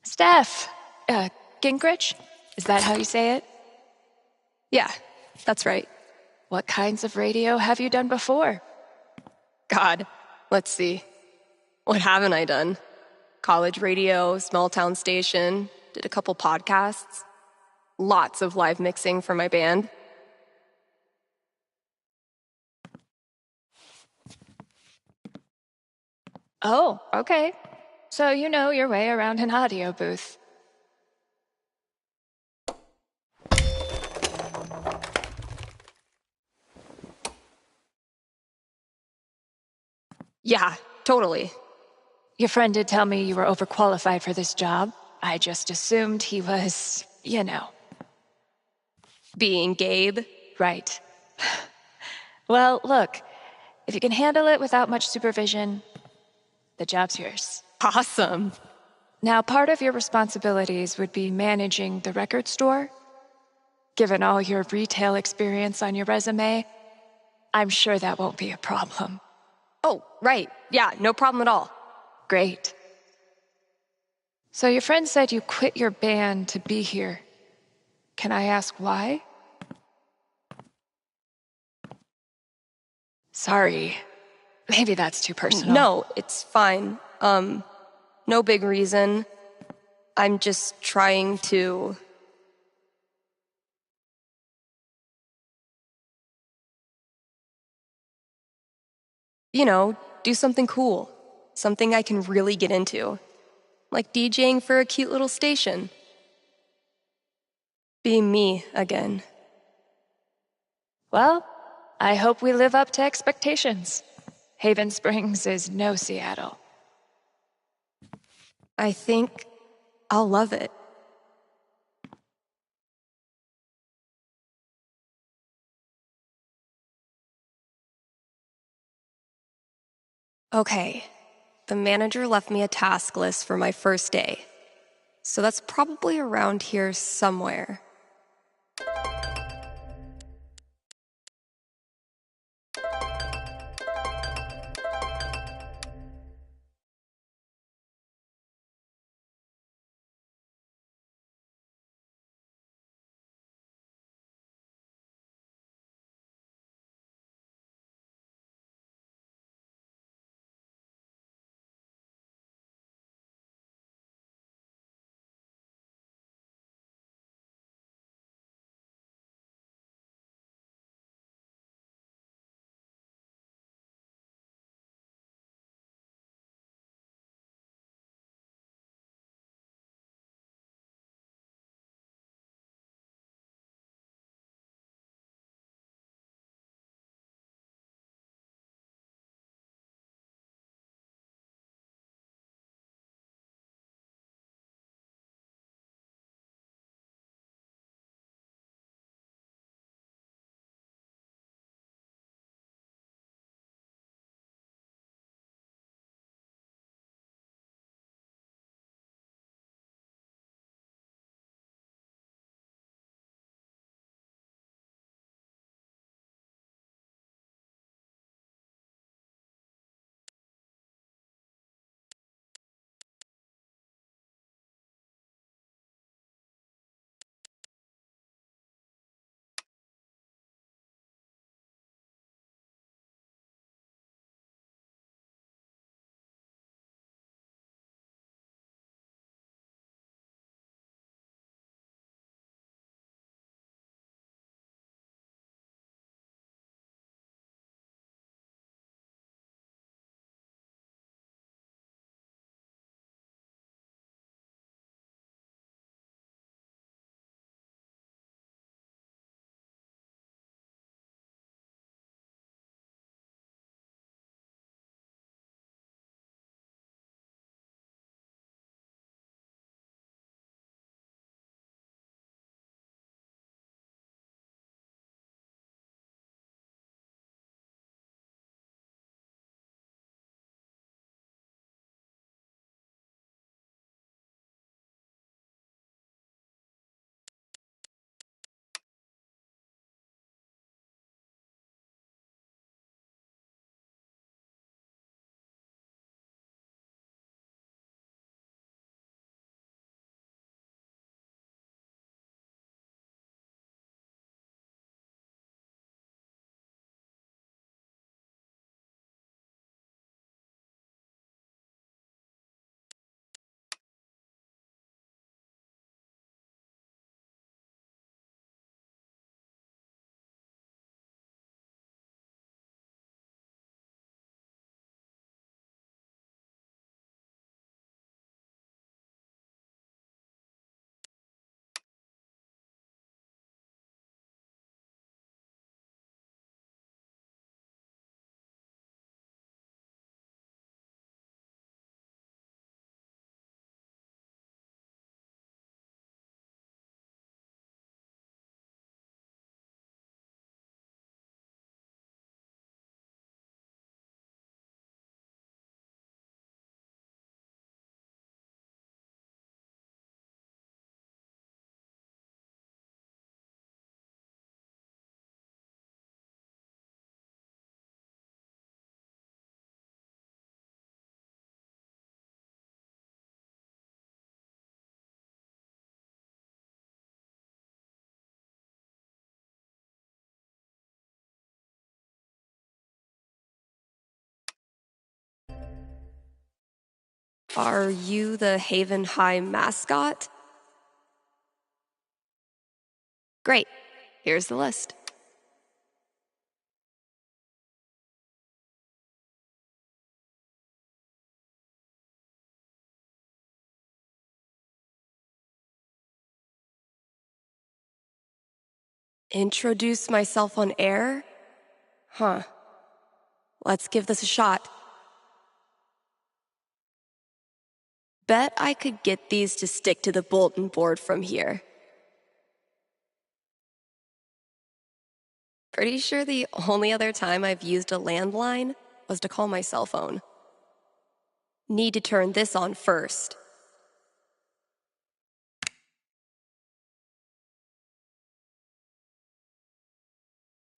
Steph! Uh, Gingrich? Is that how you say it? Yeah, that's right. What kinds of radio have you done before? God, let's see. What haven't I done? College radio, small town station, did a couple podcasts, lots of live mixing for my band. Oh, okay. So you know your way around an audio booth. Yeah, totally. Your friend did tell me you were overqualified for this job. I just assumed he was, Being Gabe. right. Well, look, if you can handle it without much supervision, the job's yours. Awesome. Now, part of your responsibilities would be managing the record store. Given all your retail experience on your resume, I'm sure that won't be a problem. Oh, right. Yeah, no problem at all. Great. So your friend said you quit your band to be here. Can I ask why? Sorry. Maybe that's too personal. No, it's fine. No big reason. I'm just trying to... do something cool. Something I can really get into. Like DJing for a cute little station. Being me again. Well, I hope we live up to expectations. Haven Springs is no Seattle. I think I'll love it. Okay, the manager left me a task list for my first day. So that's probably around here somewhere. Are you the Haven High mascot? Great. Here's the list. Introduce myself on air? Huh. Let's give this a shot. Bet I could get these to stick to the bulletin board from here. Pretty sure the only other time I've used a landline was to call my cell phone. Need to turn this on first.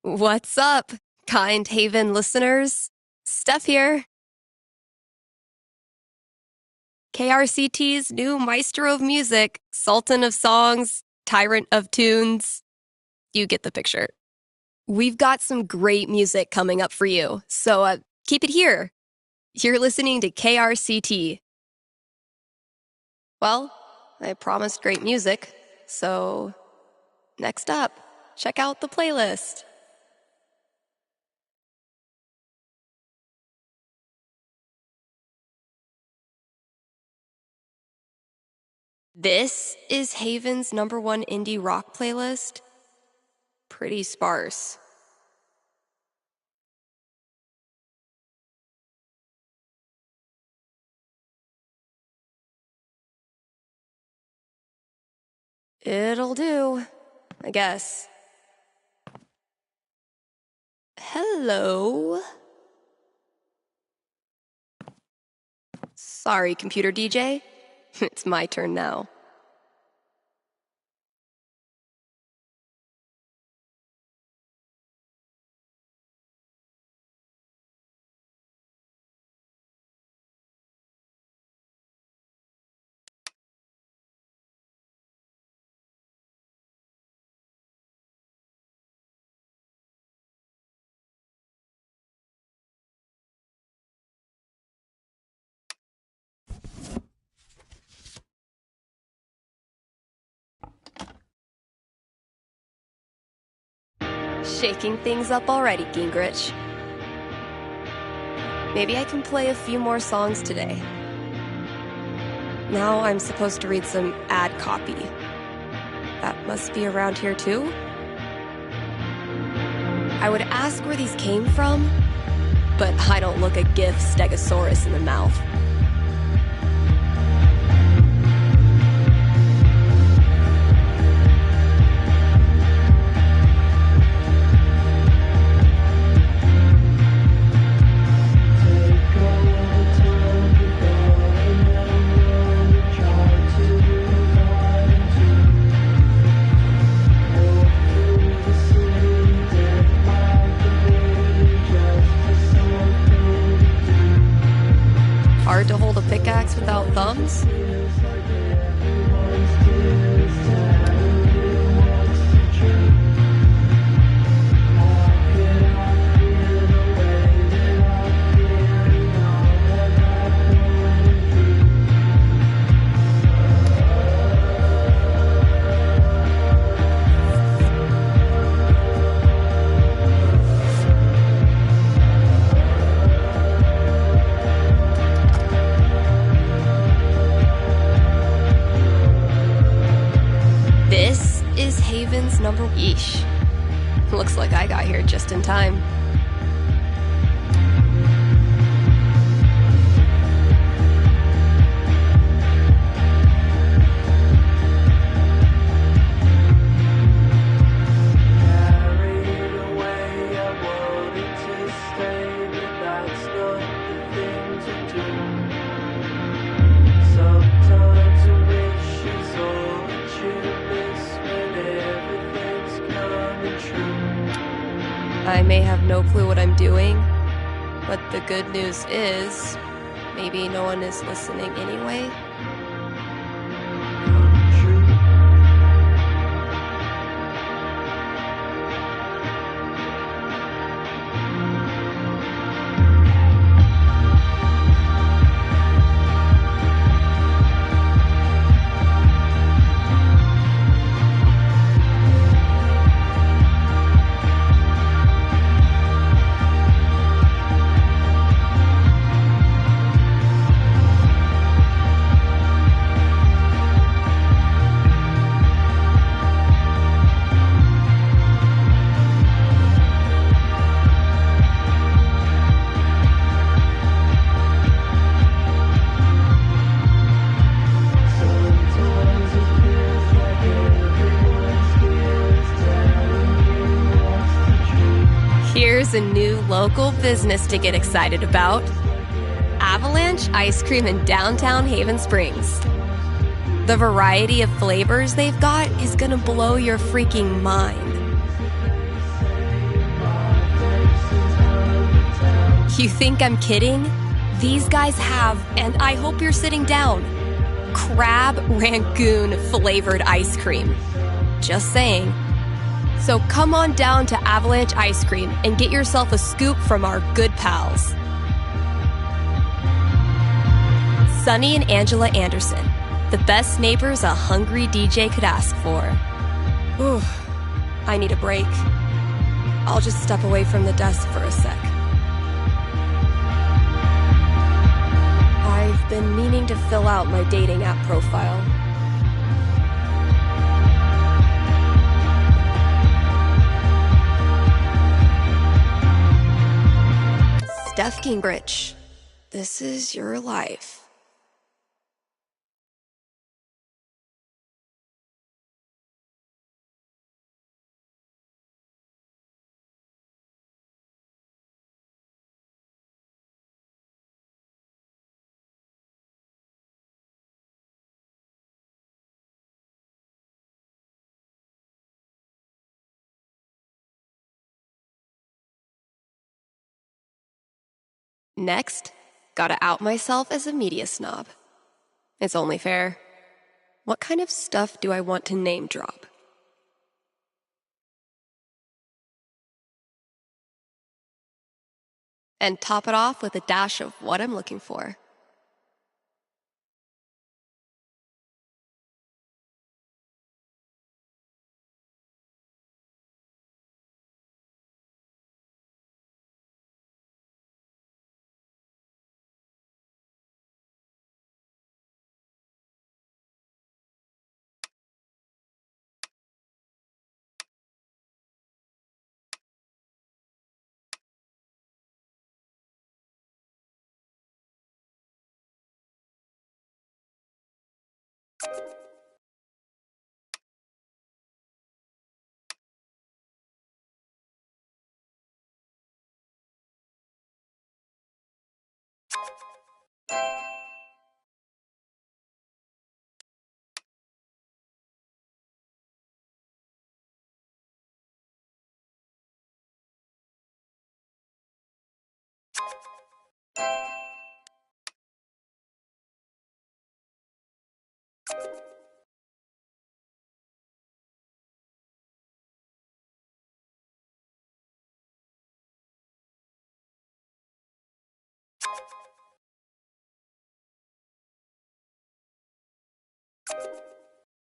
What's up, kind Haven listeners? Steph here. KRCT's new maestro of music, sultan of songs, tyrant of tunes. You get the picture. We've got some great music coming up for you, so keep it here. You're listening to KRCT. Well, I promised great music, so next up, check out the playlist. This is Haven's #1 indie rock playlist. Pretty sparse. It'll do, I guess. Hello? Sorry, computer DJ. It's my turn now. Shaking things up already, Gingrich. Maybe I can play a few more songs today. Now I'm supposed to read some ad copy. That must be around here too? I would ask where these came from, but I don't look a gift stegosaurus in the mouth. Hard to hold a pickaxe without thumbs? This is Haven's number. Yeesh. Looks like I got here just in time. I may have no clue what I'm doing, but the good news is, maybe no one is listening anyway. There's a new local business to get excited about. Avalanche Ice Cream in downtown Haven Springs. The variety of flavors they've got is gonna blow your freaking mind. You think I'm kidding? These guys have, and I hope you're sitting down, crab rangoon flavored ice cream. Just saying. So come on down to Avalanche Ice Cream and get yourself a scoop from our good pals. Sunny and Angela Anderson, the best neighbors a hungry DJ could ask for. Ooh, I need a break. I'll just step away from the desk for a sec. I've been meaning to fill out my dating app profile. Steph Gingrich, this is your life. Next, gotta out myself as a media snob. It's only fair. What kind of stuff do I want to name drop? And top it off with a dash of what I'm looking for.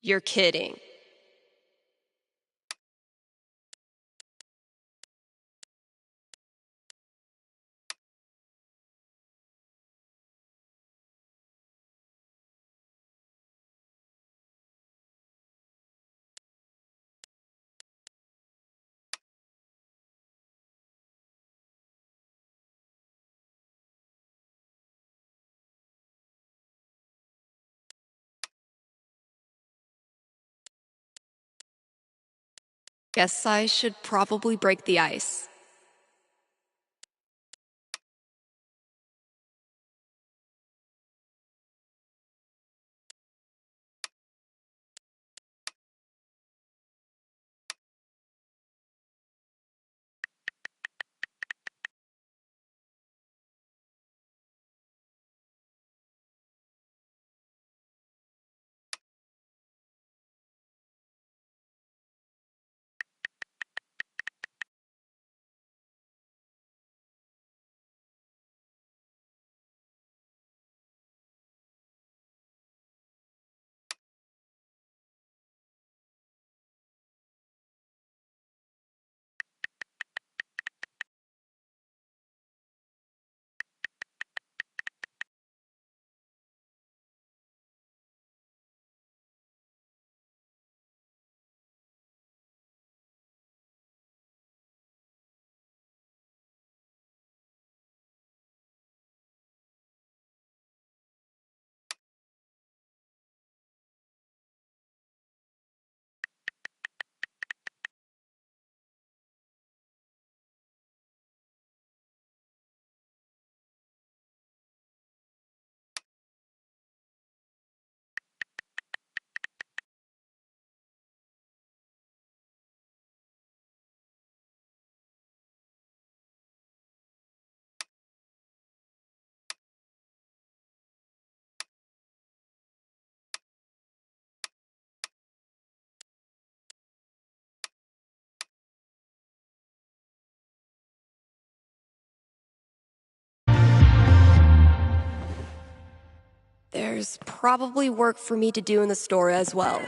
You're kidding. Guess I should probably break the ice. There's probably work for me to do in the store as well.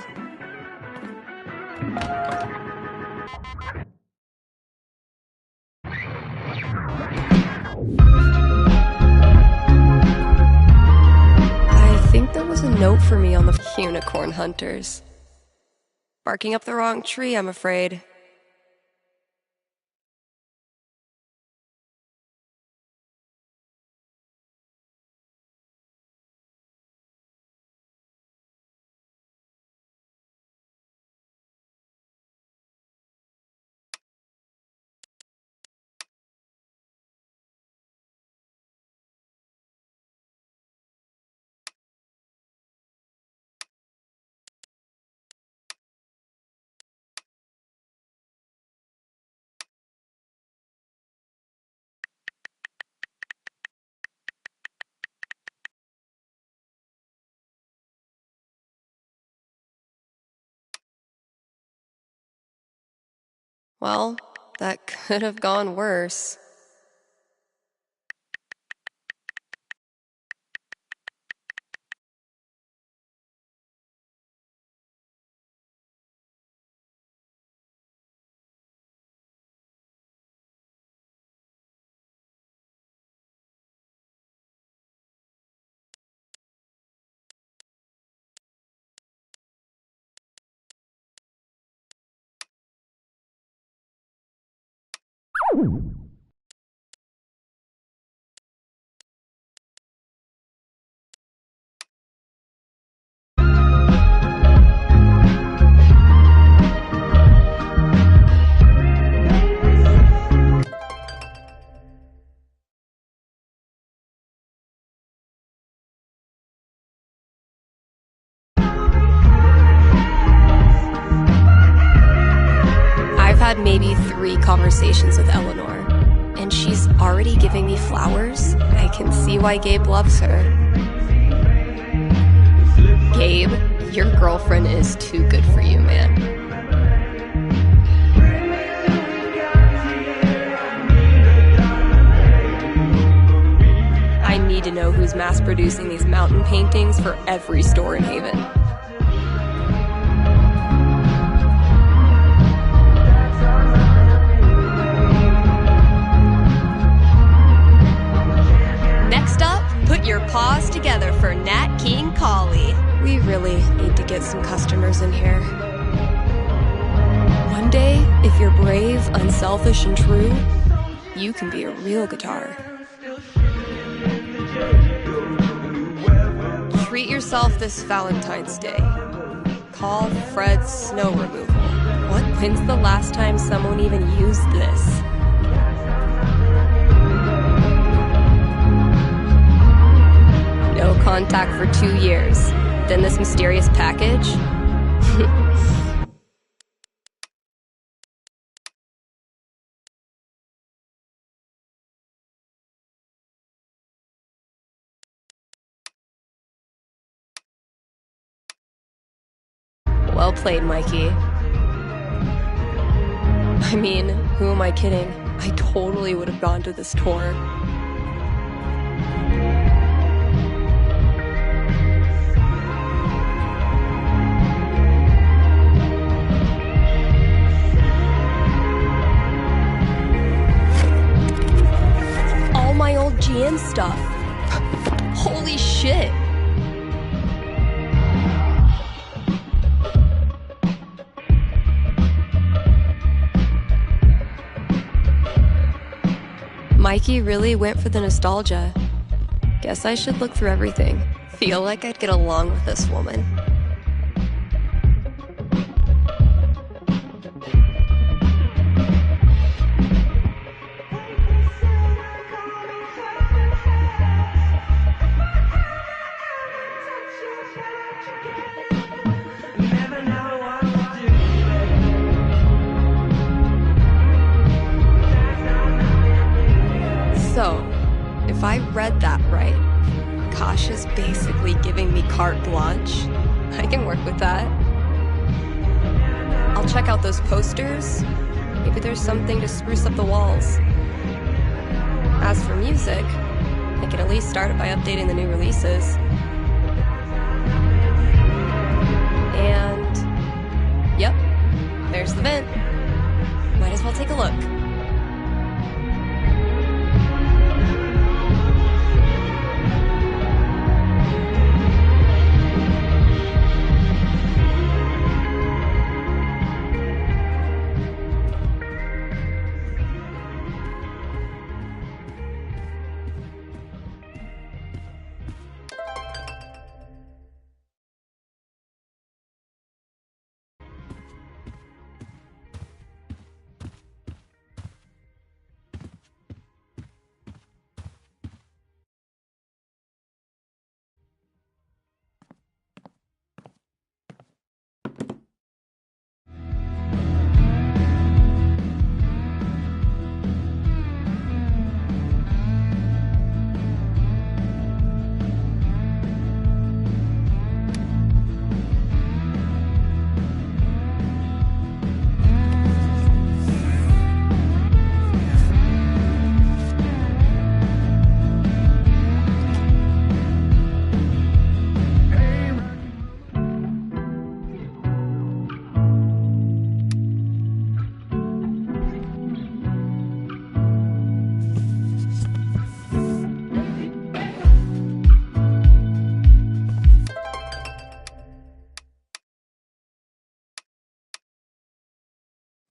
I think there was a note for me on the unicorn hunters. Barking up the wrong tree, I'm afraid. Well, that could have gone worse. I've had maybe 3 conversations with Eleanor, and she's already giving me flowers. I can see why Gabe loves her. Gabe, your girlfriend is too good for you, man. I need to know who's mass-producing these mountain paintings for every store in Haven. Next up, put your paws together for Nat King Collie. We really need to get some customers in here. One day, if you're brave, unselfish, and true, you can be a real guitar. Treat yourself this Valentine's Day. Call Fred's snow removal. When's the last time someone even used this? No contact for 2 years. Then this mysterious package? Well played, Mikey. I mean, who am I kidding? I totally would have gone to this tour. All my old GM stuff. Holy shit. Mikey really went for the nostalgia. Guess I should look through everything. Feel like I'd get along with this woman. So, if I read that right, Kasha's basically giving me carte blanche. I can work with that. I'll check out those posters. Maybe there's something to spruce up the walls. As for music, I can at least start it by updating the new releases. There's the vent. Might as well take a look.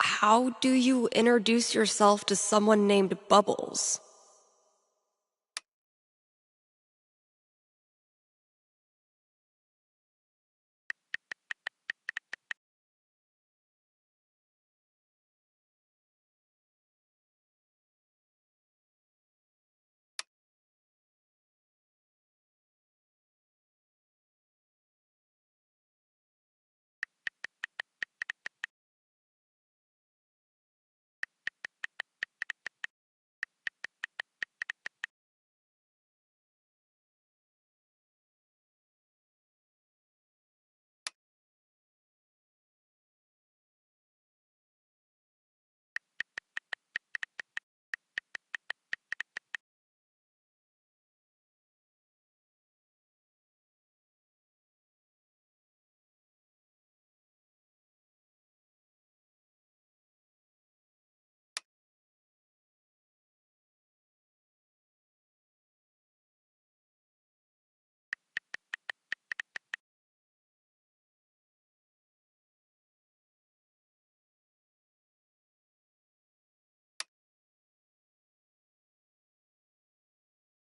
How do you introduce yourself to someone named Bubbles?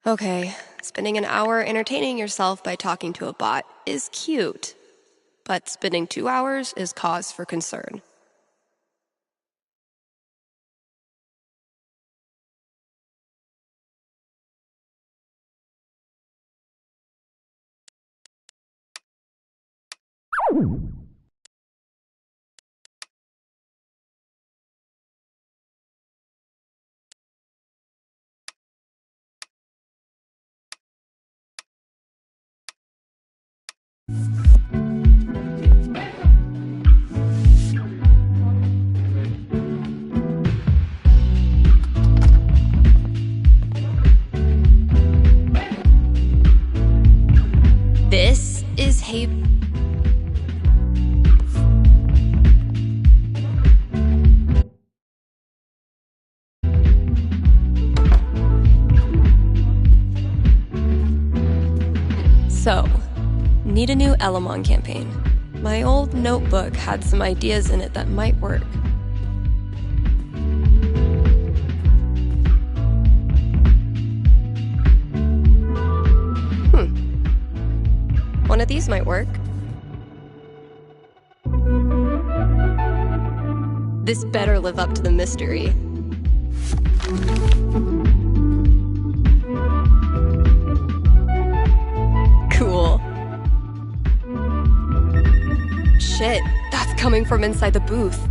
Okay, spending an hour entertaining yourself by talking to a bot is cute, but spending 2 hours is cause for concern. This is So, need a new Elamon campaign. My old notebook had some ideas in it that might work. One of these might work. This better live up to the mystery. Cool. Shit, that's coming from inside the booth.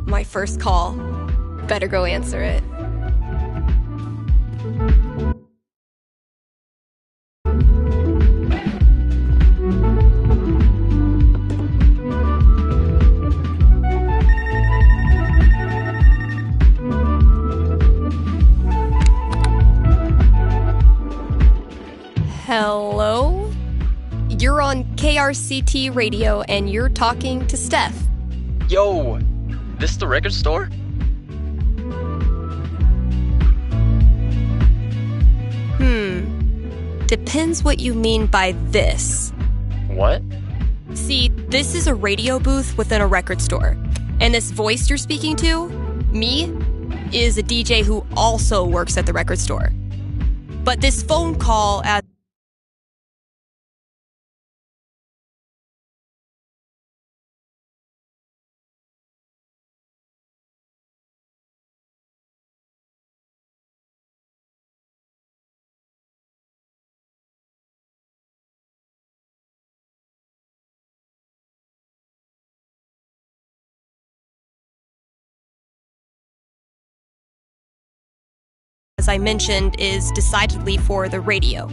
My first call. Better go answer it. Hello? You're on KRCT radio and you're talking to Steph. Yo, This the record store? Depends what you mean by this. What? See, this is a radio booth within a record store. And this voice you're speaking to, me, is a DJ who also works at the record store. But this phone call as I mentioned, is decidedly for the radio.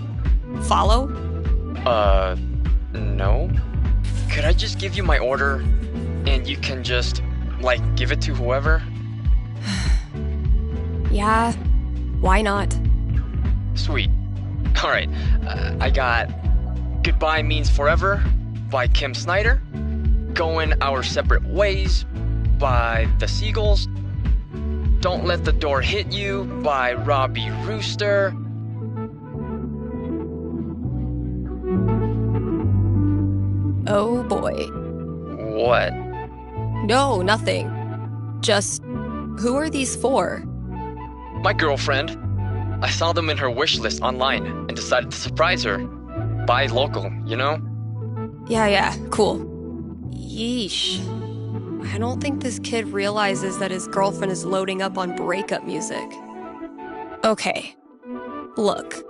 Follow? No. Could I just give you my order and you can just, give it to whoever? Yeah, why not? Sweet. Alright, I got Goodbye Means Forever by Kim Snyder, Going Our Separate Ways by The Seagulls, Don't Let the Door Hit You by Robbie Rooster. Oh boy. What? No, nothing. Just, who are these for? My girlfriend. I saw them in her wish list online and decided to surprise her. Buy local, you know? Yeah, cool. Yeesh. I don't think this kid realizes that his girlfriend is loading up on breakup music. Okay. Look.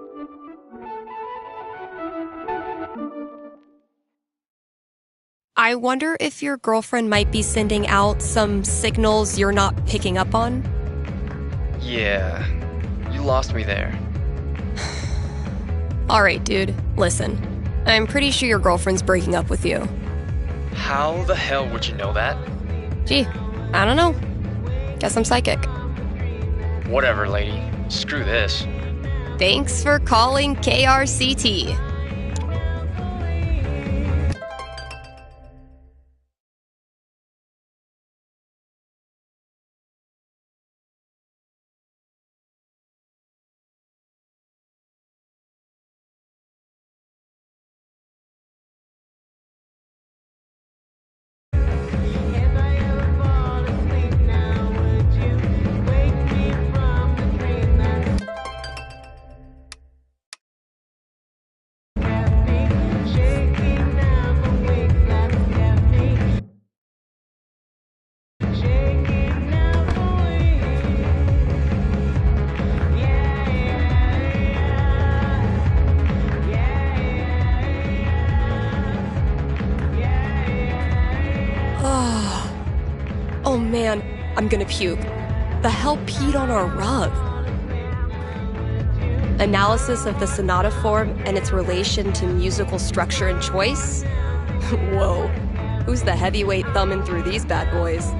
I wonder if your girlfriend might be sending out some signals you're not picking up on? Yeah, you lost me there. Alright, dude, listen. I'm pretty sure your girlfriend's breaking up with you. How the hell would you know that? Gee, I don't know. Guess I'm psychic. Whatever, lady. Screw this. Thanks for calling KRCT. Oh man, I'm gonna puke. The hell peed on our rug? Analysis of the sonata form and its relation to musical structure and choice? Whoa, who's the heavyweight thumbing through these bad boys?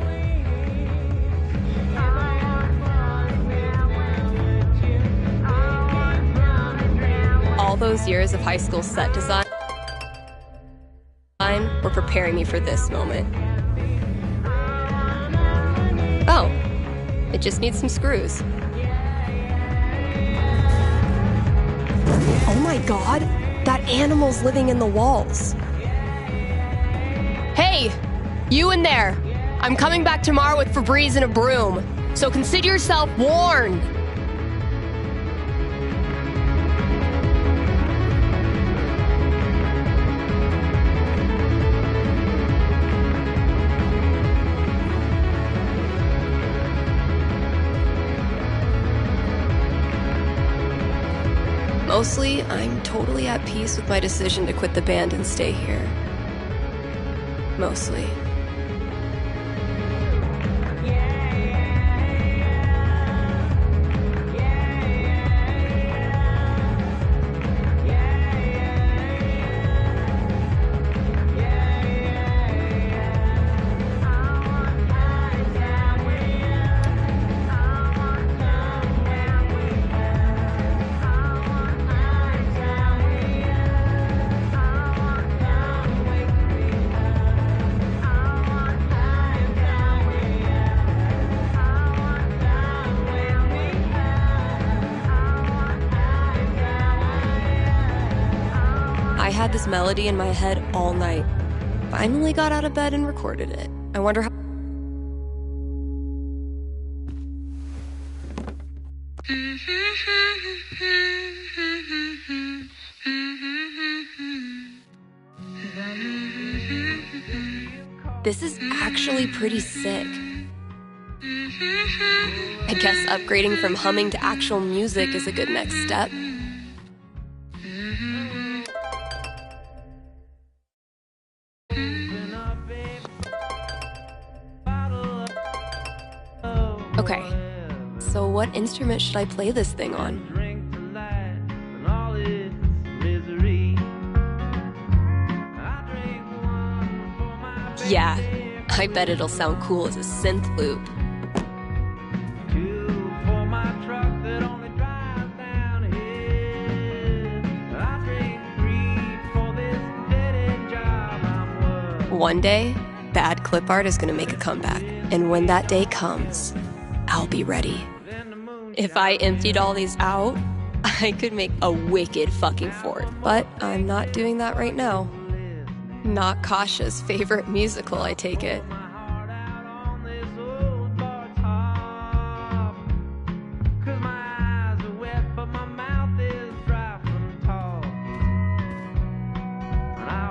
All those years of high school set design were preparing me for this moment. Oh, it just needs some screws. Oh my god, that animal's living in the walls. Hey, you in there. I'm coming back tomorrow with Febreze and a broom, so consider yourself warned. Mostly, I'm totally at peace with my decision to quit the band and stay here. Mostly. had this melody in my head all night. Finally got out of bed and recorded it. I wonder how... This is actually pretty sick. I guess upgrading from humming to actual music is a good next step. Okay, so what instrument should I play this thing on? Yeah, I bet it'll sound cool as a synth loop. One day, bad clip art is gonna make a comeback, and when that day comes, I'll be ready. If I emptied all these out, I could make a wicked fucking fort, but I'm not doing that right now. Not Kasha's favorite musical, I take it.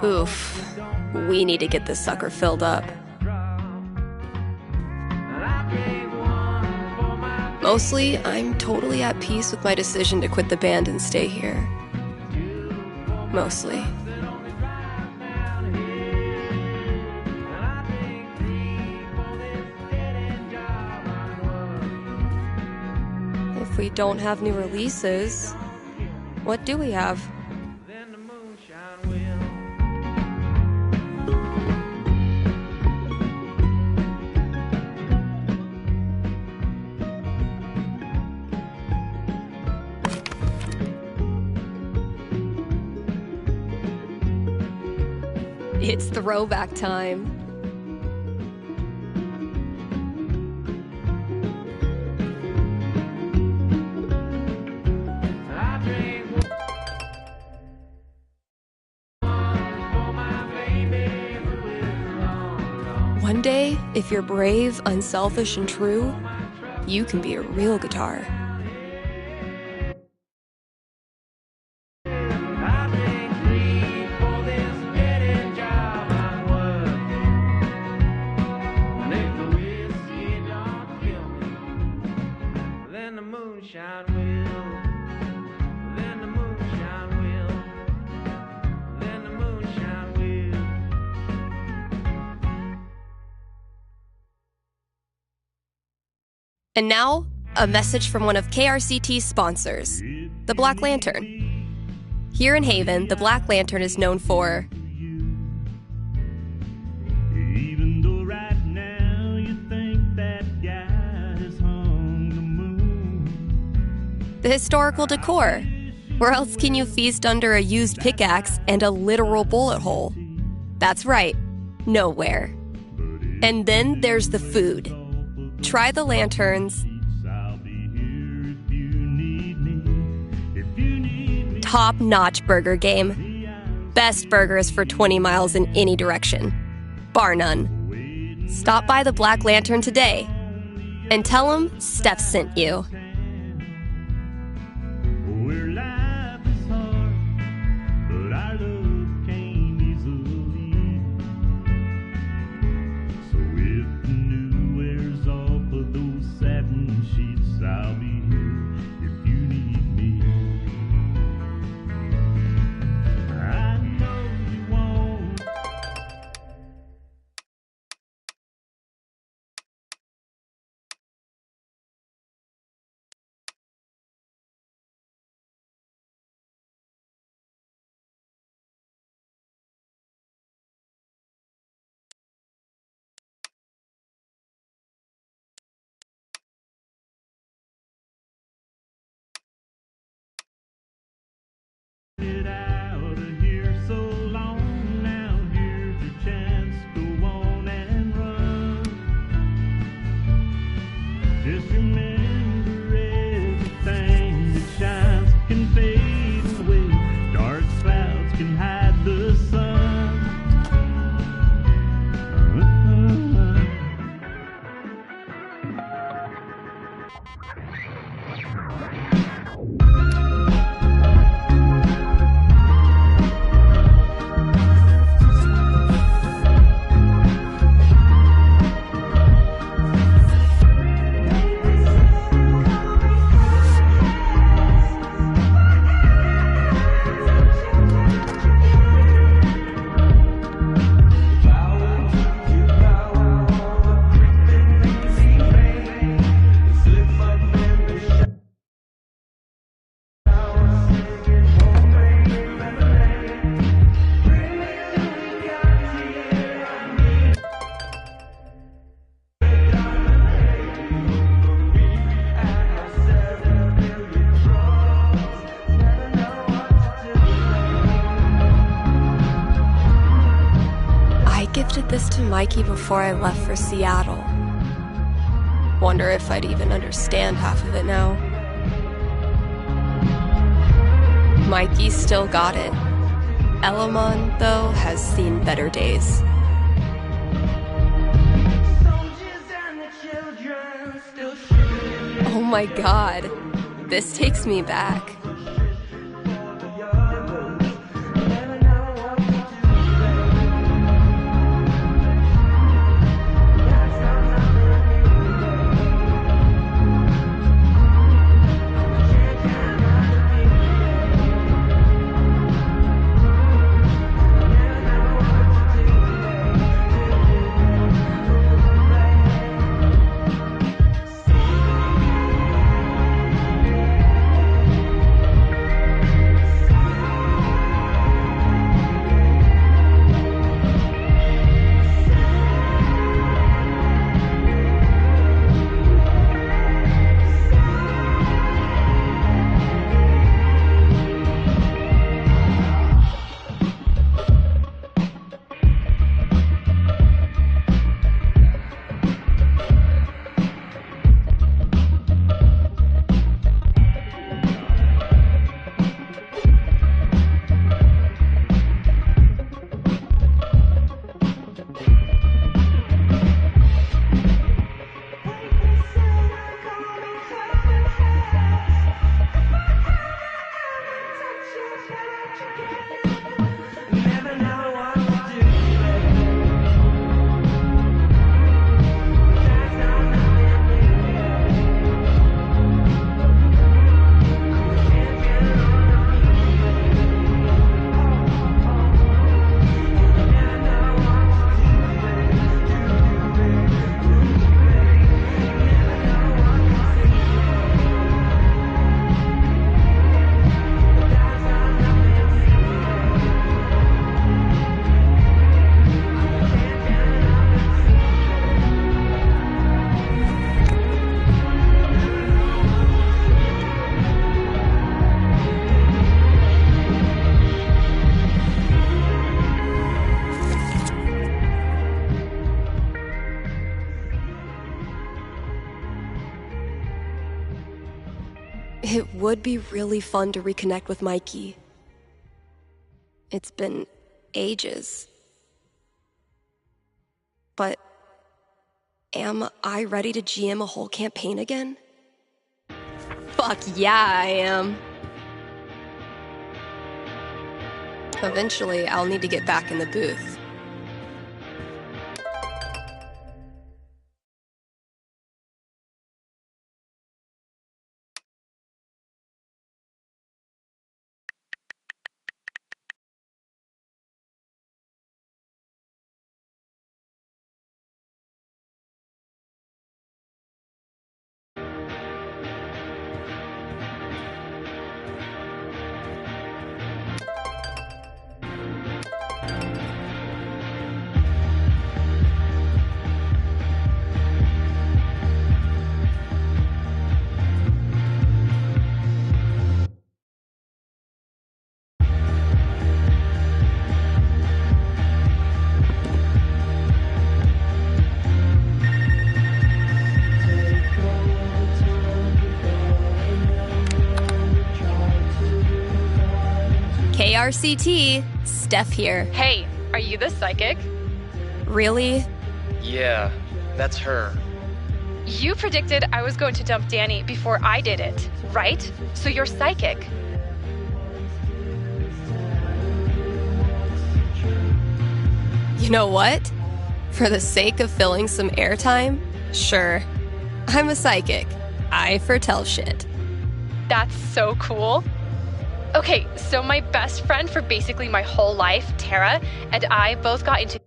Oof, we need to get this sucker filled up. Mostly, I'm totally at peace with my decision to quit the band and stay here. Mostly. If we don't have new releases, what do we have? It's throwback time. One day, if you're brave, unselfish, and true, you can be a real guitar. And now, a message from one of KRCT's sponsors, the Black Lantern. Here in Haven, the Black Lantern is known for even though right now you think that guy has hung the moon. The historical decor. Where else can you feast under a used pickaxe and a literal bullet hole? That's right, nowhere. And then there's the food. Try the lanterns. Top-notch burger game. Best burgers for 20 miles in any direction. Bar none. Stop by the Black Lantern today and tell them Steph sent you. gifted this to Mikey before I left for Seattle. Wonder if I'd even understand half of it now. Mikey still got it. Elamon, though, has seen better days. Oh my god, this takes me back. It would be really fun to reconnect with Mikey. It's been ages. But am I ready to GM a whole campaign again? Fuck yeah, I am. Eventually, I'll need to get back in the booth. KRCT, Steph here. Hey, are you the psychic? Really? Yeah, that's her. You predicted I was going to dump Danny before I did it, right? So you're psychic. You know what? For the sake of filling some airtime, sure. I'm a psychic. I foretell shit. That's so cool. Okay, so my best friend for basically my whole life, Tara, and I both got into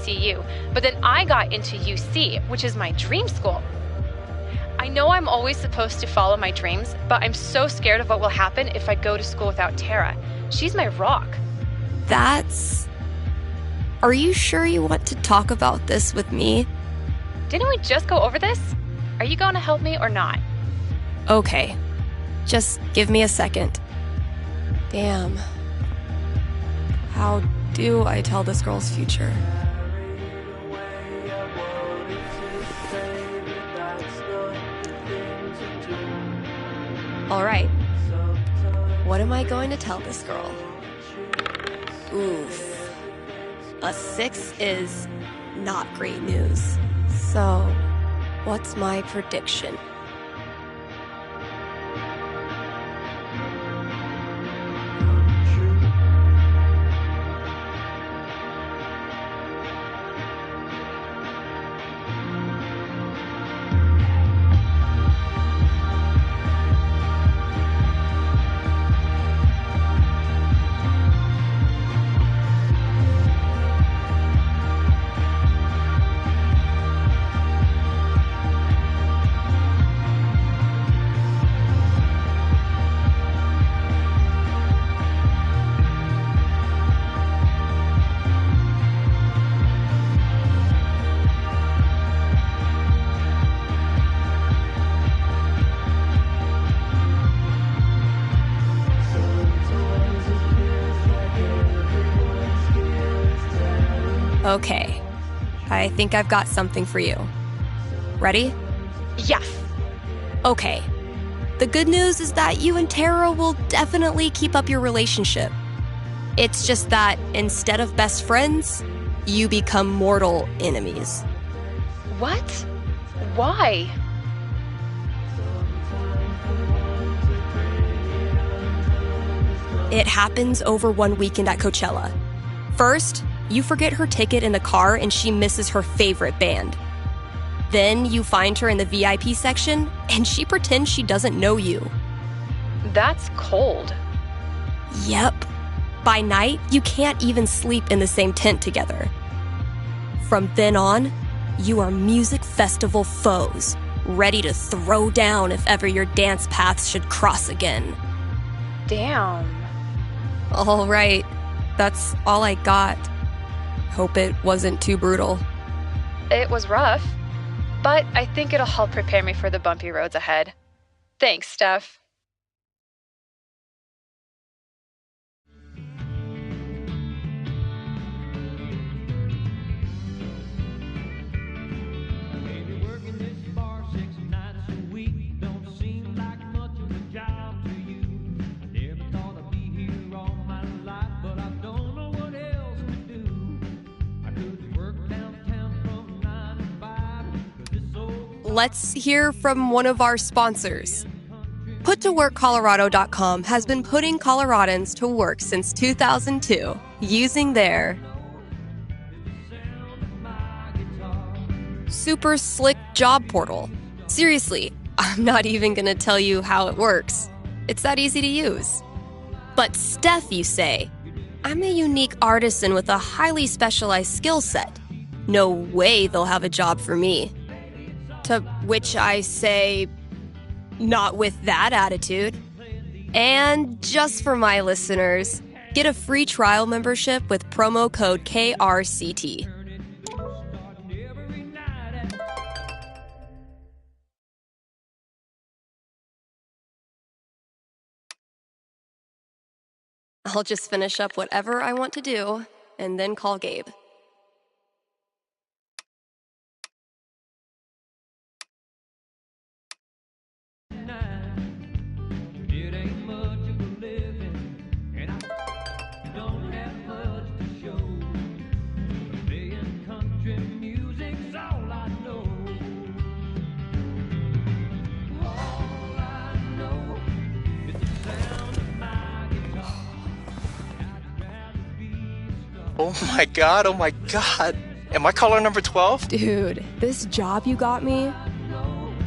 CU, but then I got into UC, which is my dream school. I know I'm always supposed to follow my dreams, but I'm so scared of what will happen if I go to school without Tara. She's my rock. Are you sure you want to talk about this with me? Didn't we just go over this? Are you going to help me or not? Okay. Just give me a second. Damn. How do I tell this girl's future? All right. What am I going to tell this girl? Oof. A 6 is not great news. So, what's my prediction? Okay, I think I've got something for you. Ready? Yes. Okay. The good news is that you and Tara will definitely keep up your relationship. It's just that instead of best friends, you become mortal enemies. What? Why? It happens over one weekend at Coachella. First, you forget her ticket in the car and she misses her favorite band. Then you find her in the VIP section and she pretends she doesn't know you. That's cold. Yep. By night, you can't even sleep in the same tent together. From then on, you are music festival foes, ready to throw down if ever your dance paths should cross again. Damn. All right, that's all I got. Hope it wasn't too brutal. It was rough, but I think it'll help prepare me for the bumpy roads ahead. Thanks, Steph. Let's hear from one of our sponsors. PutToWorkColorado.com has been putting Coloradans to work since 2002 using their super slick job portal. Seriously, I'm not even going to tell you how it works. It's that easy to use. But Steph, you say, I'm a unique artisan with a highly specialized skill set. No way they'll have a job for me. To which I say, not with that attitude. And just for my listeners, get a free trial membership with promo code KRCT. I'll just finish up whatever I want to do and then call Gabe. Oh my god. Am I caller number 12? Dude, this job you got me,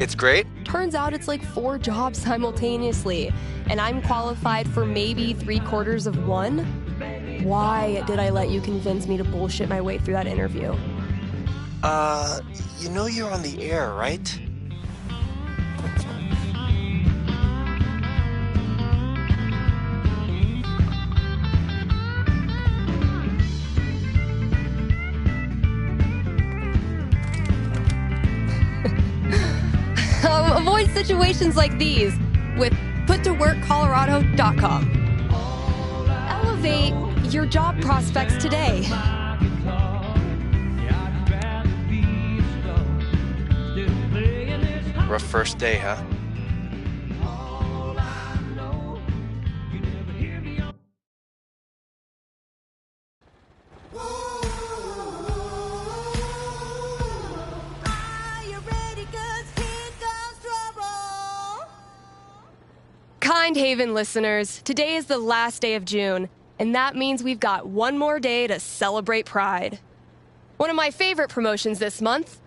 It's great. turns out it's like 4 jobs simultaneously, and I'm qualified for maybe 3/4 of one. why did I let you convince me to bullshit my way through that interview? You know you're on the air, right? Avoid situations like these with puttoworkcolorado.com. Elevate your job prospects today. Rough first day, huh? Kind Haven listeners, today is the last day of June, and that means we've got one more day to celebrate Pride. One of my favorite promotions this month.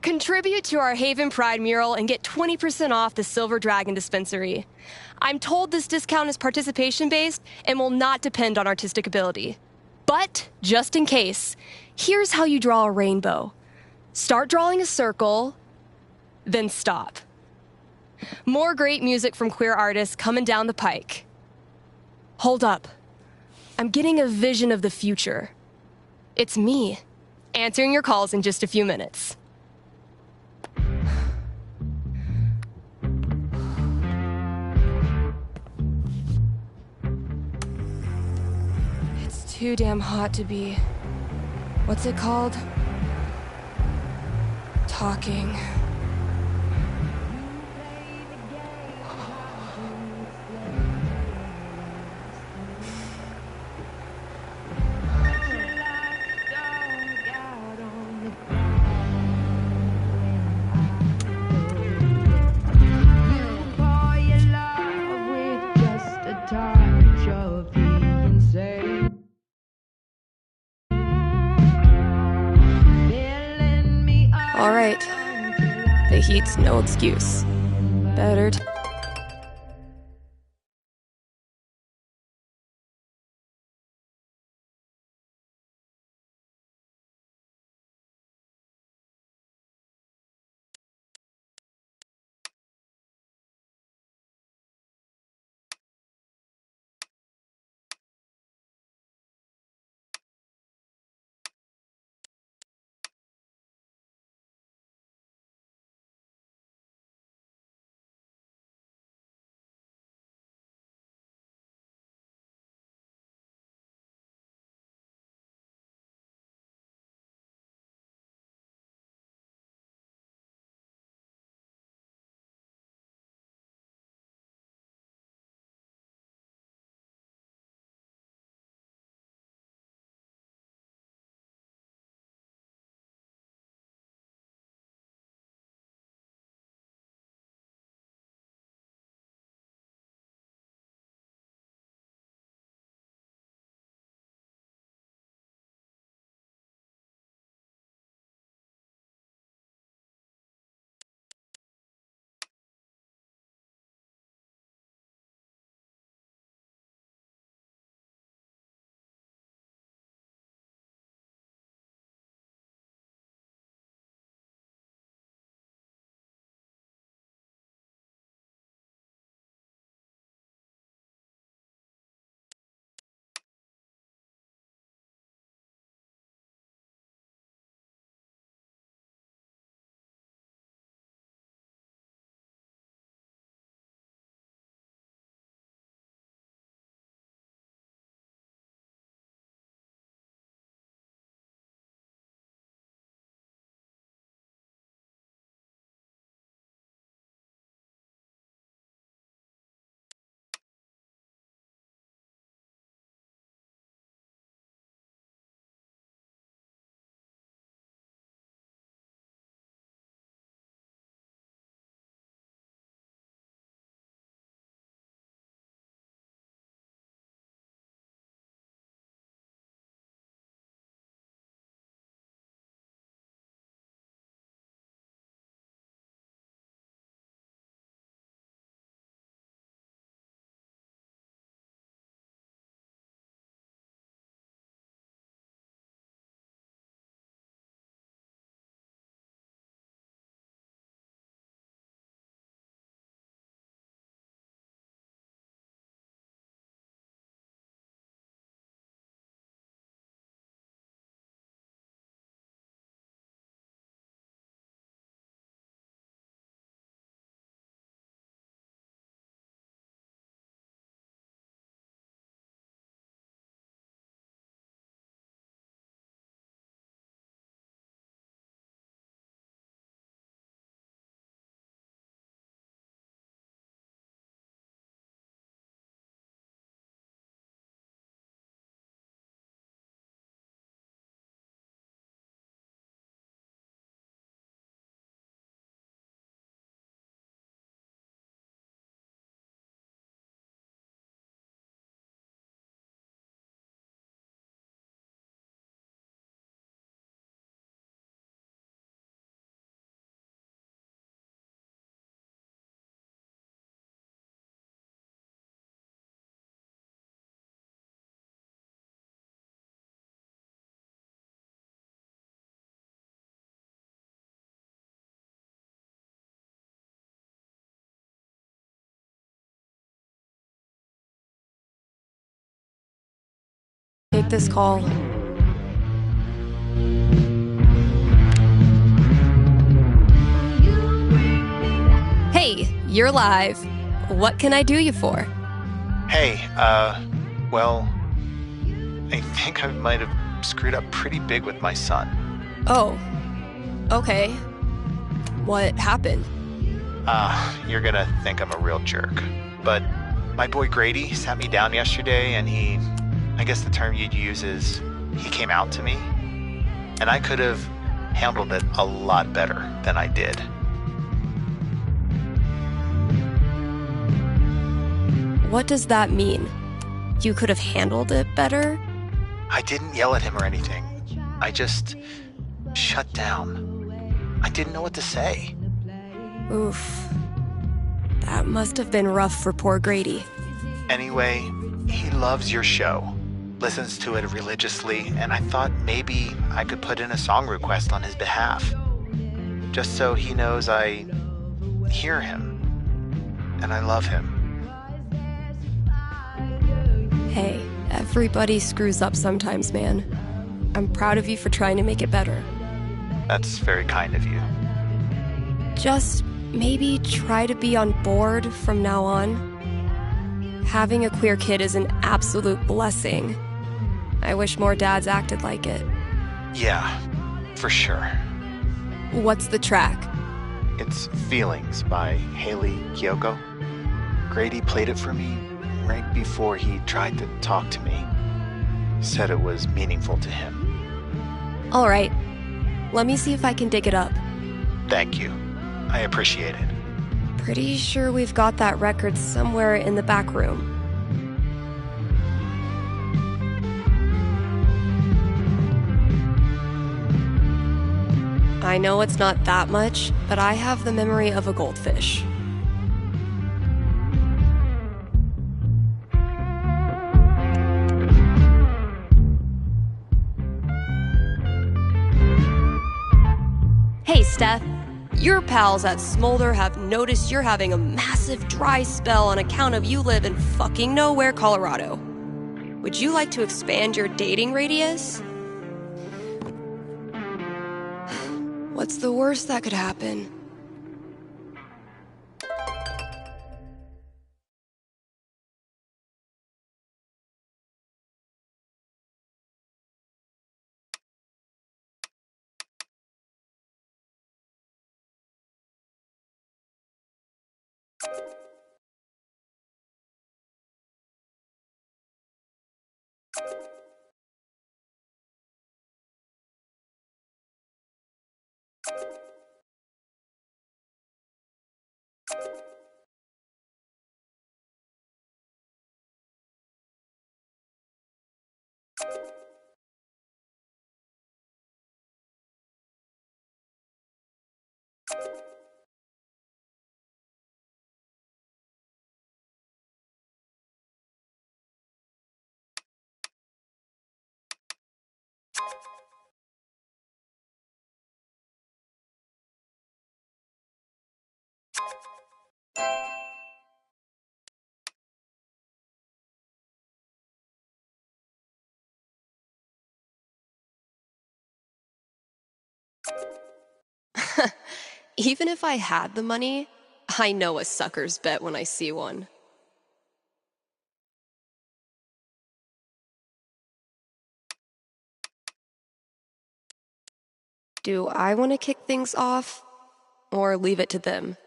Contribute to our Haven Pride mural and get 20% off the Silver Dragon dispensary. I'm told this discount is participation-based and will not depend on artistic ability. But, just in case, here's how you draw a rainbow. Start drawing a circle, then stop. More great music from queer artists coming down the pike. Hold up. I'm getting a vision of the future. It's me, answering your calls in just a few minutes. It's too damn hot to be... what's it called? Talking. All right. The heat's no excuse. Better this call. Hey, you're live. What can I do you for? Hey, well, I think I might have screwed up pretty big with my son. Oh, okay. What happened? You're gonna think I'm a real jerk. But my boy Grady sat me down yesterday and I guess the term you'd use is, he came out to me. And I could have handled it a lot better than I did. What does that mean? You could have handled it better? I didn't yell at him or anything. I just shut down. I didn't know what to say. Oof. That must have been rough for poor Grady. Anyway, he loves your show, listens to it religiously, and I thought maybe I could put in a song request on his behalf. Just so he knows I hear him, and I love him. Hey, everybody screws up sometimes, man. I'm proud of you for trying to make it better. That's very kind of you. Just maybe try to be on board from now on. Having a queer kid is an absolute blessing. I wish more dads acted like it. Yeah, for sure. What's the track? It's Feelings by Haley Kiyoko. Grady played it for me right before he tried to talk to me. Said it was meaningful to him. All right. Let me see if I can dig it up. Thank you. I appreciate it. Pretty sure we've got that record somewhere in the back room. I know it's not that much, but I have the memory of a goldfish. Hey, Steph. Your pals at Smolder have noticed you're having a massive dry spell on account of you live in fucking nowhere, Colorado. Would you like to expand your dating radius? What's the worst that could happen? Even if I had the money, I know a sucker's bet when I see one. Do I want to kick things off, or leave it to them?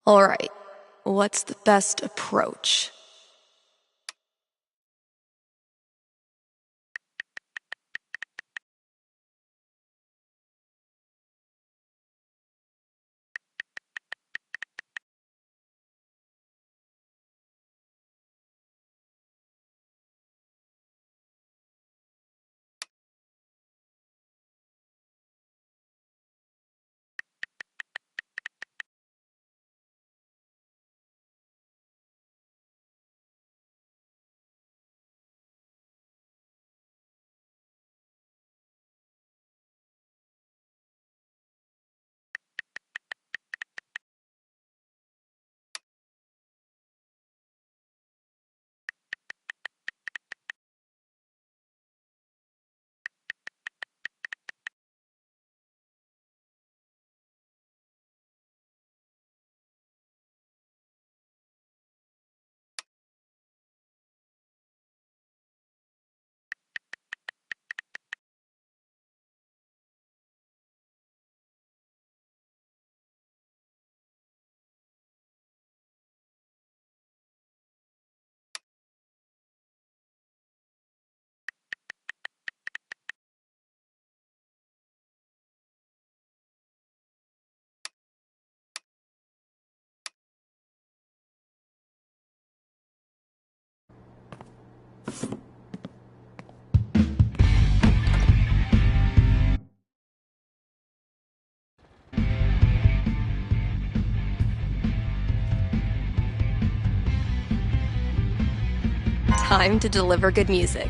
All right, what's the best approach? Time to deliver good music.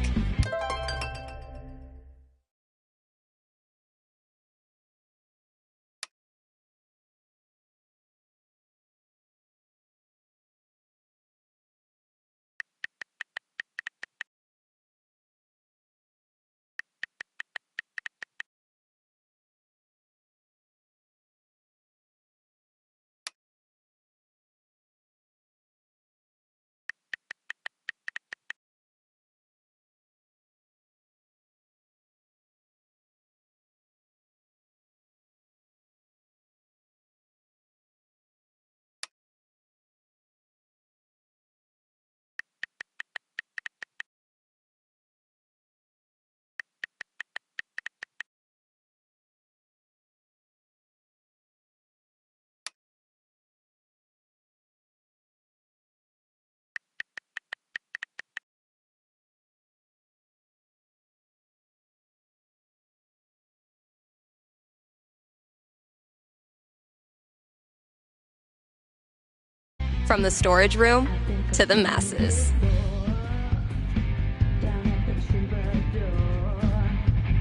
From the storage room to the masses.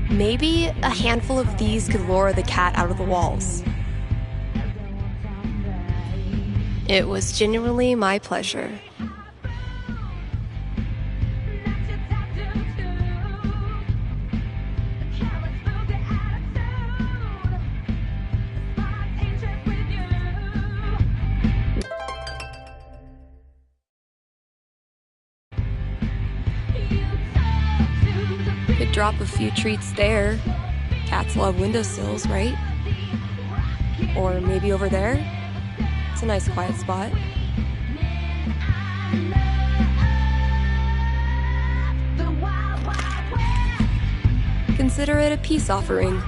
Maybe a handful of these could lure the cat out of the walls. It was genuinely my pleasure. Could drop a few treats there. Cats love windowsills, right? Or maybe over there? It's a nice quiet spot. Consider it a peace offering.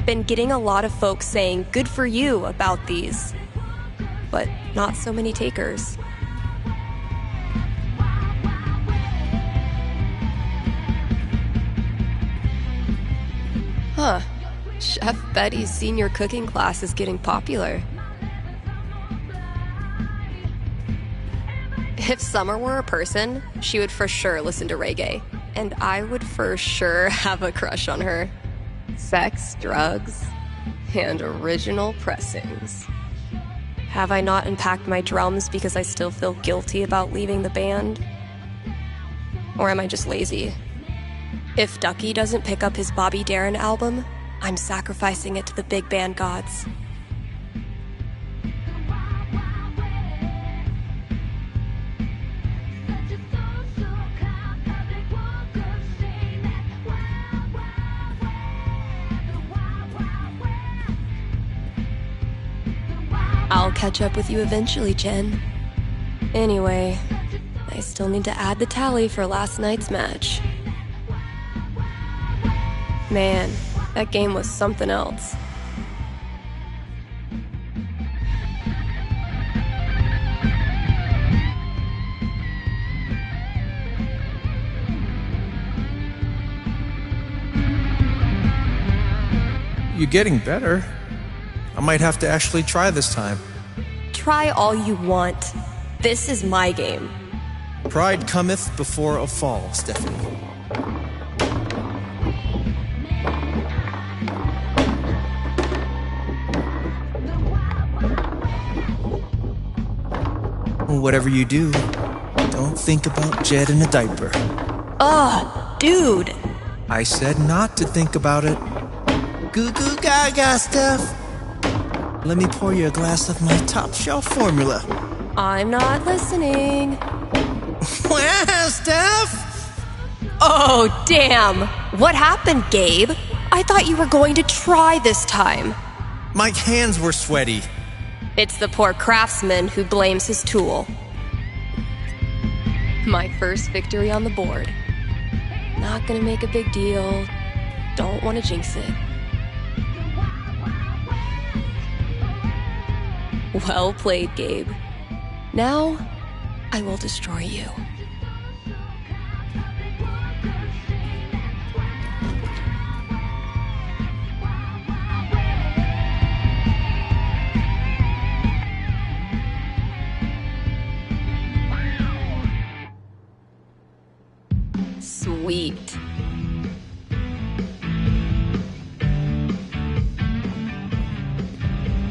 Been getting a lot of folks saying good for you about these, but not so many takers. Huh. Chef Betty's senior cooking class is getting popular. If Summer were a person, she would for sure listen to reggae. And I would for sure have a crush on her. Sex, drugs, and original pressings. Have I not unpacked my drums because I still feel guilty about leaving the band? Or am I just lazy? If Ducky doesn't pick up his Bobby Darin album, I'm sacrificing it to the big band gods. I'll catch up with you eventually, Jen. Anyway, I still need to add the tally for last night's match. Man, that game was something else. You're getting better. I might have to actually try this time. Try all you want. This is my game. Pride cometh before a fall, Stephanie. Whatever you do, don't think about Jed in a diaper. Ugh, dude. I said not to think about it. Goo goo gaga, Steph. Let me pour you a glass of my top shelf formula. I'm not listening. Well, Steph? Oh, damn. What happened, Gabe? I thought you were going to try this time. My hands were sweaty. It's the poor craftsman who blames his tool. My first victory on the board. Not gonna make a big deal. Don't want to jinx it. Well played, Gabe. Now, I will destroy you. Sweet.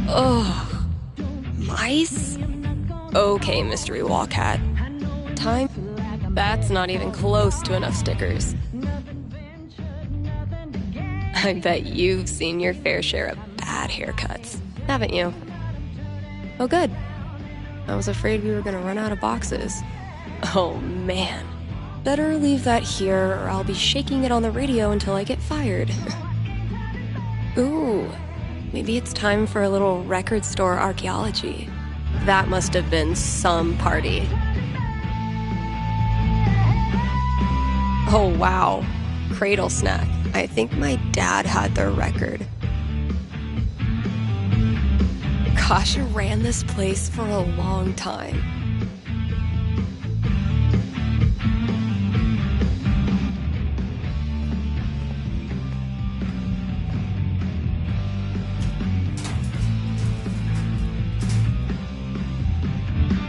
Ugh. Mice? Okay, Mystery Wall Cat. Time? That's not even close to enough stickers. I bet you've seen your fair share of bad haircuts, haven't you? Oh, good. I was afraid we were gonna run out of boxes. Oh, man. Better leave that here, or I'll be shaking it on the radio until I get fired. Ooh, maybe it's time for a little record store archaeology. That must have been some party. Oh, wow. Cradle snack. I think my dad had their record. Gosh, I ran this place for a long time.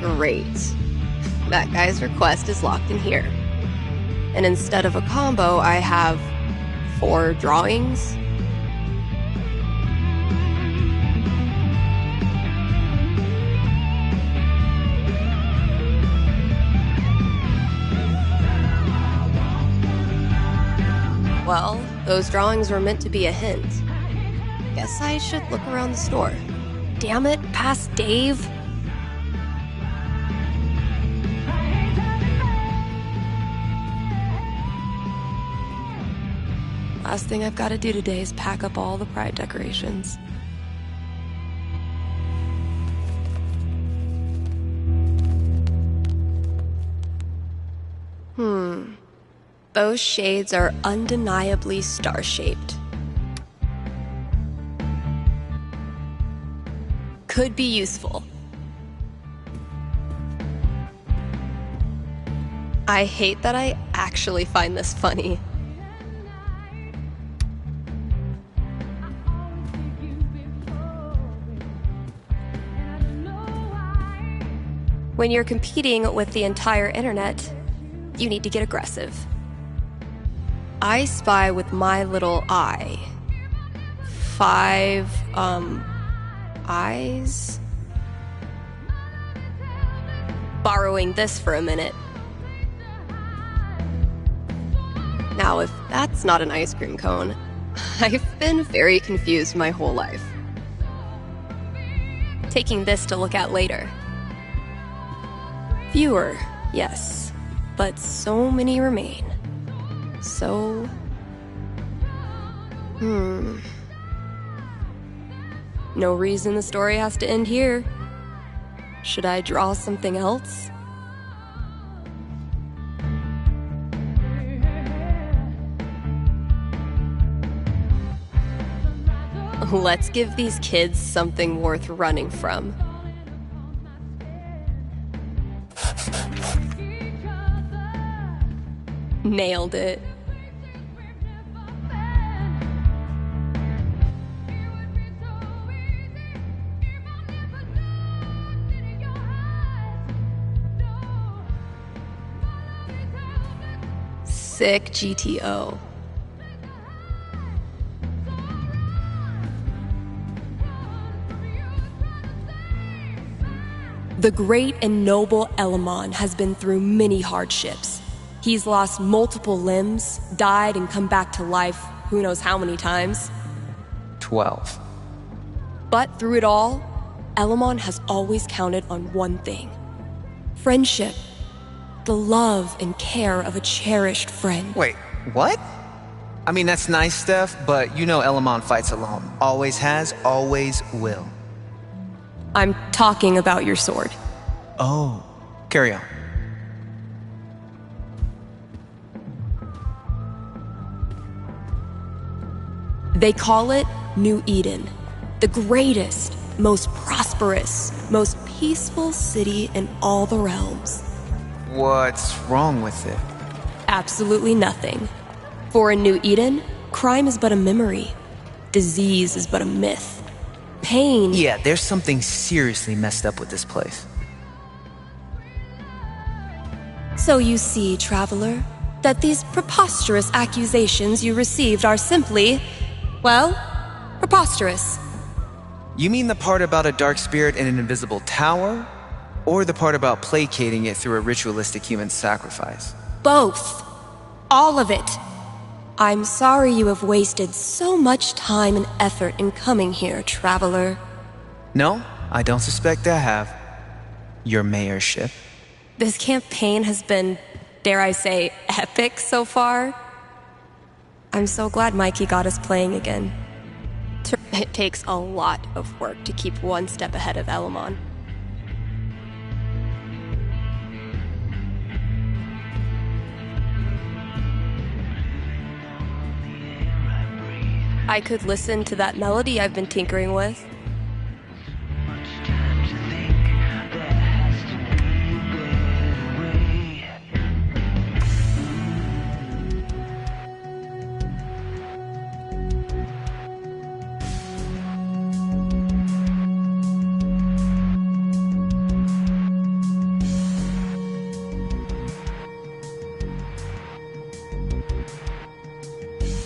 Great. That guy's request is locked in here. And instead of a combo, I have 4 drawings. Well, those drawings were meant to be a hint. Guess I should look around the store. Damn it, past Dave. Last thing I've got to do today is pack up all the pride decorations. Those shades are undeniably star-shaped. Could be useful. I hate that I actually find this funny. When you're competing with the entire internet, you need to get aggressive. I spy with my little eye. 5, eyes? Borrowing this for a minute. Now, if that's not an ice cream cone, I've been very confused my whole life. Taking this to look at later. Fewer, yes, but so many remain. So... No reason the story has to end here. Should I draw something else? Let's give these kids something worth running from. Nailed it. Sick GTO. The great and noble Elamon has been through many hardships. He's lost multiple limbs, died and come back to life who knows how many times. 12. But through it all, Elamon has always counted on one thing. Friendship. The love and care of a cherished friend. Wait, what? I mean, that's nice stuff, but you know Elamon fights alone. Always has, always will. I'm talking about your sword. Oh, carry on. They call it New Eden, the greatest, most prosperous, most peaceful city in all the realms. What's wrong with it? Absolutely nothing. For in New Eden, crime is but a memory. Disease is but a myth. Pain... Yeah, there's something seriously messed up with this place. So you see, traveler, that these preposterous accusations you received are simply, well, preposterous. You mean the part about a dark spirit in an invisible tower? Or the part about placating it through a ritualistic human sacrifice? Both. All of it. I'm sorry you have wasted so much time and effort in coming here, traveler. No, I don't suspect I have. Your mayorship. This campaign has been, dare I say, epic so far. I'm so glad Mikey got us playing again. It takes a lot of work to keep one step ahead of Elamon. I could listen to that melody I've been tinkering with.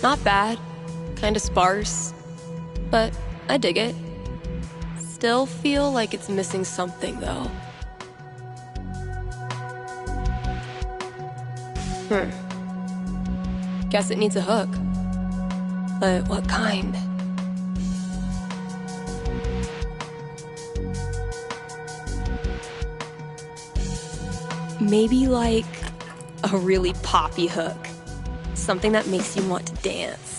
Not bad. Kinda sparse, but I dig it. Still feel like it's missing something, though. Guess it needs a hook. But what kind? Maybe like a really poppy hook. Something that makes you want to dance.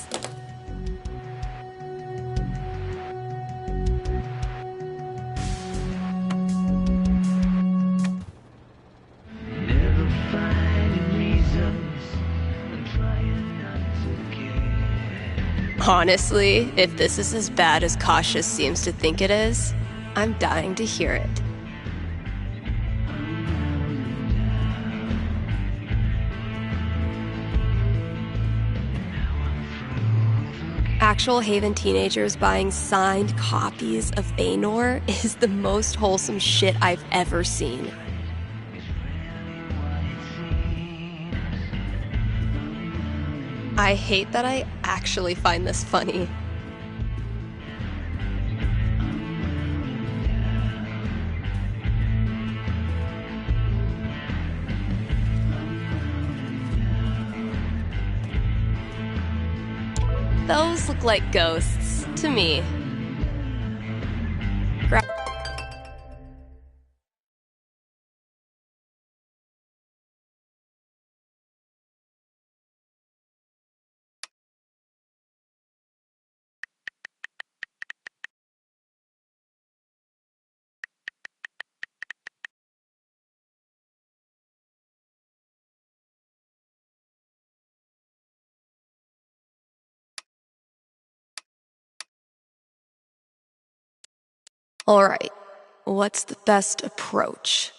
Honestly, if this is as bad as Cautious seems to think it is, I'm dying to hear it. Actual Haven teenagers buying signed copies of Anor is the most wholesome shit I've ever seen. I hate that I actually find this funny. Those look like ghosts to me. All right, what's the best approach?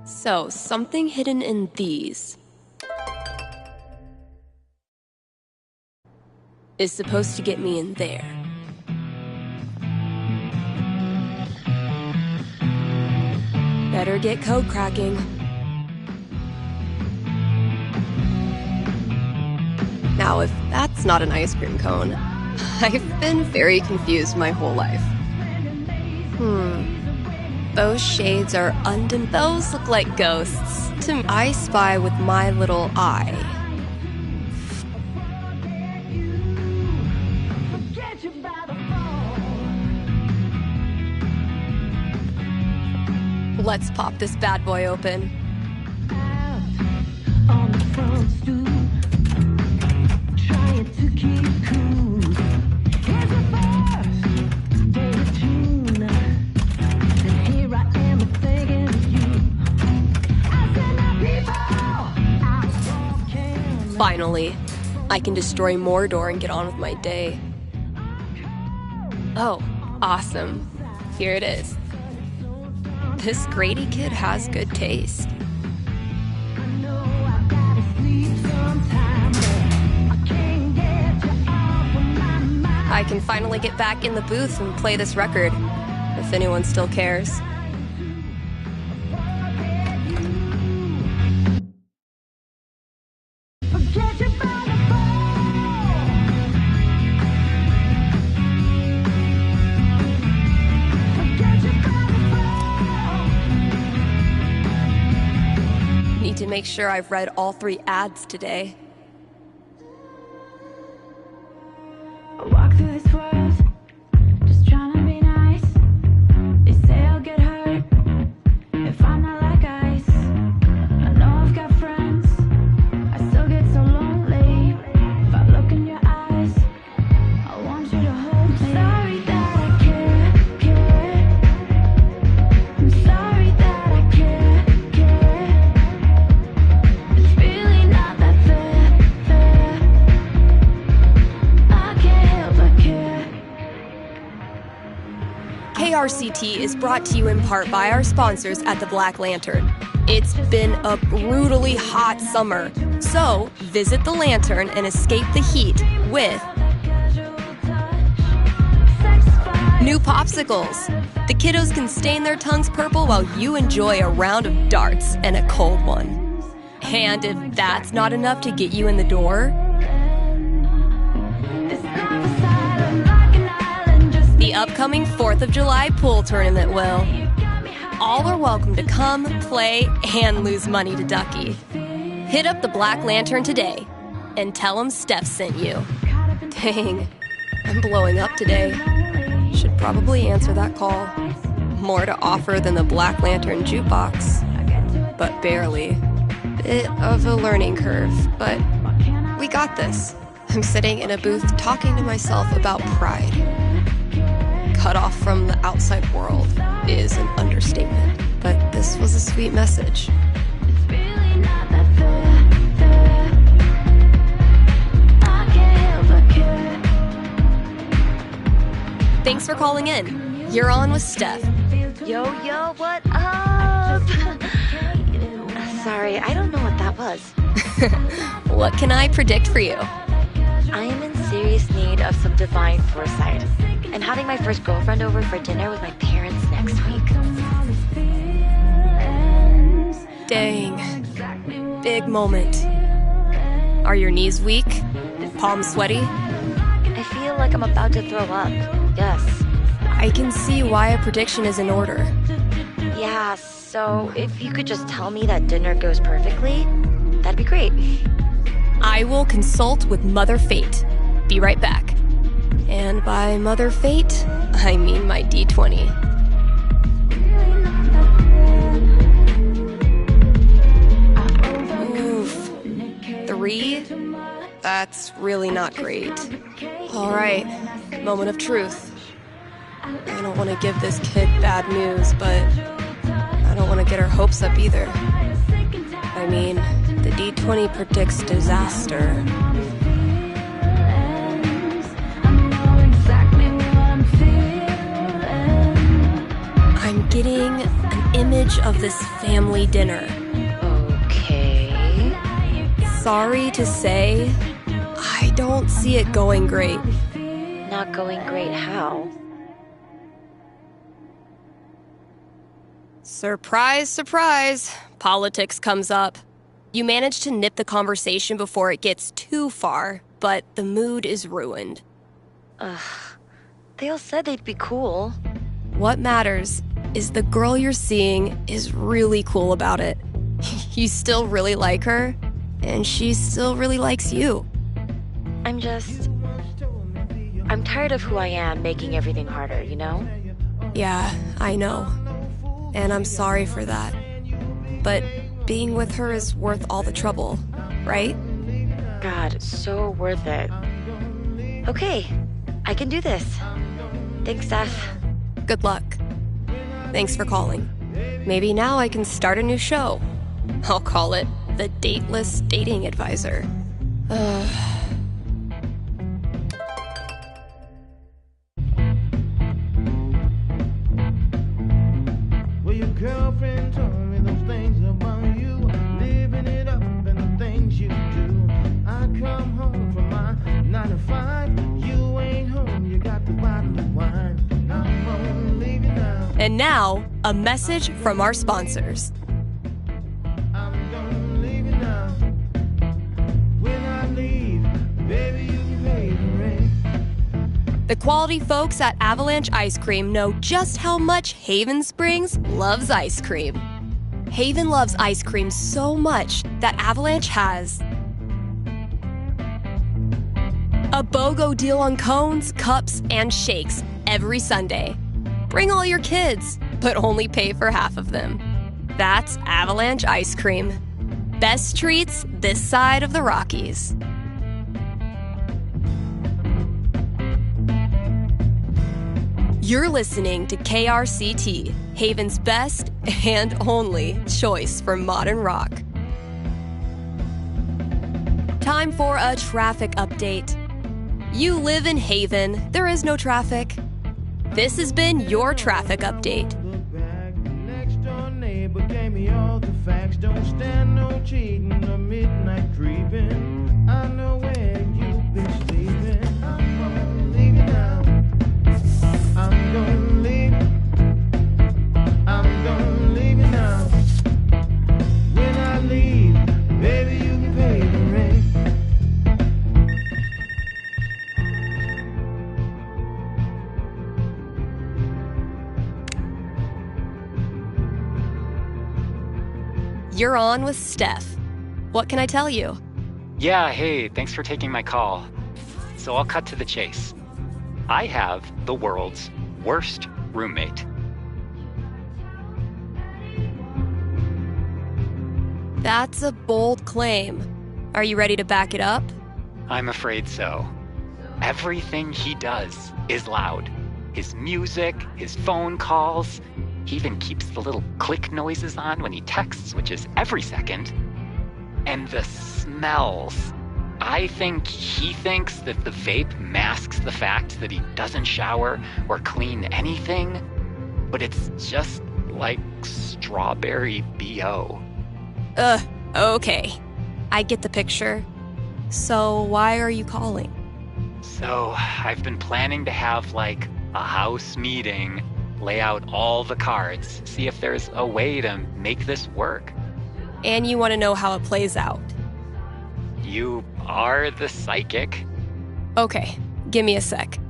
So, something hidden in these is supposed to get me in there. Better get code cracking. Now, if that's not an ice cream cone, I've been very confused my whole life. Those shades are those look like ghosts. To me, I spy with my little eye. Let's pop this bad boy open. On the front stoop, trying to keep cool. Here's the first day of June, and here I am thinking of you. I said, now people, finally, I can destroy Mordor and get on with my day. Oh, awesome. Here it is. This Grady kid has good taste. I can finally get back in the booth and play this record, if anyone still cares. Need to make sure I've read all 3 ads today. I walk through this world, just trying to be nice. They say I'll get hurt if I'm not like ice. I know I've got friends, I still get so lonely. If I look in your eyes, I want you to hold me. Sorry that I care. I'm sorry that I care. It's really not that fair. I can't help but care. KRCT is brought to you in part by our sponsors at the Black Lantern. It's been a brutally hot summer, so visit the Lantern and escape the heat with new popsicles. The kiddos can stain their tongues purple while you enjoy a round of darts and a cold one. And if that's not enough to get you in the door, the upcoming 4th of July pool tournament will. All are welcome to come, play, and lose money to Ducky. Hit up the Black Lantern today and tell them Steph sent you. Dang, I'm blowing up today. Should probably answer that call. More to offer than the Black Lantern jukebox, but barely. Bit of a learning curve, but we got this. I'm sitting in a booth talking to myself about pride. Cut off from the outside world is an understatement, but this was a sweet message. It's really not that fair. I can't help but care. Thanks for calling in. You're on with Steph. Yo, what up? Sorry, I don't know what that was. What can I predict for you? I am in serious need of some divine foresight, and having my first girlfriend over for dinner with my parents next week. Dang. Big moment. Are your knees weak? Palms sweaty? I feel like I'm about to throw up. Yes. I can see why a prediction is in order. Yeah, so if you could just tell me that dinner goes perfectly, that'd be great. I will consult with Mother Fate. Be right back. And by Mother Fate, I mean my D20. Oof. 3? That's really not great. All right, moment of truth. I don't want to give this kid bad news, but I don't want to get her hopes up either. I mean, the D20 predicts disaster. I'm getting an image of this family dinner. Okay. Sorry to say, I don't see it going great. Not going great how? Surprise, surprise. Politics comes up. You manage to nip the conversation before it gets too far, but the mood is ruined. Ugh. They all said they'd be cool. What matters is the girl you're seeing is really cool about it. You still really like her, and she still really likes you. I'm tired of who I am making everything harder, you know? Yeah, I know. And I'm sorry for that. But being with her is worth all the trouble, right? God, so worth it. Okay, I can do this. Thanks, Steph. Good luck. Thanks for calling. Maybe now I can start a new show. I'll call it The Dateless Dating Advisor. Well, your girlfriend told me those things about you, living it up and the things you do. I come home from my 9 to 5, you ain't home And now, a message from our sponsors. I'm gonna leave you now. When I leave, baby, you can pay the rent. The quality folks at Avalanche Ice Cream know just how much Haven Springs loves ice cream. Haven loves ice cream so much that Avalanche has a BOGO deal on cones, cups, and shakes every Sunday. Bring all your kids, but only pay for half of them. That's Avalanche Ice Cream. Best treats this side of the Rockies. You're listening to KRCT, Haven's best and only choice for modern rock. Time for a traffic update. You live in Haven, there is no traffic. This has been your traffic update. Look back, next door neighbor gave me all the facts. Don't stand no cheating or midnight creeping. I know where you've been sleeping. I'm gonna leave you now. I'm gonna leave. I'm gonna leave you now. When I leave, baby, you can pay the rent. You're on with Steph. What can I tell you? Yeah, hey, thanks for taking my call. So I'll cut to the chase. I have the world's worst roommate. That's a bold claim. Are you ready to back it up? I'm afraid so. Everything he does is loud. His music, his phone calls. He even keeps the little click noises on when he texts, which is every second. And the smells. I think he thinks that the vape masks the fact that he doesn't shower or clean anything, but it's just like strawberry BO. Okay. I get the picture. So why are you calling? So I've been planning to have like a house meeting, lay out all the cards, see if there's a way to make this work. And you want to know how it plays out. You are the psychic. Okay, give me a sec.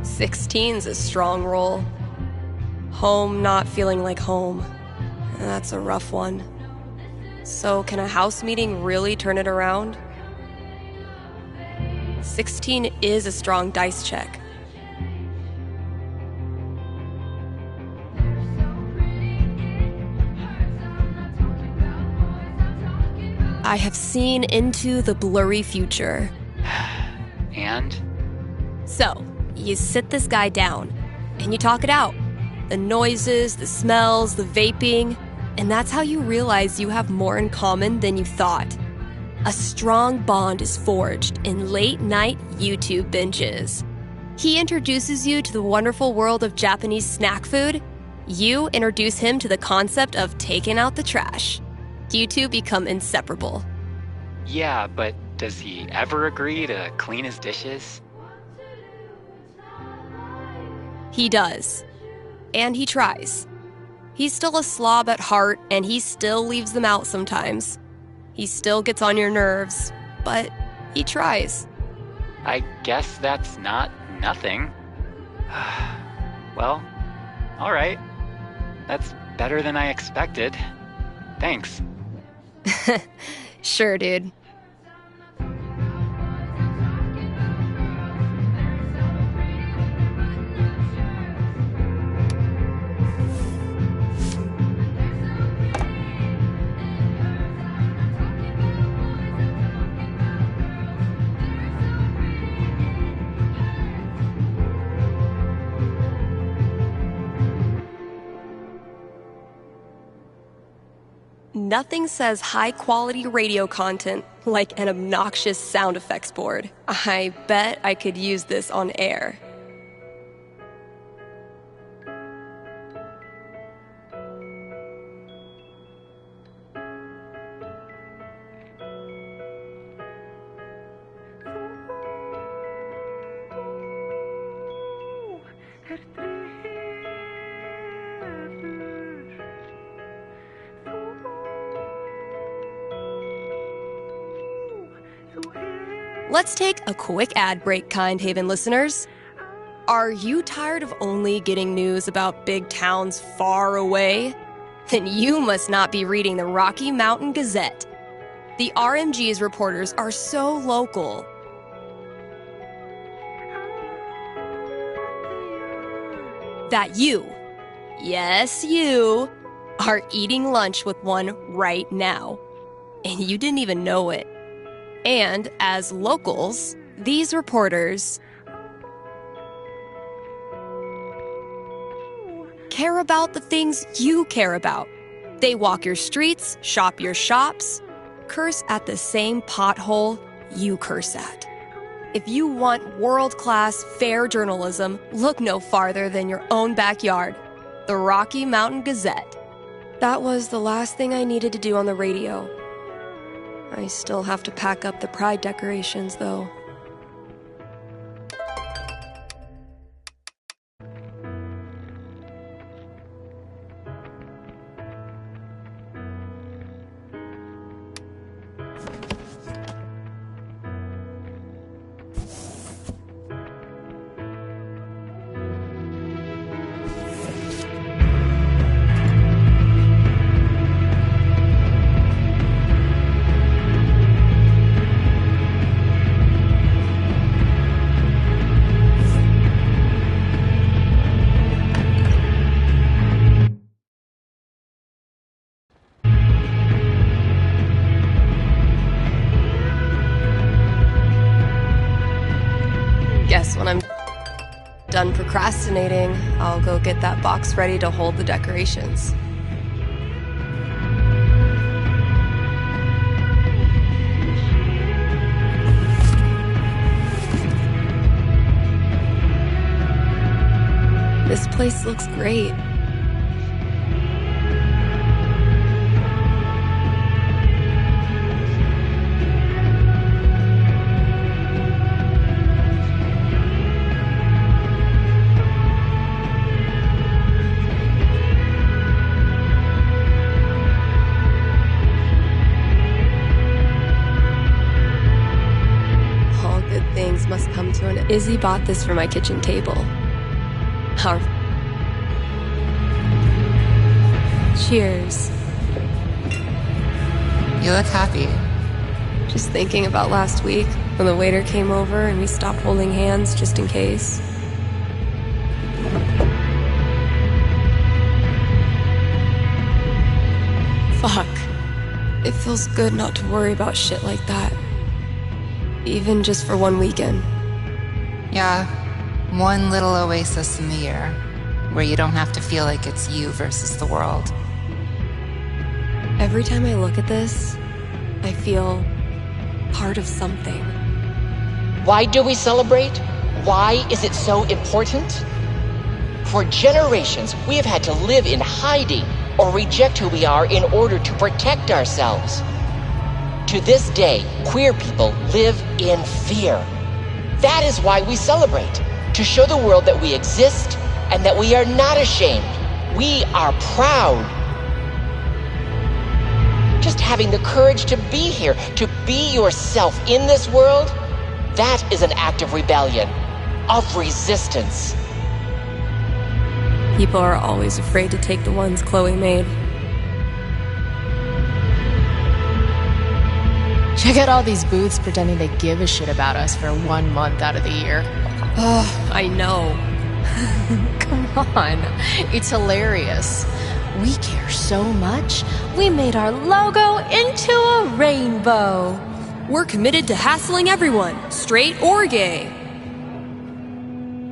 Sixteen's a strong roll. Home not feeling like home. That's a rough one. So can a house meeting really turn it around? 16 is a strong dice check. I have seen into the blurry future. And? So, you sit this guy down, and you talk it out. The noises, the smells, the vaping, and that's how you realize you have more in common than you thought. A strong bond is forged in late-night YouTube binges. He introduces you to the wonderful world of Japanese snack food. You introduce him to the concept of taking out the trash. You two become inseparable. Yeah, but does he ever agree to clean his dishes? He does. And he tries. He's still a slob at heart, and he still leaves them out sometimes. He still gets on your nerves, but he tries. I guess that's not nothing. Well, all right. That's better than I expected. Thanks. Sure, dude. Nothing says high-quality radio content like an obnoxious sound effects board. I bet I could use this on air. Let's take a quick ad break, Kind Haven listeners. Are you tired of only getting news about big towns far away? Then you must not be reading the Rocky Mountain Gazette. The RMG's reporters are so local. That you, yes you, are eating lunch with one right now. And you didn't even know it. And as locals, these reporters care about the things you care about. They walk your streets, shop your shops, curse at the same pothole you curse at. If you want world-class, fair journalism, look no farther than your own backyard. The Rocky Mountain Gazette. That was the last thing I needed to do on the radio. I still have to pack up the pride decorations, though. Guess when I'm done procrastinating, I'll go get that box ready to hold the decorations. This place looks great. All good things must come to an end. Izzy bought this for my kitchen table. Cheers. You look happy. Just thinking about last week when the waiter came over and we stopped holding hands just in case. Fuck. It feels good not to worry about shit like that. Even just for one weekend. Yeah, one little oasis in the year where you don't have to feel like it's you versus the world. Every time I look at this, I feel part of something. Why do we celebrate? Why is it so important? For generations, we have had to live in hiding or reject who we are in order to protect ourselves. To this day, queer people live in fear. That is why we celebrate, to show the world that we exist and that we are not ashamed. We are proud. Just having the courage to be here, to be yourself in this world, that is an act of rebellion, of resistance. People are always afraid to take the ones Chloe made. Check out all these booths pretending they give a shit about us for 1 month out of the year. Oh, I know. Come on, it's hilarious. We care so much, we made our logo into a rainbow. We're committed to hassling everyone, straight or gay.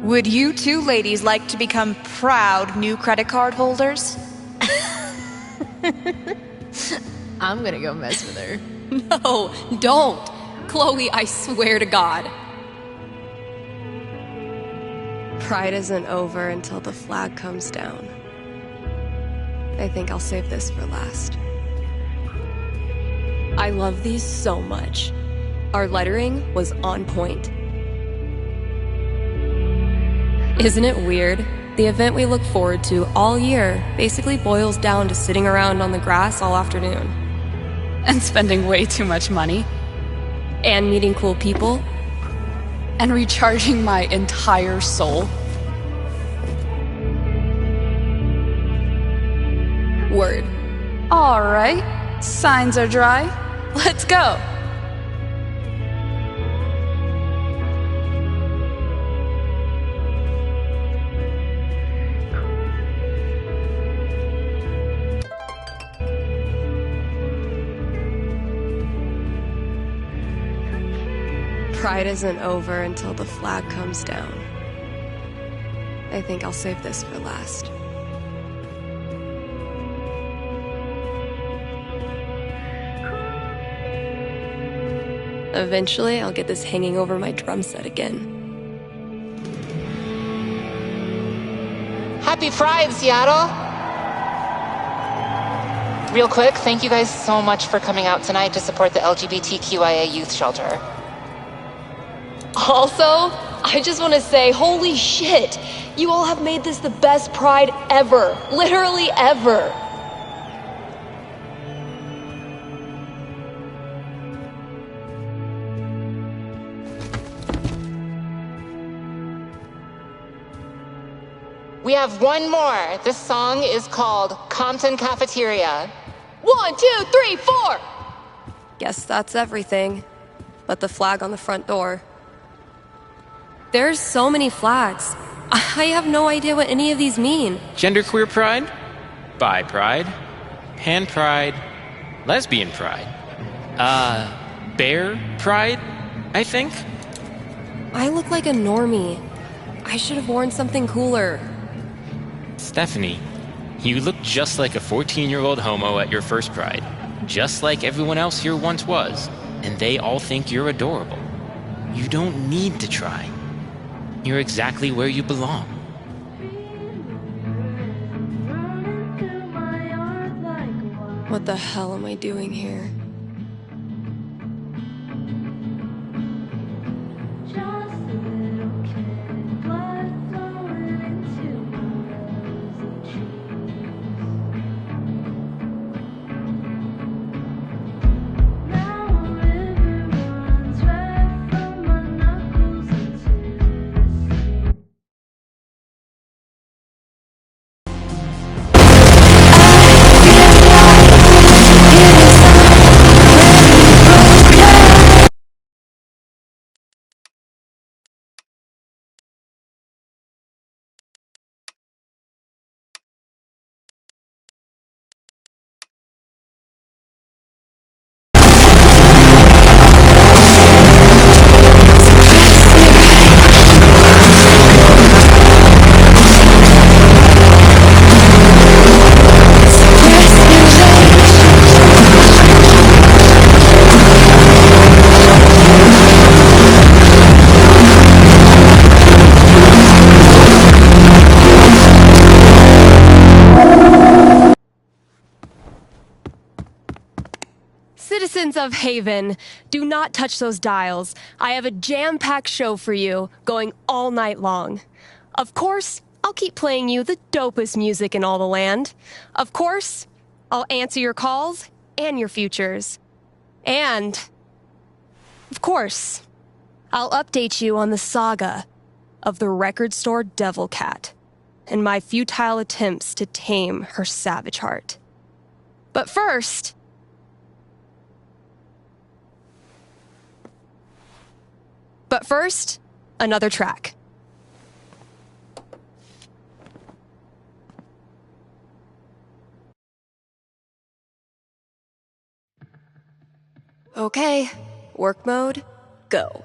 Would you two ladies like to become proud new credit card holders? I'm gonna go mess with her. No, don't. Chloe, I swear to God. Pride isn't over until the flag comes down. I think I'll save this for last. I love these so much. Our lettering was on point. Isn't it weird? The event we look forward to all year basically boils down to sitting around on the grass all afternoon. And spending way too much money. And meeting cool people. And recharging my entire soul. Word. All right, signs are dry. Let's go. Pride isn't over until the flag comes down. I think I'll save this for last. Eventually, I'll get this hanging over my drum set again. Happy Pride, Seattle! Real quick, thank you guys so much for coming out tonight to support the LGBTQIA youth shelter. Also, I just want to say, holy shit! You all have made this the best Pride ever. Literally ever. We have one more. This song is called Compton Cafeteria. 1, 2, 3, 4! Guess that's everything. But the flag on the front door. There's so many flags. I have no idea what any of these mean. Genderqueer pride, bi pride, pan pride, lesbian pride, bear pride, I think. I look like a normie. I should have worn something cooler. Stephanie, you look just like a 14-year-old homo at your first pride. Just like everyone else here once was. And they all think you're adorable. You don't need to try. You're exactly where you belong. What the hell am I doing here? Citizens of Haven, do not touch those dials. I have a jam-packed show for you, going all night long. Of course, I'll keep playing you the dopest music in all the land. Of course, I'll answer your calls and your futures. And, of course, I'll update you on the saga of the record store Devil Cat and my futile attempts to tame her savage heart. But first, another track. Okay, work mode, go.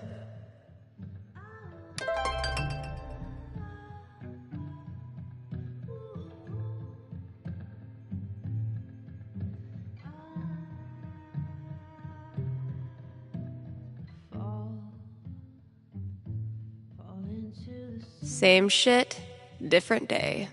Same shit, different day.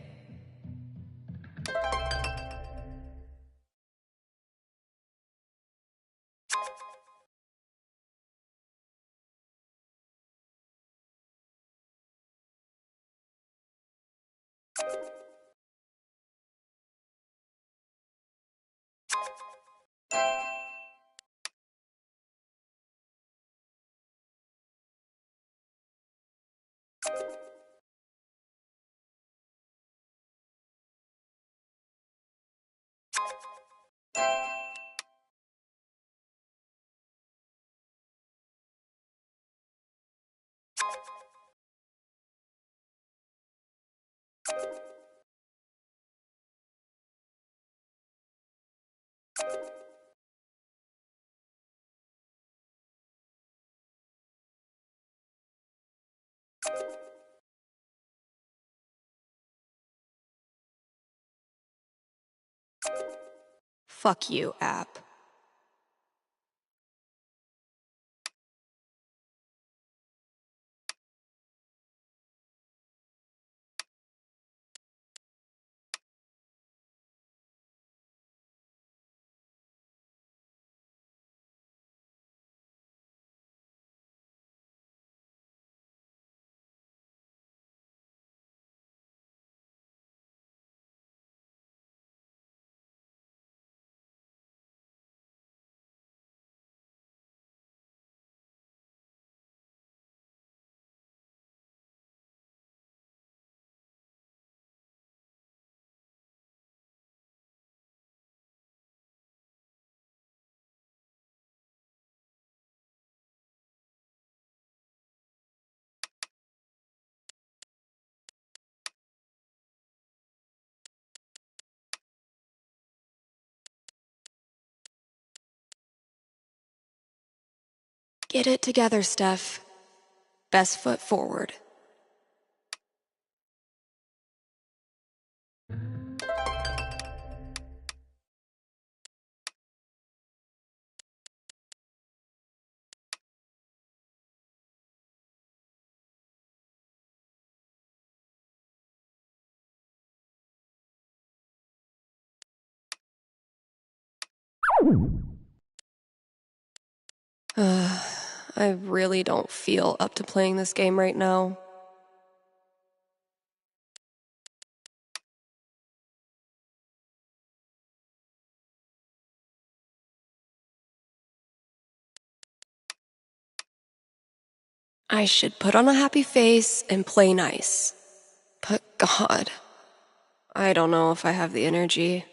Fuck you, app. Get it together, Steph. Best foot forward. I really don't feel up to playing this game right now. I should put on a happy face and play nice. But God, I don't know if I have the energy.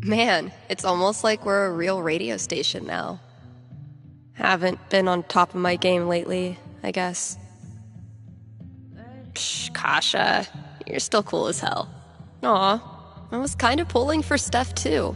Man, it's almost like we're a real radio station now. Haven't been on top of my game lately, I guess. Psh, Kasha, you're still cool as hell. Aw, I was kind of pulling for Steph too.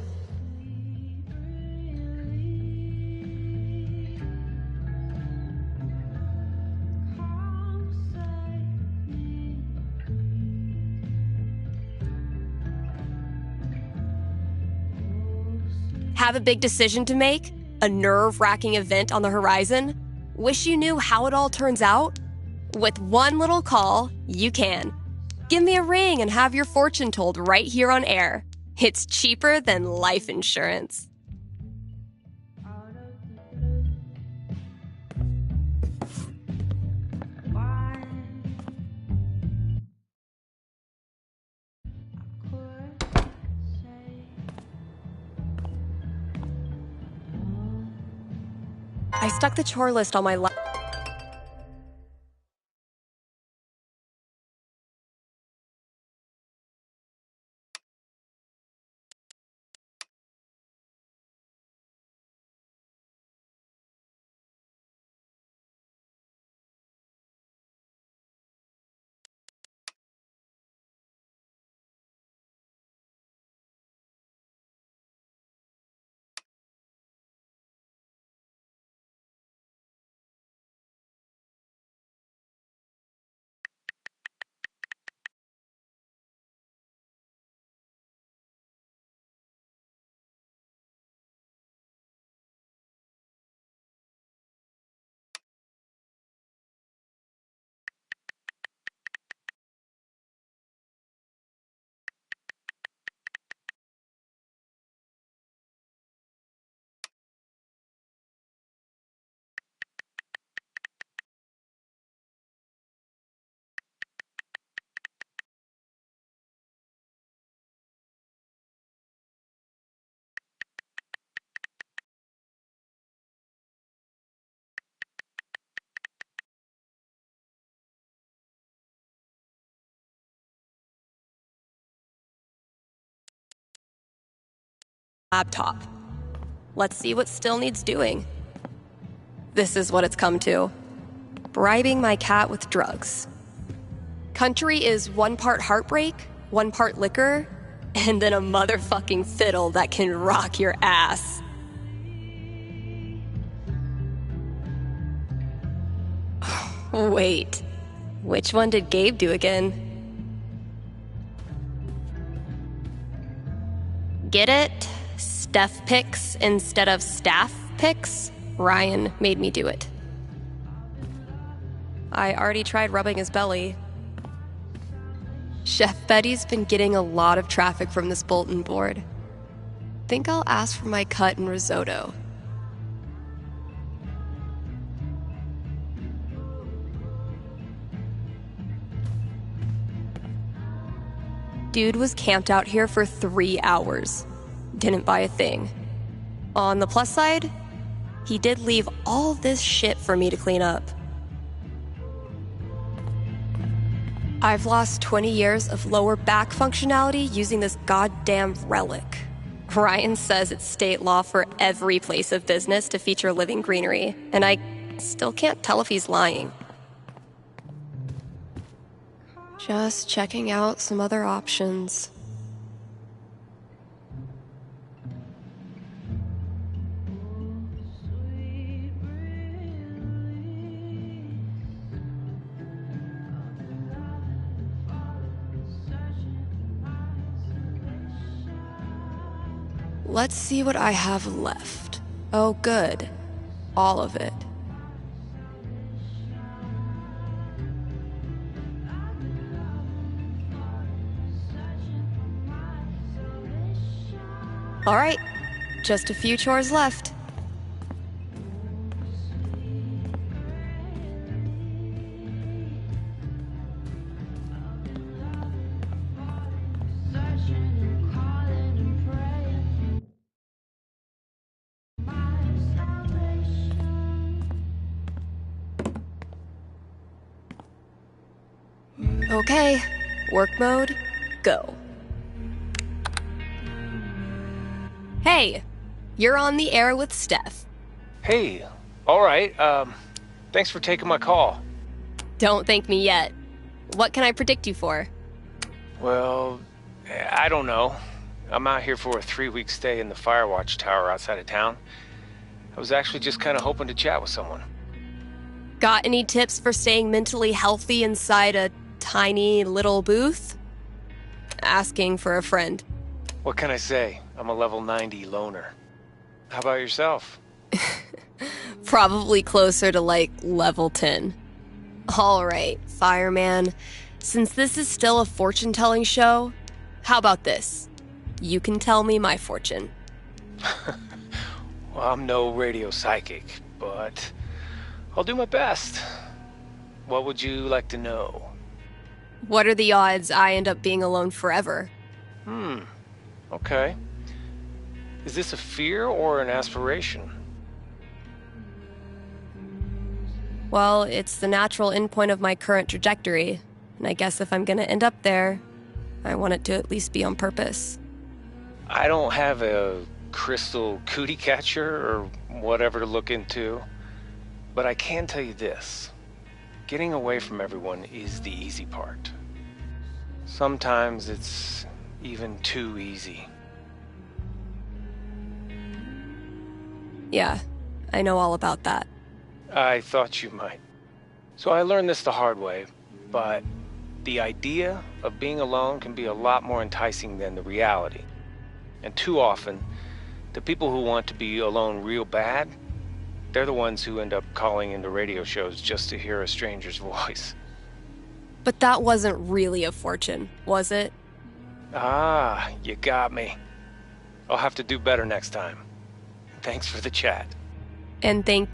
Have a big decision to make? A nerve-wracking event on the horizon? Wish you knew how it all turns out? With one little call, you can. Give me a ring and have your fortune told right here on air. It's cheaper than life insurance. I stuck the chore list on my laptop. Let's see what still needs doing. This is what it's come to. Bribing my cat with drugs. Country is 1 part heartbreak, 1 part liquor, and then a motherfucking fiddle that can rock your ass. Wait, which one did Gabe do again? Get it? Steph picks instead of staff picks? Ryan made me do it. I already tried rubbing his belly. Chef Betty's been getting a lot of traffic from this bulletin board. Think I'll ask for my cut in risotto. Dude was camped out here for 3 hours. Didn't buy a thing. On the plus side, he did leave all this shit for me to clean up. I've lost 20 years of lower back functionality using this goddamn relic. Ryan says it's state law for every place of business to feature living greenery, and I still can't tell if he's lying. Just checking out some other options. Let's see what I have left. Oh, good. All of it. All right, just a few chores left. Okay, work mode, go. Hey, you're on the air with Steph. Hey, all right. Thanks for taking my call. Don't thank me yet. What can I predict you for? Well, I don't know. I'm out here for a 3-week stay in the Firewatch Tower outside of town. I was actually just kind of hoping to chat with someone. Got any tips for staying mentally healthy inside a tiny little booth? Asking for a friend. What can I say? I'm a level 90 loner. How about yourself? Probably closer to like level 10. All right, fireman. Since this is still a fortune-telling show, how about this? You can tell me my fortune. Well, I'm no radio psychic, but I'll do my best. What would you like to know? What are the odds I end up being alone forever? Okay. Is this a fear or an aspiration? Well, it's the natural endpoint of my current trajectory, and I guess if I'm gonna end up there, I want it to at least be on purpose. I don't have a crystal cootie catcher or whatever to look into, but I can tell you this. Getting away from everyone is the easy part. Sometimes it's even too easy. Yeah, I know all about that. I thought you might. So I learned this the hard way, but the idea of being alone can be a lot more enticing than the reality. And too often, the people who want to be alone real bad, they're the ones who end up calling into radio shows just to hear a stranger's voice. But that wasn't really a fortune, was it? Ah, you got me. I'll have to do better next time. Thanks for the chat. And thank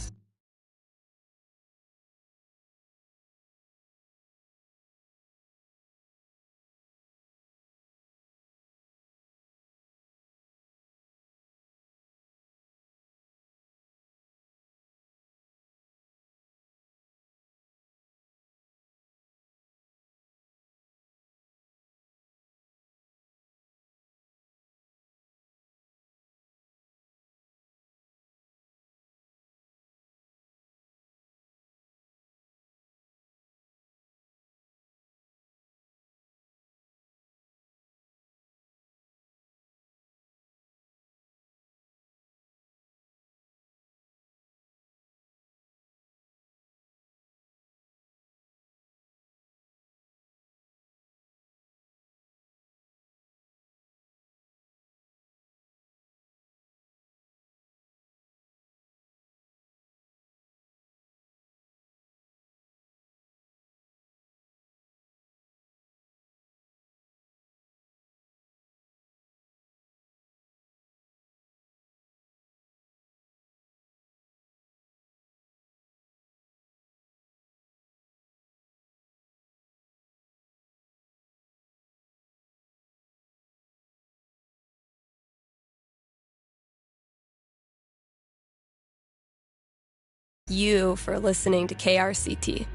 you for listening to KRCT.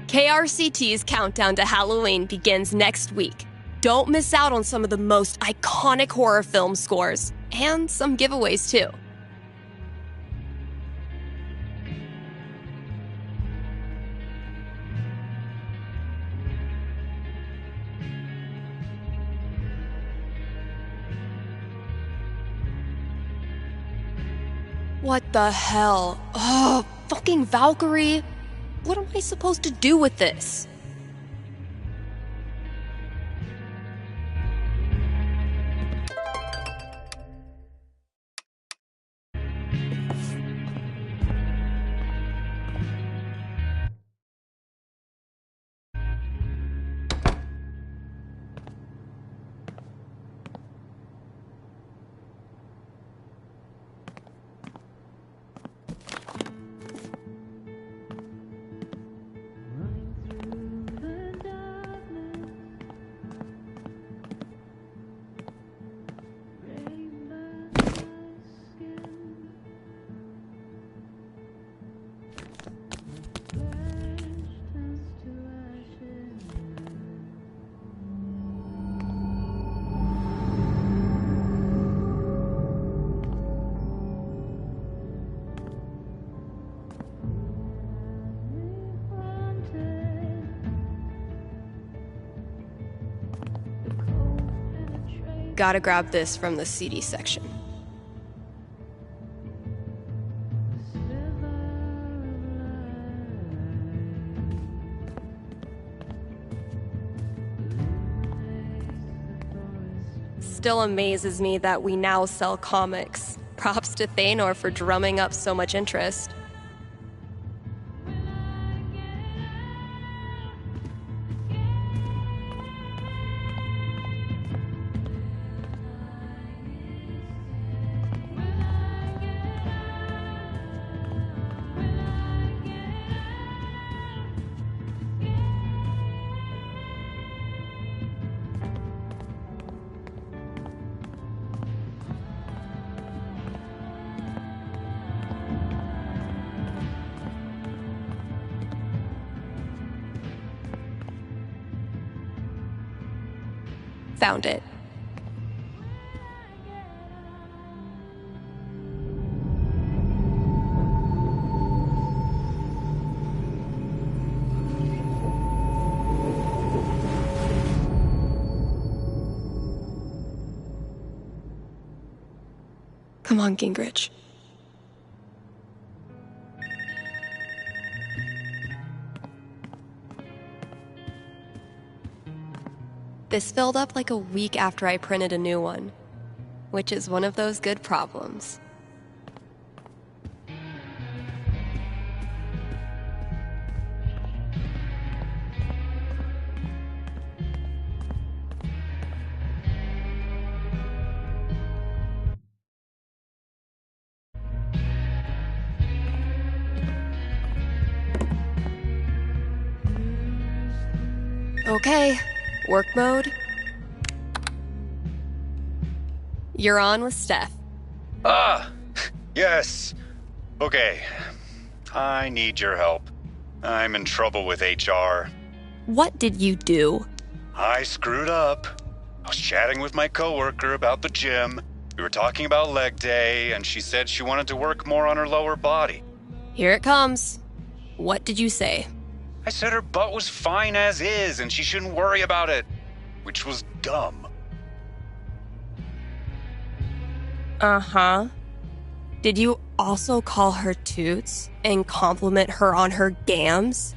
KRCT's countdown to Halloween begins next week. Don't miss out on some of the most iconic horror film scores, and some giveaways too. What the hell? Oh, fucking Valkyrie! What am I supposed to do with this? Gotta grab this from the CD section. Still amazes me that we now sell comics. Props to Thanor for drumming up so much interest. Found it. Come on, Gingrich. This filled up like a week after I printed a new one, which is one of those good problems. Okay, work mode. You're on with Steph. Yes. Okay. I need your help. I'm in trouble with HR. What did you do? I screwed up. I was chatting with my coworker about the gym. We were talking about leg day, and she said she wanted to work more on her lower body. Here it comes. What did you say? I said her butt was fine as is, and she shouldn't worry about it, which was dumb. Uh-huh. Did you also call her toots and compliment her on her gams?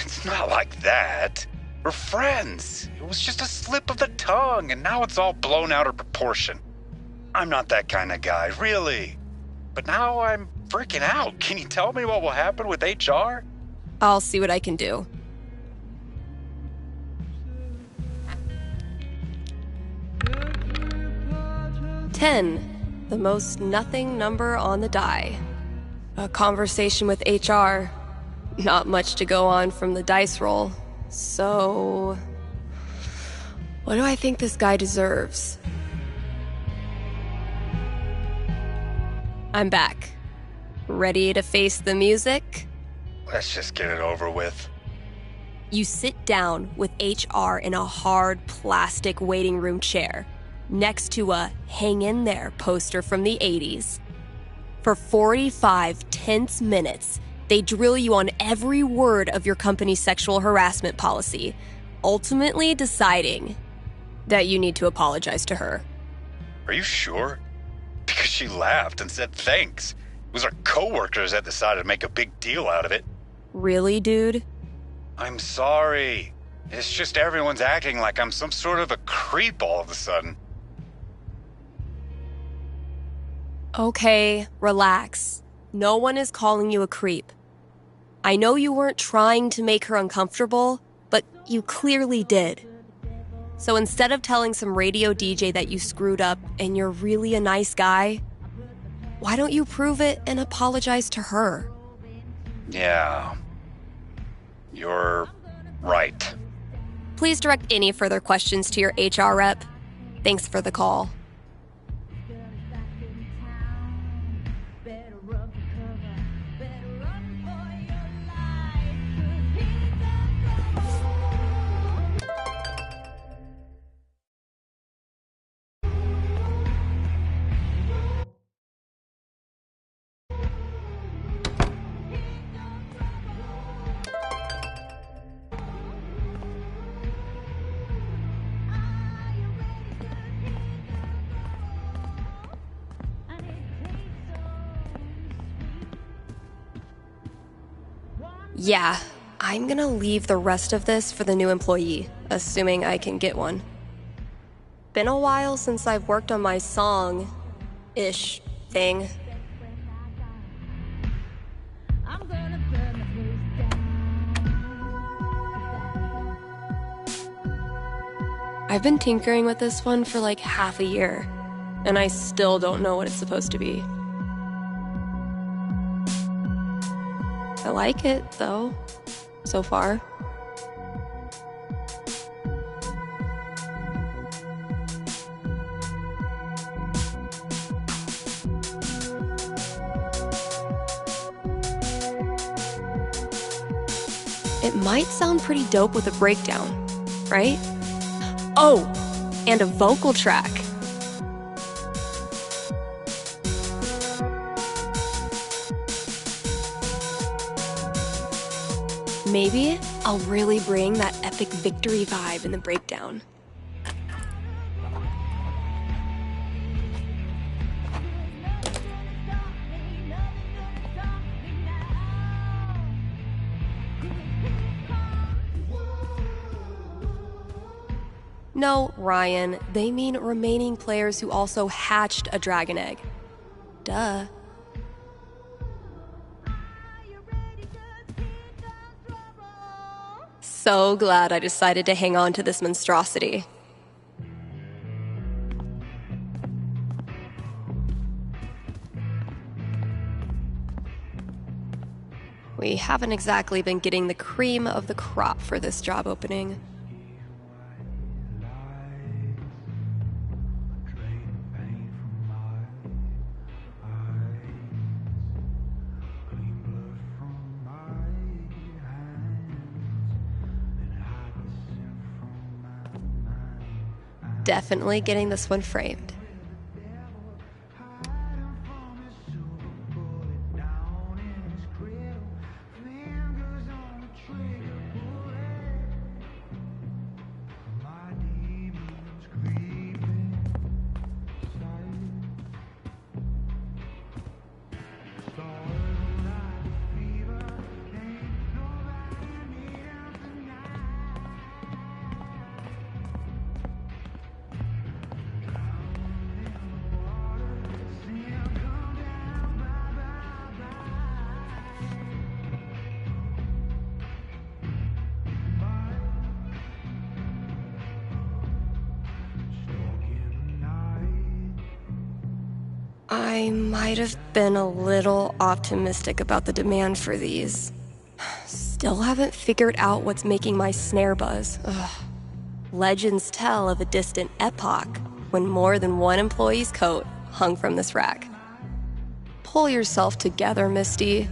It's not like that. We're friends. It was just a slip of the tongue, and now it's all blown out of proportion. I'm not that kind of guy, really. But now I'm freaking out. Can you tell me what will happen with HR? I'll see what I can do. $10, the most nothing number on the die. A conversation with HR. Not much to go on from the dice roll. So, what do I think this guy deserves? I'm back. Ready to face the music? Let's just get it over with. You sit down with HR in a hard plastic waiting room chair next to a "Hang in there" poster from the 80s. For 45 tense minutes, they drill you on every word of your company's sexual harassment policy, ultimately deciding that you need to apologize to her. Are you sure? Because she laughed and said thanks. It was our coworkers that decided to make a big deal out of it. Really, dude? I'm sorry. It's just everyone's acting like I'm some sort of a creep all of a sudden. Okay, relax. No one is calling you a creep. I know you weren't trying to make her uncomfortable, but you clearly did. So instead of telling some radio DJ that you screwed up and you're really a nice guy, why don't you prove it and apologize to her? Yeah. You're right. Please direct any further questions to your HR rep. Thanks for the call. Yeah, I'm gonna leave the rest of this for the new employee, assuming I can get one. Been a while since I've worked on my song-ish thing. I've been tinkering with this one for like half a year, and I still don't know what it's supposed to be. I like it, though, so far. It might sound pretty dope with a breakdown, right? Oh, and a vocal track. Maybe I'll really bring that epic victory vibe in the breakdown. No, Ryan, they mean remaining players who also hatched a dragon egg. Duh. So glad I decided to hang on to this monstrosity. We haven't exactly been getting the cream of the crop for this job opening. Definitely getting this one framed. I might have been a little optimistic about the demand for these. Still haven't figured out what's making my snare buzz. Ugh. Legends tell of a distant epoch when more than one employee's coat hung from this rack. Pull yourself together, Misty.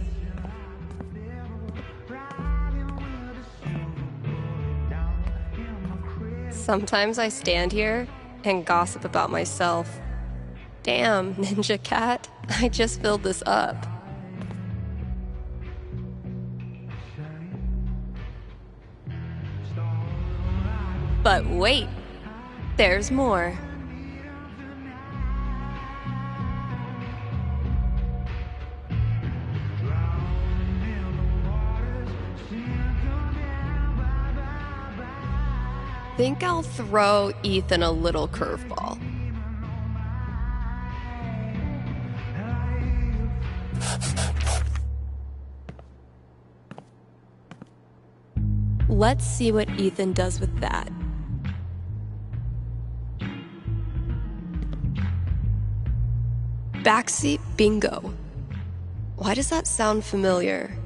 Sometimes I stand here and gossip about myself. Damn, Ninja Cat, I just filled this up. But wait, there's more. Think I'll throw Ethan a little curveball. Let's see what Ethan does with that. Backseat bingo. Why does that sound familiar?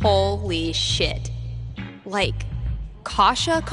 Holy shit. Like, Kasha?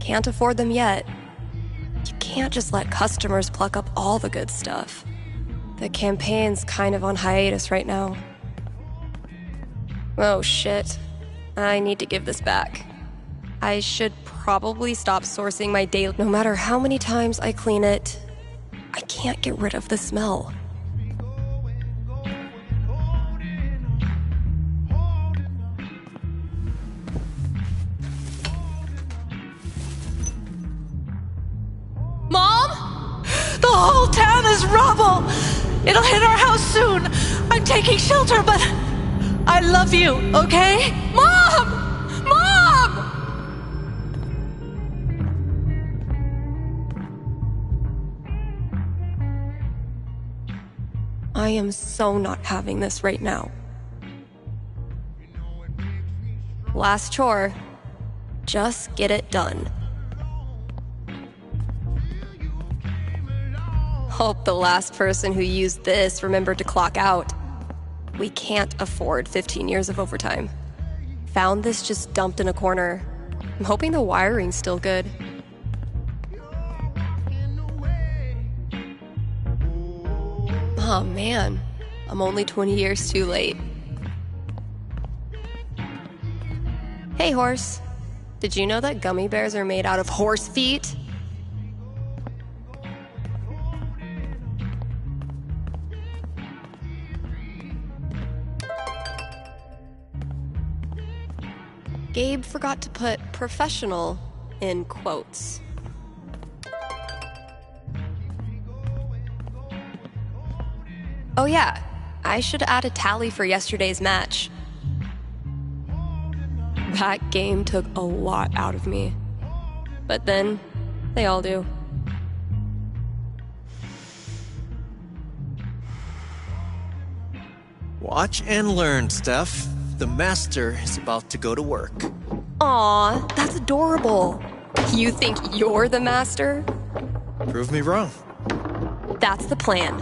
Can't afford them yet. You can't just let customers pluck up all the good stuff. The campaign's kind of on hiatus right now. Oh shit. I need to give this back. I should probably stop sourcing my daily. No matter how many times I clean it, I can't get rid of the smell. Mom? The whole town is rubble! It'll hit our house soon! I'm taking shelter, but I love you, okay? Mom! Mom! I am so not having this right now. Last chore. Just get it done. Hope the last person who used this remembered to clock out. We can't afford 15 years of overtime. Found this just dumped in a corner. I'm hoping the wiring's still good. Oh man, I'm only 20 years too late. Hey horse, did you know that gummy bears are made out of horse feet? Gabe forgot to put professional in quotes. Oh yeah, I should add a tally for yesterday's match. That game took a lot out of me. But then, they all do. Watch and learn, Steph. The master is about to go to work. Aw, that's adorable. You think you're the master? Prove me wrong. That's the plan.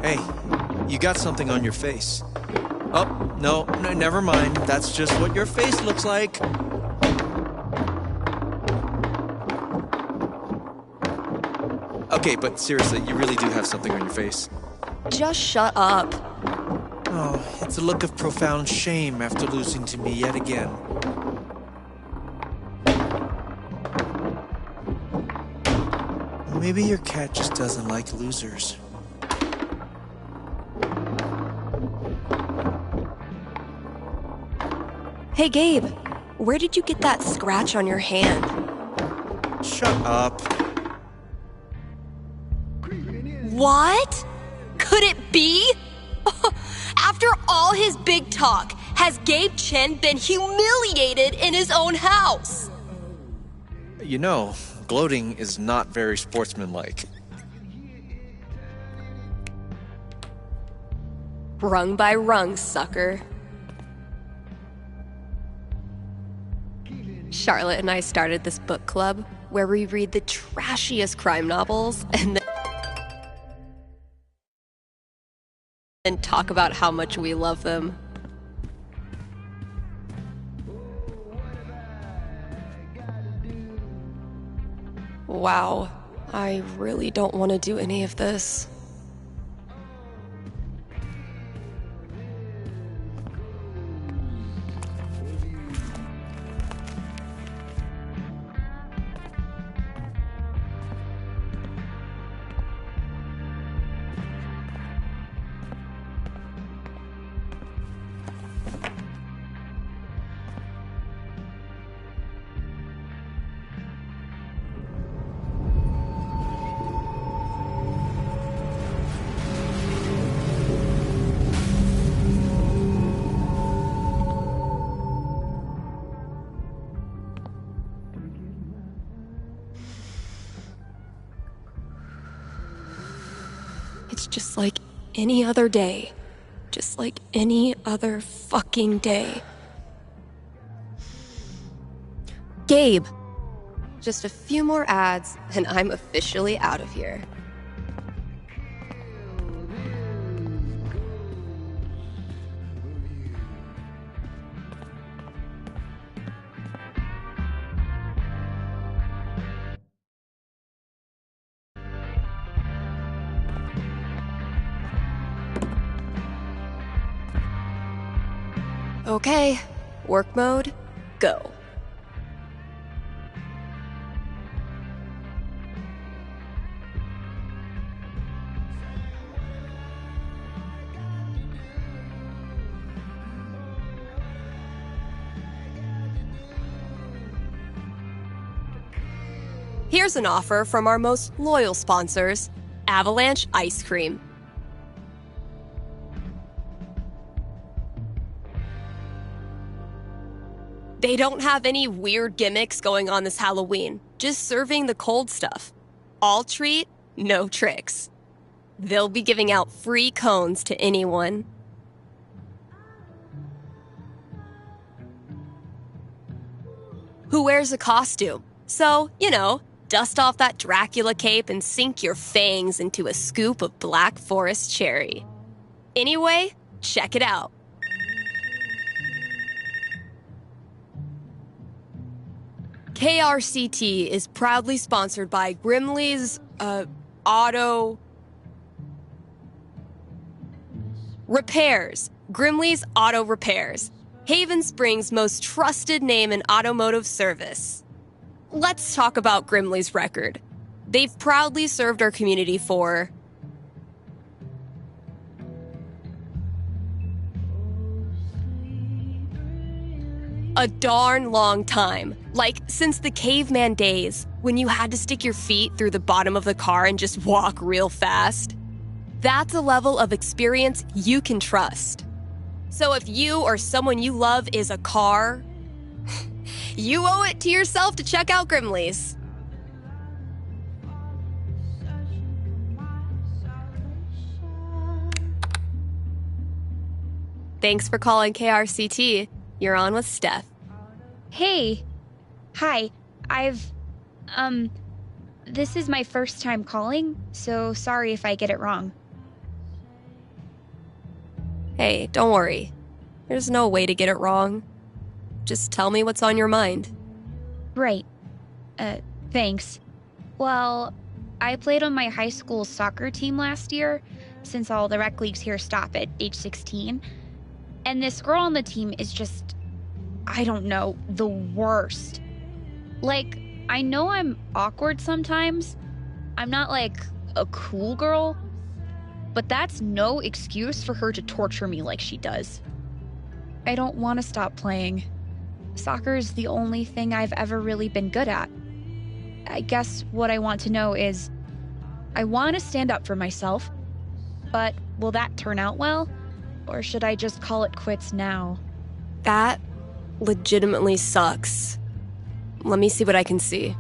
Hey, you got something on your face. Oh, no, never mind. That's just what your face looks like. Okay, but seriously, you really do have something on your face. Just shut up. Oh, it's a look of profound shame after losing to me yet again. Maybe your cat just doesn't like losers. Hey Gabe, where did you get that scratch on your hand? Shut up. What? Could it be? After all his big talk, has Gabe Chen been humiliated in his own house? You know, gloating is not very sportsmanlike. Rung by rung, sucker. Charlotte and I started this book club where we read the trashiest crime novels and then talk about how much we love them. Wow, I really don't want to do any of this. It's just like any other day. Just like any other fucking day. Gabe! Just a few more ads, and I'm officially out of here. Okay, work mode, go. Here's an offer from our most loyal sponsors, Avalanche Ice Cream. They don't have any weird gimmicks going on this Halloween, just serving the cold stuff. All treat, no tricks. They'll be giving out free cones to anyone. Who wears a costume? So, dust off that Dracula cape and sink your fangs into a scoop of Black Forest cherry. Anyway, check it out. KRCT is proudly sponsored by Grimley's, Auto Repairs. Grimley's Auto Repairs. Haven Springs' most trusted name in automotive service. Let's talk about Grimley's record. They've proudly served our community for a darn long time. Like, since the caveman days, when you had to stick your feet through the bottom of the car and just walk real fast. That's a level of experience you can trust. So if you or someone you love is a car, you owe it to yourself to check out Grimley's. Thanks for calling KRCT. You're on with Steph. Hey. Hi. This is my first time calling, so sorry if I get it wrong. Hey, don't worry. There's no way to get it wrong. Just tell me what's on your mind. Right. Thanks. Well, I played on my high school soccer team last year, since all the rec leagues here stop at age 16. And this girl on the team is just, I don't know, the worst. Like, I know I'm awkward sometimes. I'm not like a cool girl, but that's no excuse for her to torture me like she does. I don't want to stop playing. Soccer's the only thing I've ever really been good at. I guess what I want to know is, I want to stand up for myself, but will that turn out well? Or should I just call it quits now? That legitimately sucks. Let me see what I can see.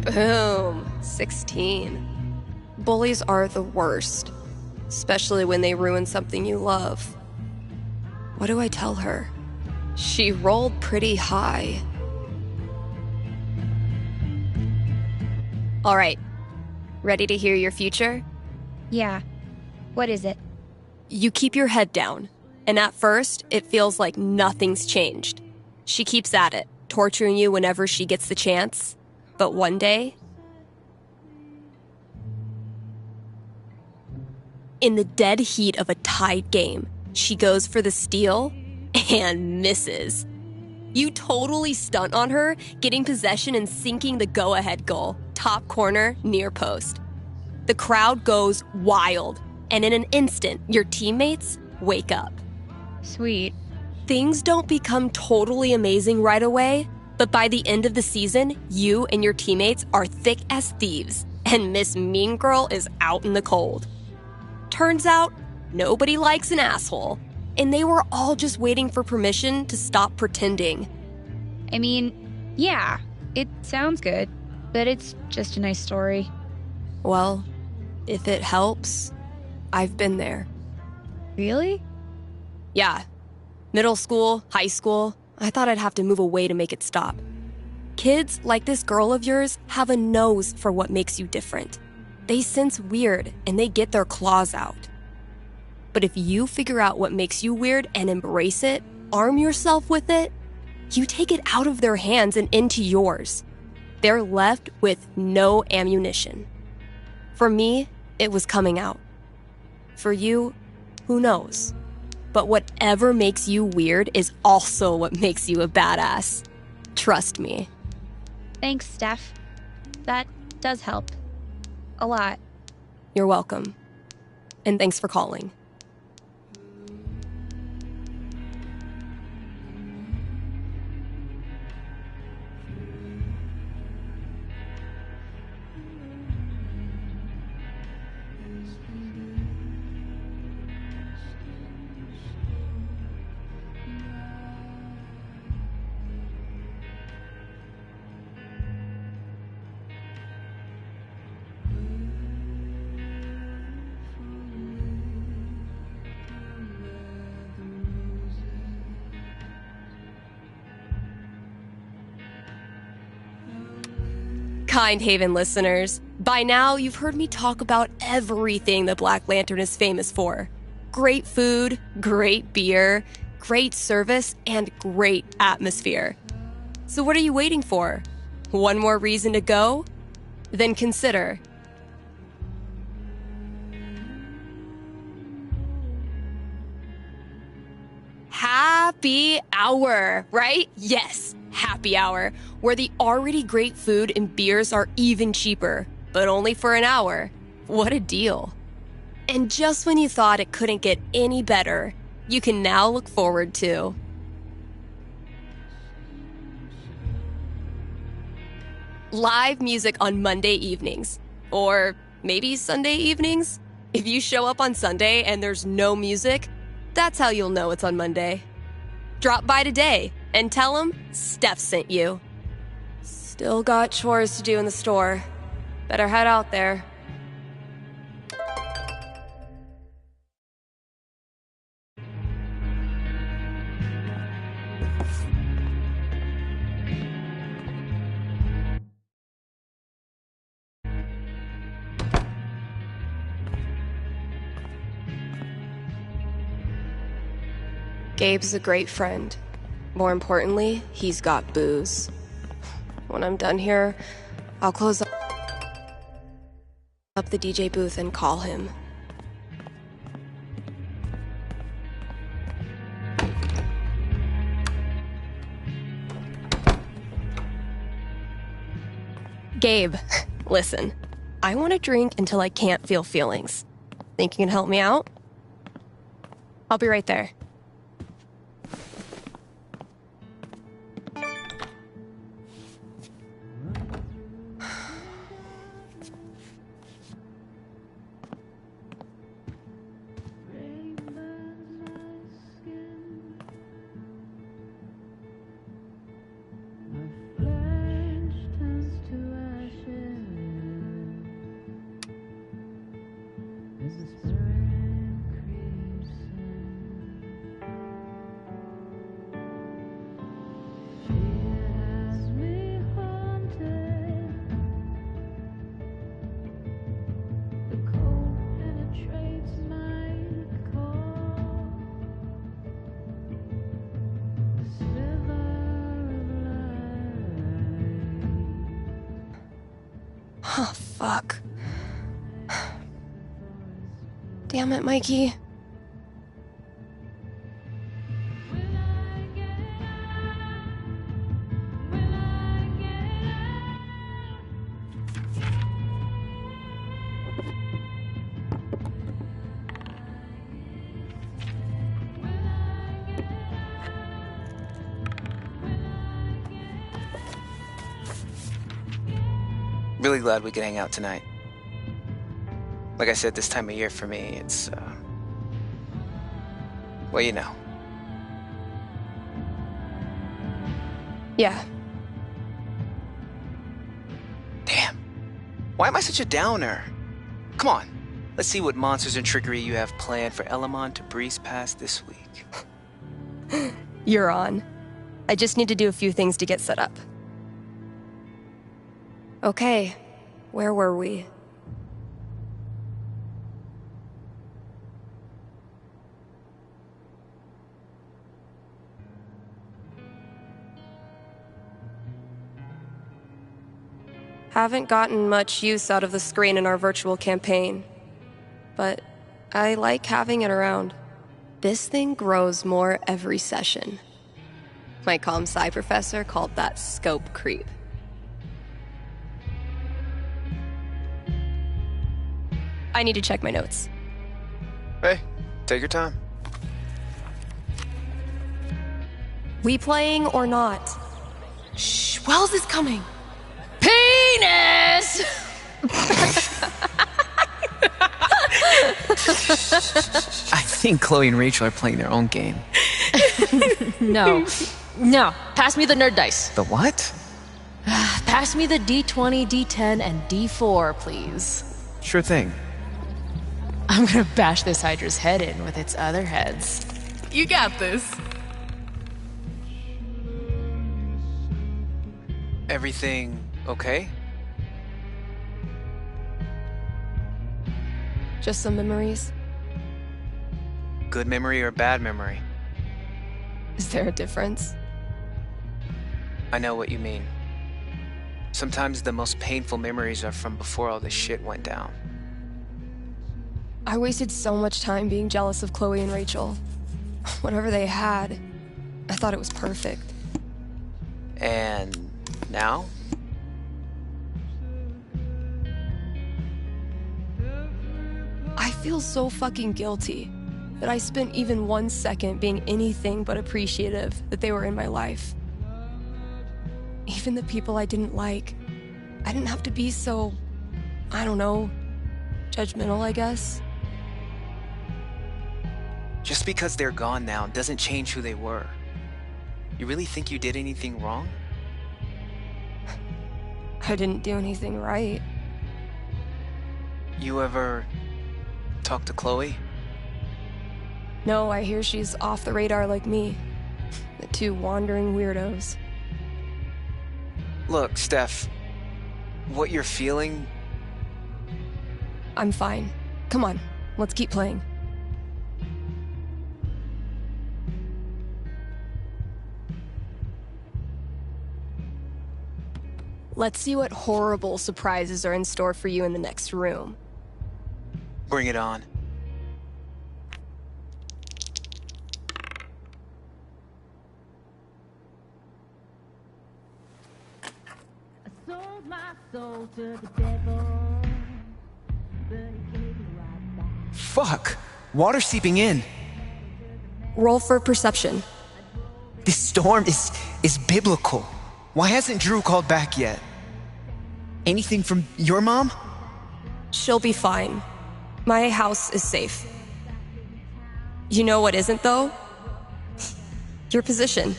Boom. 16. Bullies are the worst, especially when they ruin something you love. What do I tell her? She rolled pretty high. All right. Ready to hear your future? Yeah. What is it? You keep your head down, and at first, it feels like nothing's changed. She keeps at it, torturing you whenever she gets the chance. But one day, in the dead heat of a tied game, she goes for the steal and misses. You totally stunt on her, getting possession and sinking the go-ahead goal, top corner, near post. The crowd goes wild, and in an instant, your teammates wake up. Sweet. Things don't become totally amazing right away, but by the end of the season, you and your teammates are thick as thieves, and Miss Mean Girl is out in the cold. Turns out, nobody likes an asshole, and they were all just waiting for permission to stop pretending. I mean, yeah, it sounds good, but it's just a nice story. Well, if it helps, I've been there. Really? Yeah. Middle school, high school, I thought I'd have to move away to make it stop. Kids like this girl of yours have a nose for what makes you different. They sense weird and they get their claws out. But if you figure out what makes you weird and embrace it, arm yourself with it, you take it out of their hands and into yours. They're left with no ammunition. For me, it was coming out. For you, who knows? But whatever makes you weird is also what makes you a badass. Trust me. Thanks, Steph. That does help. A lot. You're welcome. And thanks for calling. Kind Haven listeners, by now you've heard me talk about everything the Black Lantern is famous for. Great food, great beer, great service, and great atmosphere. So what are you waiting for? One more reason to go? Then consider. Happy hour, right? Yes, happy hour, where the already great food and beers are even cheaper, but only for an hour. What a deal. And just when you thought it couldn't get any better, you can now look forward to live music on Monday evenings, or maybe Sunday evenings. If you show up on Sunday and there's no music, that's how you'll know it's on Monday. Drop by today and tell them Steph sent you. Still got chores to do in the store. Better head out there. Gabe's a great friend. More importantly, he's got booze. When I'm done here, I'll close up the DJ booth and call him. Gabe, listen. I want to drink until I can't feel feelings. Think you can help me out? I'll be right there. Oh, fuck. Damn it, Mikey. Really glad we could hang out tonight. Like I said, this time of year for me, it's, well, you know. Yeah. Damn. Why am I such a downer? Come on. Let's see what monsters and trickery you have planned for Elamon to breeze past this week. You're on. I just need to do a few things to get set up. Okay, where were we? Haven't gotten much use out of the screen in our virtual campaign, but I like having it around. This thing grows more every session. My comp-sci professor called that scope creep. I need to check my notes. Hey, take your time. We playing or not? Shh, Wells is coming. Penis! I think Chloe and Rachel are playing their own game. No. Pass me the nerd dice. The what? Pass me the D20, D10, and D4, please. Sure thing. I'm gonna bash this Hydra's head in with its other heads. You got this. Everything okay? Just some memories. Good memory or bad memory? Is there a difference? I know what you mean. Sometimes the most painful memories are from before all this shit went down. I wasted so much time being jealous of Chloe and Rachel. Whatever they had, I thought it was perfect. And now? I feel so fucking guilty that I spent even 1 second being anything but appreciative that they were in my life. Even the people I didn't like. I didn't have to be so, I don't know, judgmental, I guess. Just because they're gone now doesn't change who they were. You really think you did anything wrong? I didn't do anything right. You ever talk to Chloe? No, I hear she's off the radar like me. The two wandering weirdos. Look, Steph, what you're feeling... I'm fine. Come on, let's keep playing. Let's see what horrible surprises are in store for you in the next room. Bring it on. Sold my soul to the devil, but he gave me right back. Fuck! Water seeping in. Roll for perception. This storm is biblical. Why hasn't Drew called back yet? Anything from your mom? She'll be fine. My house is safe. You know what isn't, though? Your position.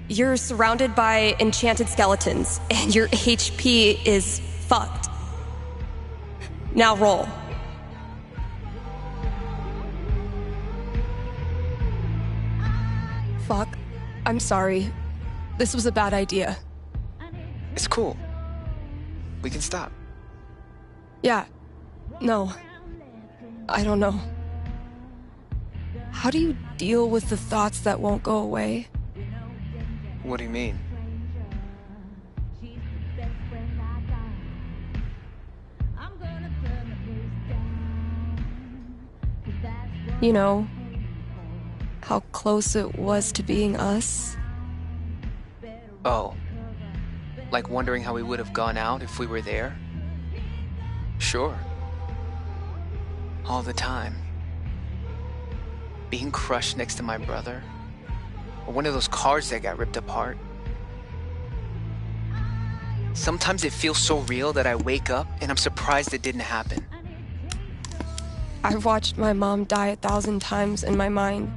You're surrounded by enchanted skeletons, and your HP is fucked. Now roll. Fuck. I'm sorry. This was a bad idea. It's cool. We can stop. Yeah. No. I don't know. How do you deal with the thoughts that won't go away? What do you mean? You know, how close it was to being us? Oh. Like wondering how we would have gone out if we were there? Sure. All the time. Being crushed next to my brother. Or one of those cars that got ripped apart. Sometimes it feels so real that I wake up and I'm surprised it didn't happen. I've watched my mom die 1,000 times in my mind,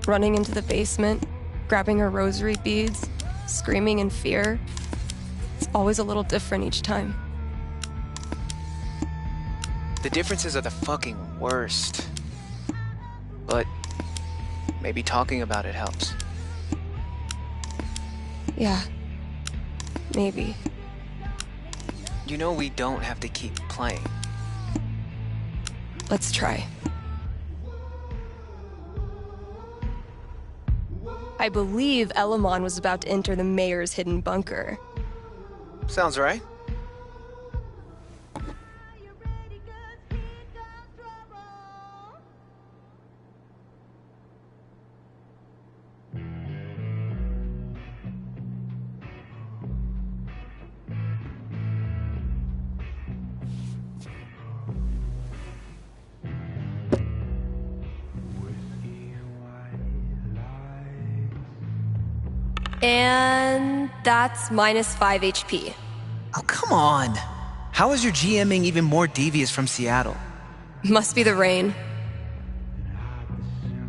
running into the basement, grabbing her rosary beads, screaming in fear. It's always a little different each time. The differences are the fucking worst. But maybe talking about it helps. Yeah. Maybe. You know we don't have to keep playing. Let's try. I believe Elamon was about to enter the mayor's hidden bunker. Sounds right. And that's minus 5 HP. Oh, come on. How is your GMing even more devious from Seattle? Must be the rain.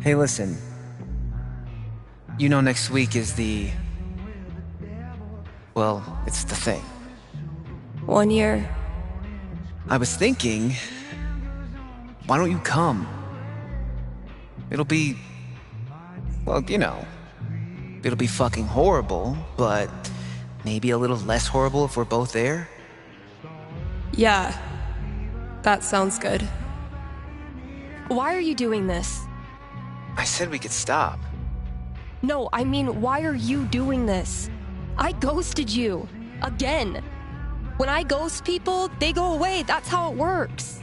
Hey, listen. You know next week is the... Well, it's the thing. 1 year. I was thinking... Why don't you come? It'll be... Well, you know... It'll be fucking horrible, but maybe a little less horrible if we're both there. Yeah, that sounds good. Why are you doing this? I said we could stop. No, I mean, why are you doing this? I ghosted you. Again. When I ghost people, they go away. That's how it works.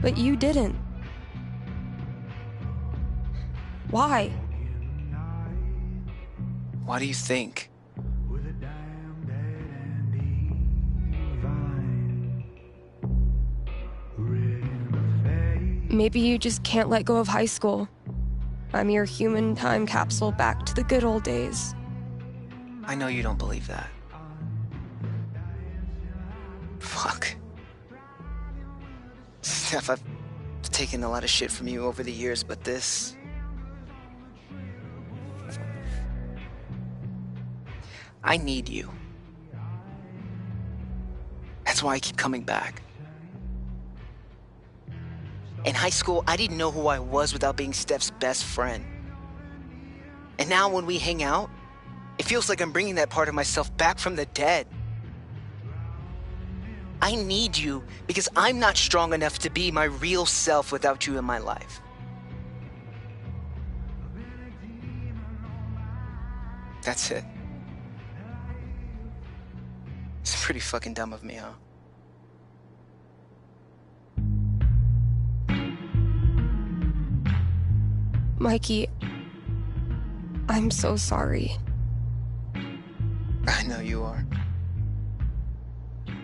But you didn't. Why? Why do you think? Maybe you just can't let go of high school. I'm your human time capsule back to the good old days. I know you don't believe that. Fuck. Steph, I've taken a lot of shit from you over the years, but this... I need you. That's why I keep coming back. In high school, I didn't know who I was without being Steph's best friend. And now when we hang out, it feels like I'm bringing that part of myself back from the dead. I need you because I'm not strong enough to be my real self without you in my life. That's it. It's pretty fucking dumb of me, huh? Mikey, I'm so sorry. I know you are.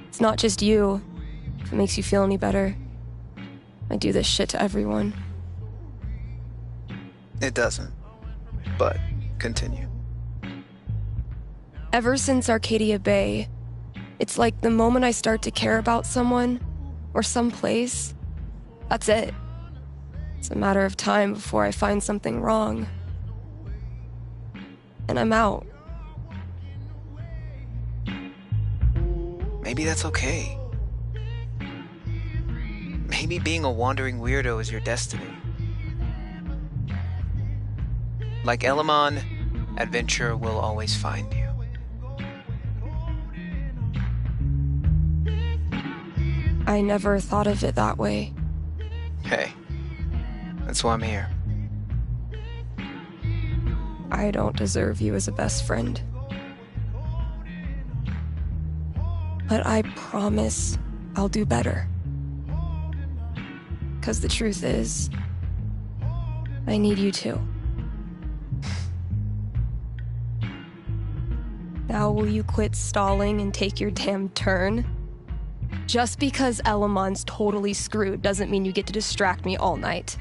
It's not just you. If it makes you feel any better. I do this shit to everyone. It doesn't. But continue. Ever since Arcadia Bay, it's like the moment I start to care about someone or someplace, that's it. It's a matter of time before I find something wrong. And I'm out. Maybe that's okay. Maybe being a wandering weirdo is your destiny. Like Elamon, adventure will always find you. I never thought of it that way. Hey, that's why I'm here. I don't deserve you as a best friend. But I promise I'll do better. 'Cause the truth is, I need you too. Now will you quit stalling and take your damn turn? Just because Elamon's totally screwed doesn't mean you get to distract me all night.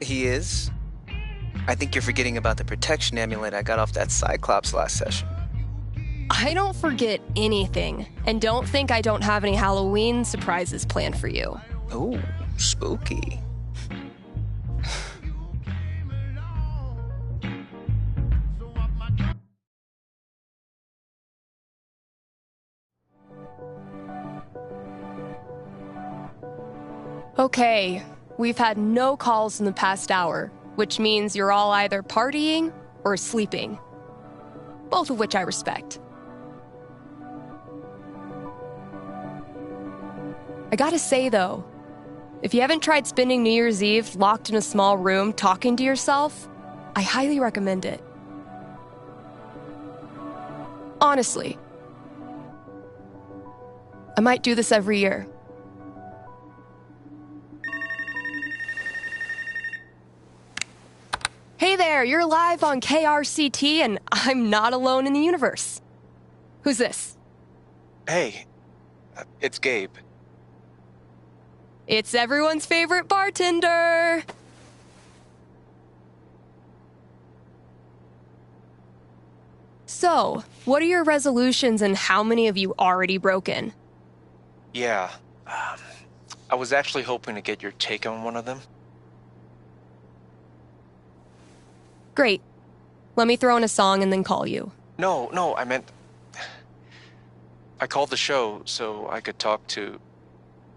He is? I think you're forgetting about the protection amulet I got off that Cyclops last session. I don't forget anything, and don't think I don't have any Halloween surprises planned for you. Ooh, spooky. Okay, we've had no calls in the past hour, which means you're all either partying or sleeping. Both of which I respect. I gotta say though, if you haven't tried spending New Year's Eve locked in a small room talking to yourself, I highly recommend it. Honestly. I might do this every year. Hey there, you're live on KRCT, and I'm not alone in the universe. Who's this? Hey, it's Gabe. It's everyone's favorite bartender. So, what are your resolutions and how many have you already broken? Yeah, I was actually hoping to get your take on one of them. Great. Let me throw in a song and then call you. No, I meant... I called the show so I could talk to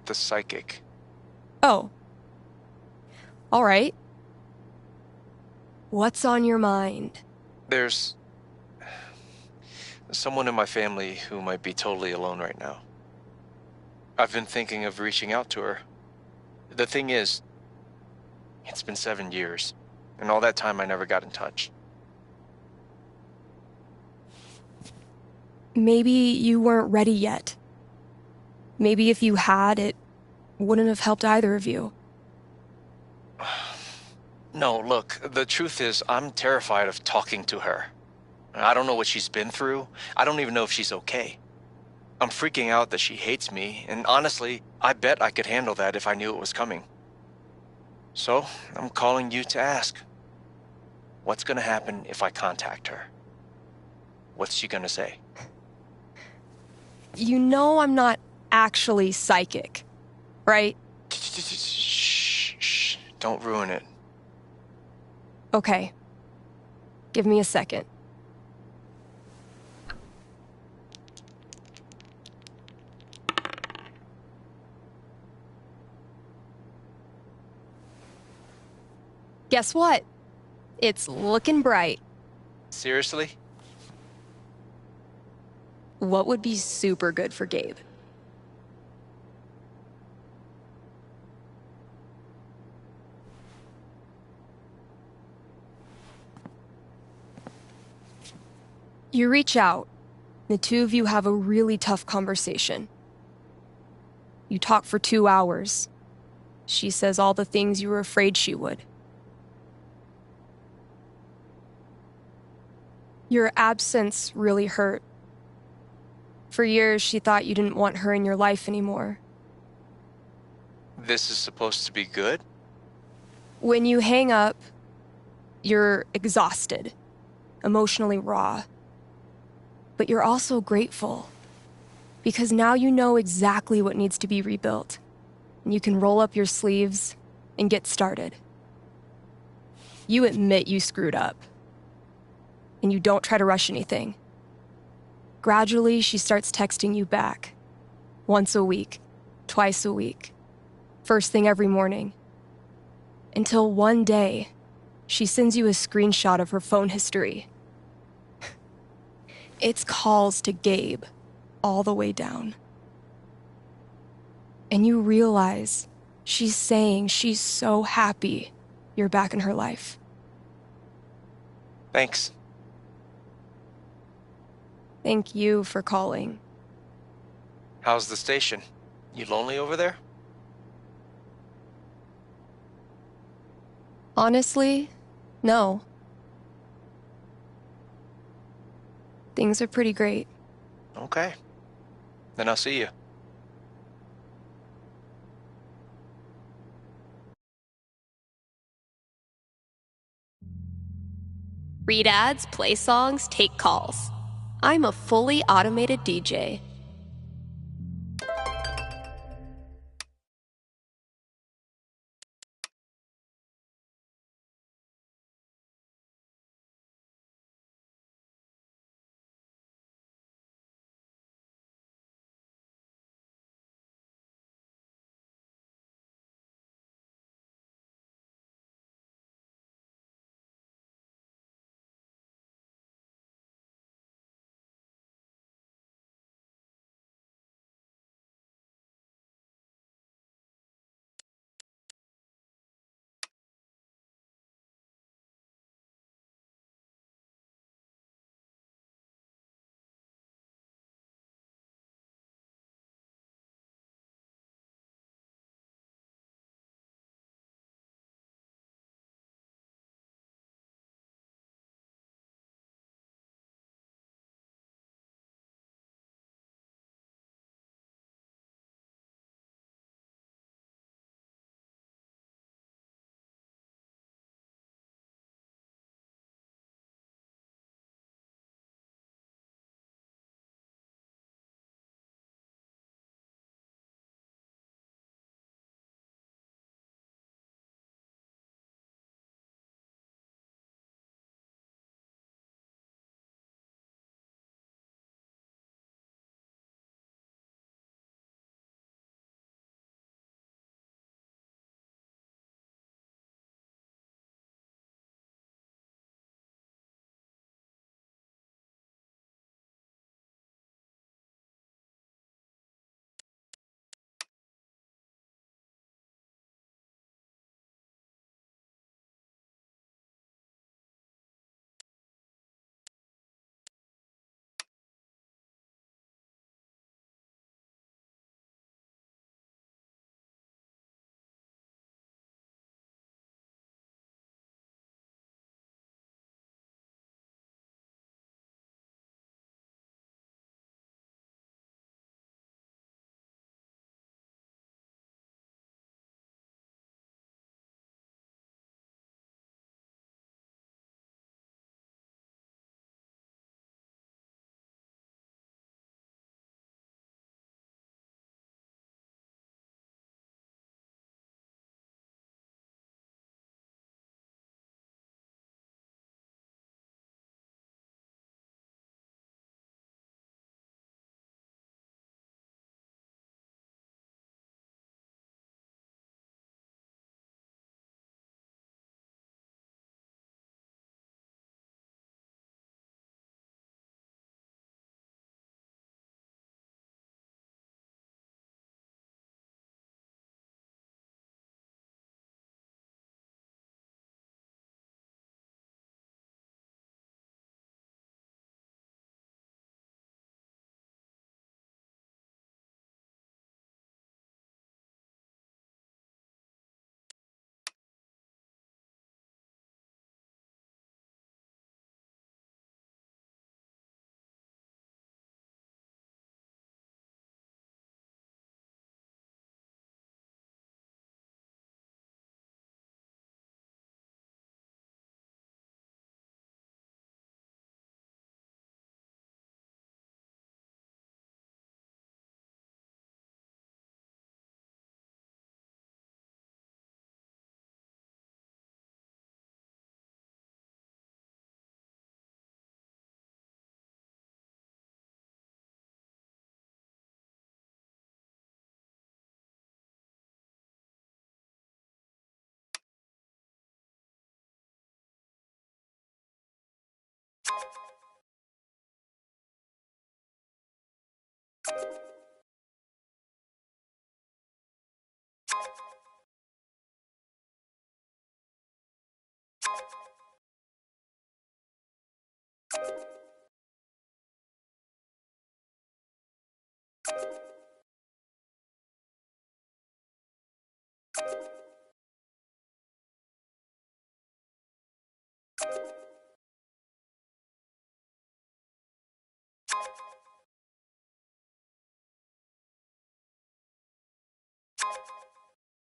the psychic. Oh. All right. What's on your mind? There's someone in my family who might be totally alone right now. I've been thinking of reaching out to her. The thing is, it's been 7 years, and all that time I never got in touch. Maybe you weren't ready yet. Maybe if you had, it wouldn't have helped either of you. No, look, the truth is I'm terrified of talking to her. I don't know what she's been through. I don't even know if she's okay. I'm freaking out that she hates me, and honestly, I bet I could handle that if I knew it was coming. So, I'm calling you to ask. What's gonna happen if I contact her? What's she gonna say? You know I'm not actually psychic, right? Shh. Don't ruin it. Okay. Give me a second. Guess what? It's looking bright. Seriously? What would be super good for Gabe? You reach out. The two of you have a really tough conversation. You talk for 2 hours. She says all the things you were afraid she would. Your absence really hurt. For years, she thought you didn't want her in your life anymore. This is supposed to be good? When you hang up, you're exhausted, emotionally raw. But you're also grateful, because now you know exactly what needs to be rebuilt, and you can roll up your sleeves and get started. You admit you screwed up, and you don't try to rush anything. Gradually, she starts texting you back. Once a week, twice a week, first thing every morning. Until one day, she sends you a screenshot of her phone history. It's calls to Gabe, all the way down. And you realize she's saying she's so happy you're back in her life. Thanks. Thank you for calling. How's the station? You lonely over there? Honestly, no. Things are pretty great. Okay. Then I'll see you. Read ads, play songs, take calls. I'm a fully automated DJ.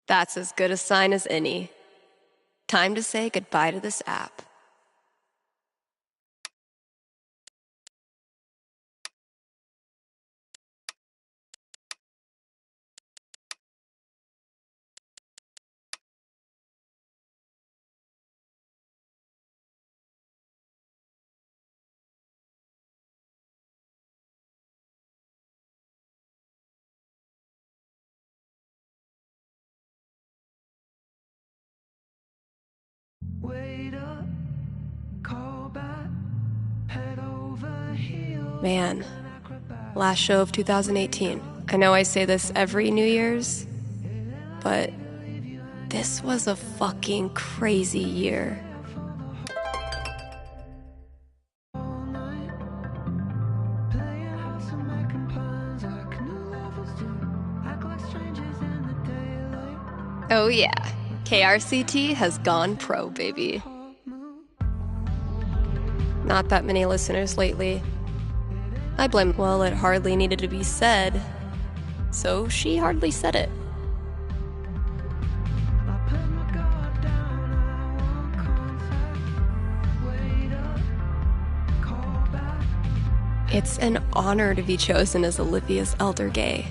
That's as good a sign as any. Time to say goodbye to this app. Man, last show of 2018. I know I say this every New Year's, but this was a fucking crazy year. Oh yeah, KRCT has gone pro, baby. Not that many listeners lately. I blame, well, it hardly needed to be said, so she hardly said it. It's an honor to be chosen as Olivia's elder gay.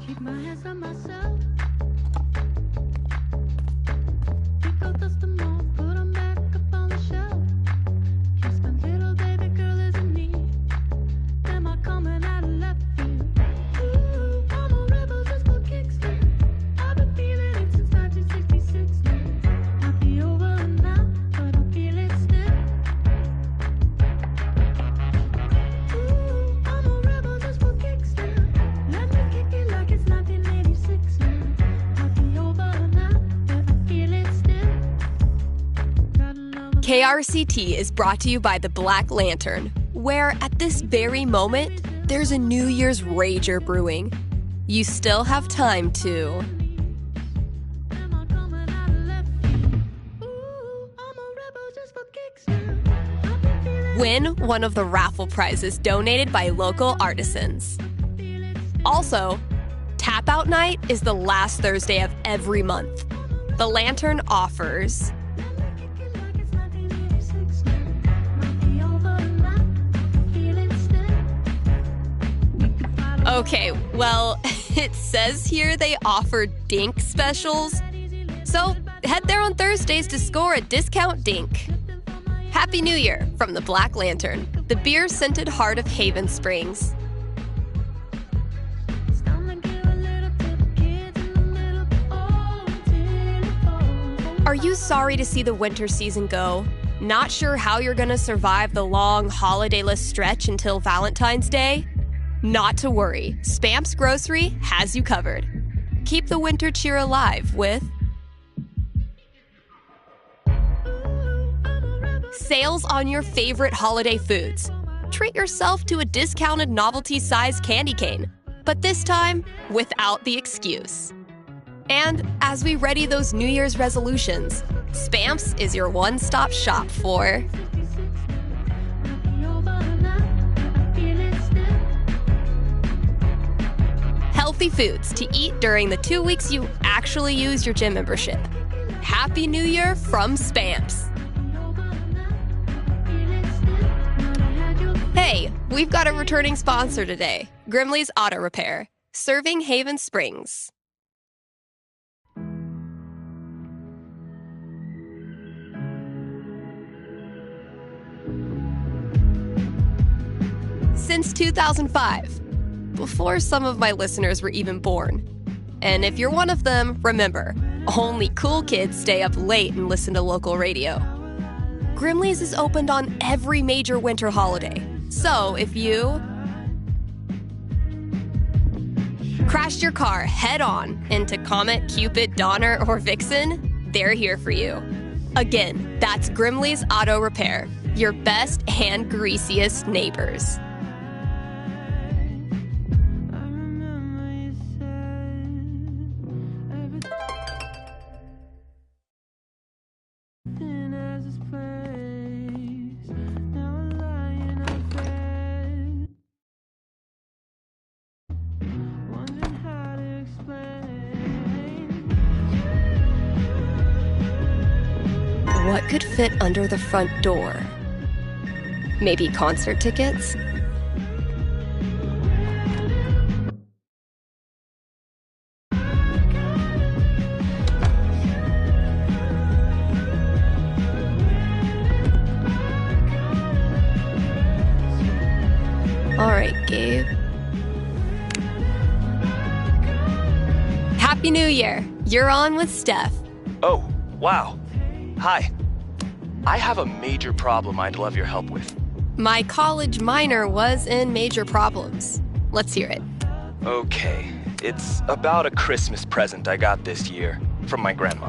Keep my hands on myself. Pick out dust them all, put them back up on the shelf. Here's my little baby girl isn't me. Am I coming out of left field? Ooh, I'm a rebel just for kicks. I've been feeling it since 1966 now. Might be over now, but I feel it still. Ooh, I'm a rebel just for kicks now. Let me kick it like it's 1986 now. Might be over now, but I feel it still. KRCT is brought to you by the Black Lantern, where at this very moment, there's a New Year's rager brewing. You still have time to win one of the raffle prizes donated by local artisans. Also, Tap Out Night is the last Thursday of every month. The Lantern offers okay, well, it says here they offer Dink specials. So head there on Thursdays to score a discount Dink. Happy New Year from the Black Lantern, the beer-scented heart of Haven Springs. Are you sorry to see the winter season go? Not sure how you're gonna survive the long holidayless stretch until Valentine's Day? Not to worry, Spamps Grocery has you covered. Keep the winter cheer alive with sales on your favorite holiday foods. treat yourself to a discounted novelty-sized candy cane, but this time without the excuse. And as we ready those New Year's resolutions, Spamps is your one-stop shop for healthy foods to eat during the 2 weeks you actually use your gym membership. Happy New Year from Spamps. Hey, we've got a returning sponsor today, Grimley's Auto Repair, serving Haven Springs. Since 2005, before some of my listeners were even born. And if you're one of them, remember, only cool kids stay up late and listen to local radio. Grimley's is opened on every major winter holiday. So if you crashed your car head-on into Comet, Cupid, Donner, or Vixen, they're here for you. Again, that's Grimley's Auto Repair, your best and greasiest neighbors. What could fit under the front door? Maybe concert tickets? All right, Gabe. Happy New Year. You're on with Steph. Oh, wow. Hi. I have a major problem I'd love your help with. My college minor was in major problems. Let's hear it. Okay, it's about a Christmas present I got this year from my grandma.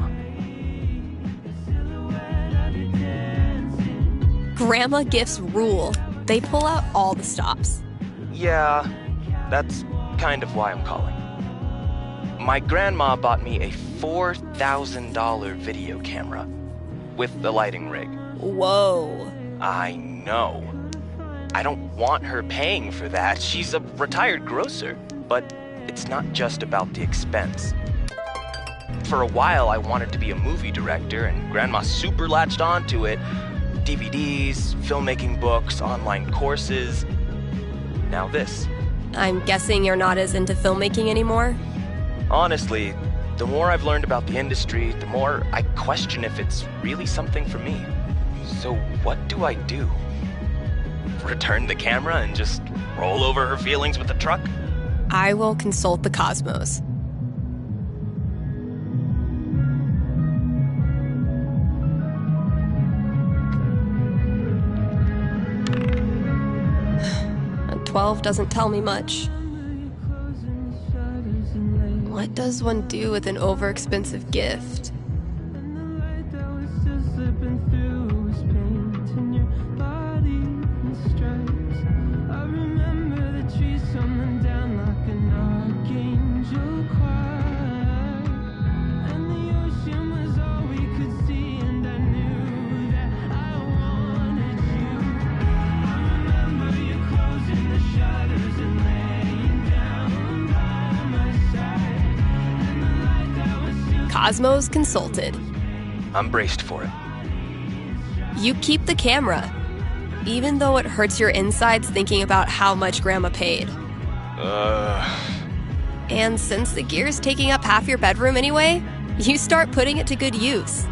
Grandma gifts rule. They pull out all the stops. Yeah, that's kind of why I'm calling. My grandma bought me a $4,000 video camera with the lighting rig. Whoa. I know. I don't want her paying for that. She's a retired grocer. But it's not just about the expense. For a while, I wanted to be a movie director, and Grandma super latched onto it. DVDs, filmmaking books, online courses. Now this. I'm guessing you're not as into filmmaking anymore? Honestly, the more I've learned about the industry, the more I question if it's really something for me. So what do I do? Return the camera and just roll over her feelings with the truck? I will consult the cosmos. And 12 doesn't tell me much. What does one do with an overexpensive gift? Cosmos consulted. I'm braced for it. You keep the camera, even though it hurts your insides thinking about how much Grandma paid. And since the gear's taking up half your bedroom anyway, you start putting it to good use.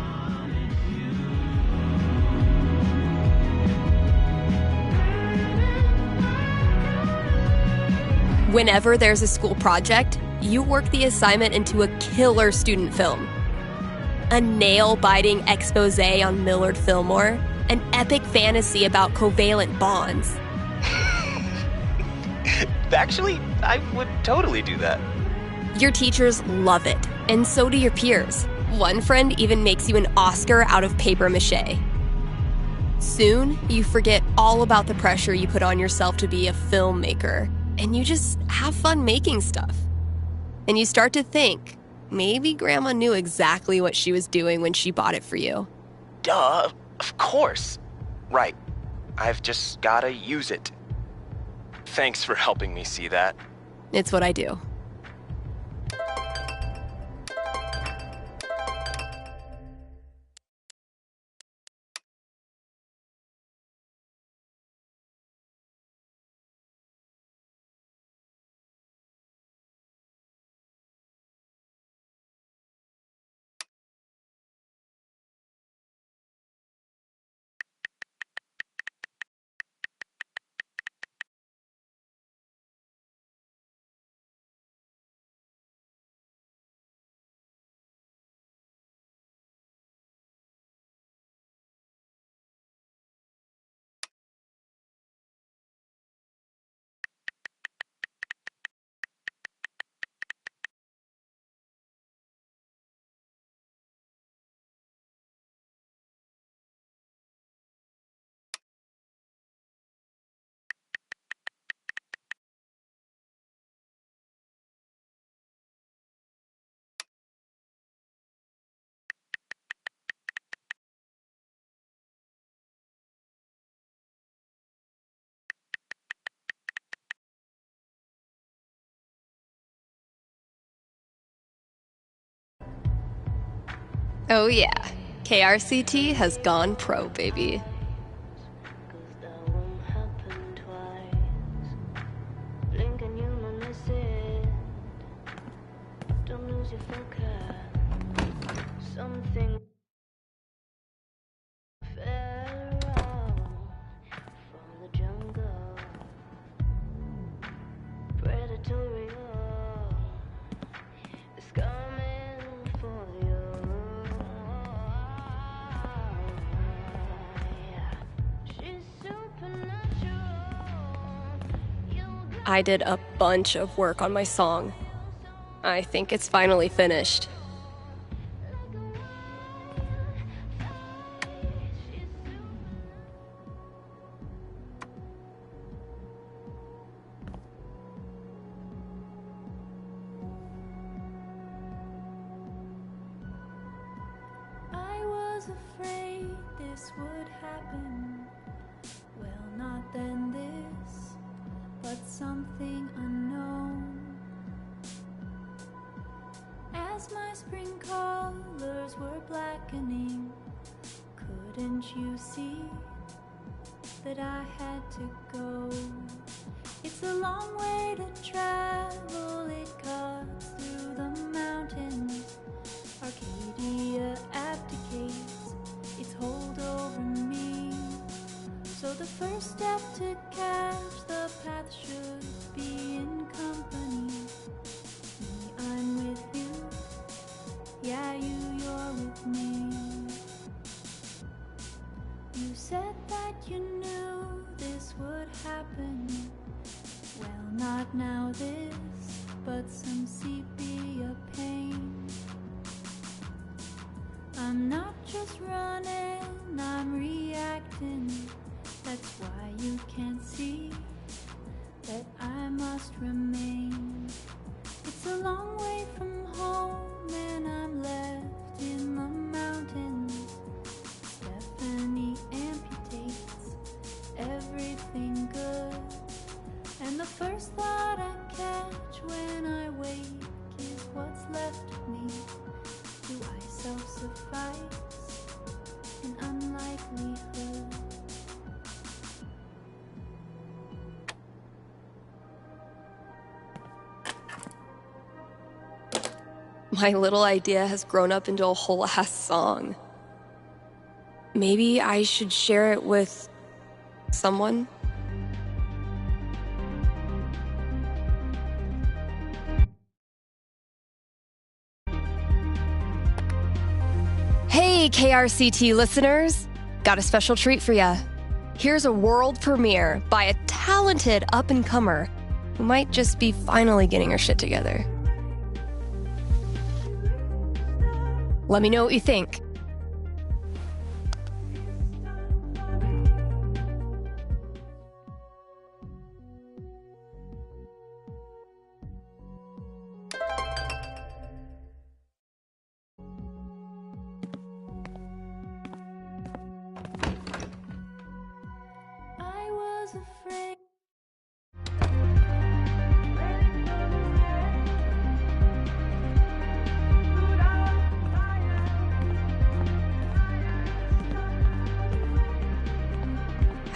Whenever there's a school project, you work the assignment into a killer student film. A nail-biting expose on Millard Fillmore, an epic fantasy about covalent bonds. Actually, I would totally do that. Your teachers love it, and so do your peers. One friend even makes you an Oscar out of paper mache. Soon, you forget all about the pressure you put on yourself to be a filmmaker, and you just have fun making stuff. And you start to think, maybe Grandma knew exactly what she was doing when she bought it for you. Duh, of course. Right. I've just gotta use it. Thanks for helping me see that. It's what I do. Oh yeah, KRCT has gone pro, baby. I did a bunch of work on my song. I think it's finally finished. I was afraid this would happen. Well, not then this, but something unknown. As my spring colors were blackening, couldn't you see that I had to go? It's a long way to travel, it cuts through the mountains. Arcadia abdicates its hold over me. So the first step to catch the path should be in company. Me, I'm with you. Yeah, you're with me. You said that you knew this would happen. Well, not now this, but some sepia pain. I'm not just running, I'm reacting. That's why you can't see that I must remain. It's a long way from home and I'm left in the mountains. Stephanie amputates everything good. And the first thought I catch when I wake is what's left of me. Do I self-suffice in unlikelihood? My little idea has grown up into a whole ass song. Maybe I should share it with someone? Hey, KRCT listeners! Got a special treat for ya. Here's a world premiere by a talented up-and-comer who might just be finally getting her shit together. Let me know what you think.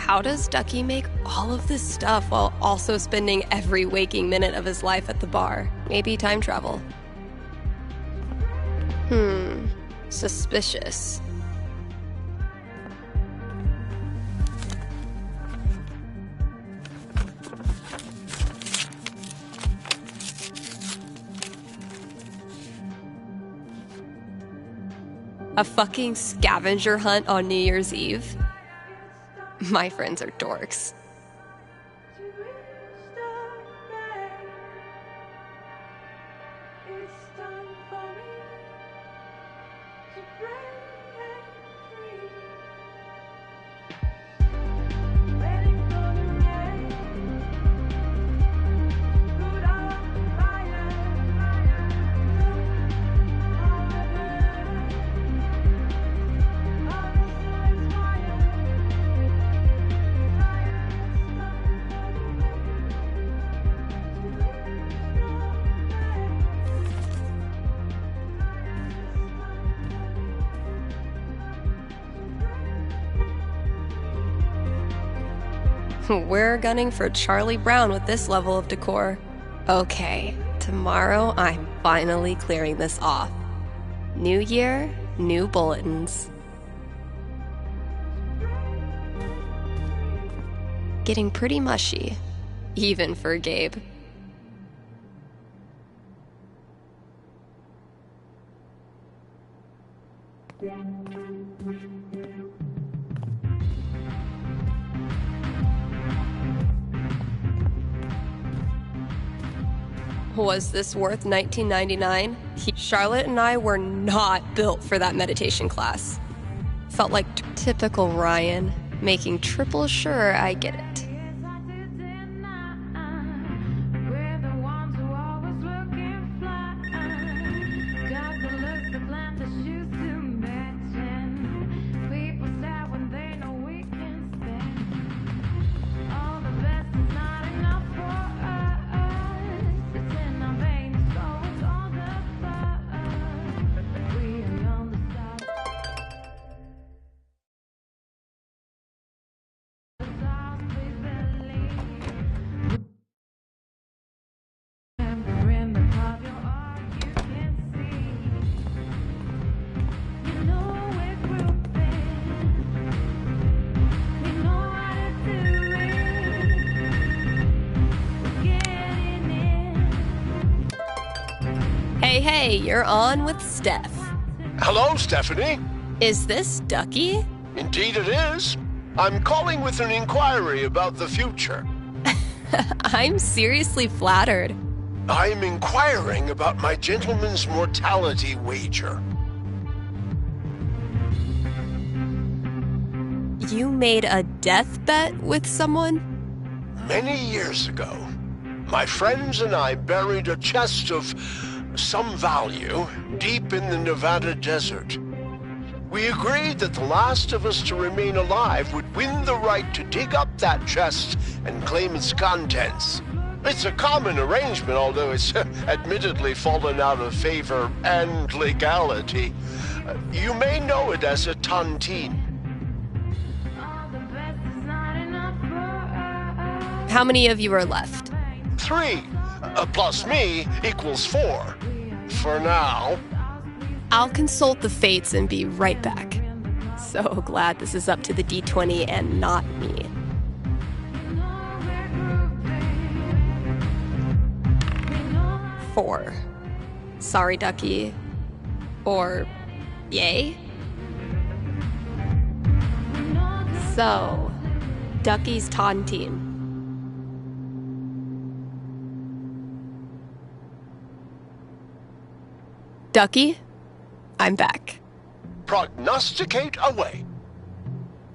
How does Ducky make all of this stuff while also spending every waking minute of his life at the bar? Maybe time travel. Suspicious. A fucking scavenger hunt on New Year's Eve? My friends are dorks. We're gunning for Charlie Brown with this level of decor. Okay, tomorrow I'm finally clearing this off. New year, new bulletins. Getting pretty mushy, even for Gabe. Was this worth $19.99? Charlotte and I were not built for that meditation class. Felt like typical Ryan, making triple sure I get it. Hey, you're on with Steph. Hello, Stephanie. Is this Ducky? Indeed it is. I'm calling with an inquiry about the future. I'm seriously flattered. I'm inquiring about my gentleman's mortality wager. You made a death bet with someone? Many years ago, my friends and I buried a chest of some value deep in the Nevada desert. We agreed that the last of us to remain alive would win the right to dig up that chest and claim its contents. It's a common arrangement, although it's admittedly fallen out of favor and legality. You may know it as a tontine. How many of you are left? 3, plus me equals 4. For now. I'll consult the fates and be right back. So glad this is up to the D20 and not me. Four. Sorry, Ducky. Or yay? So, Ducky's tontine. Ducky, I'm back. Prognosticate away.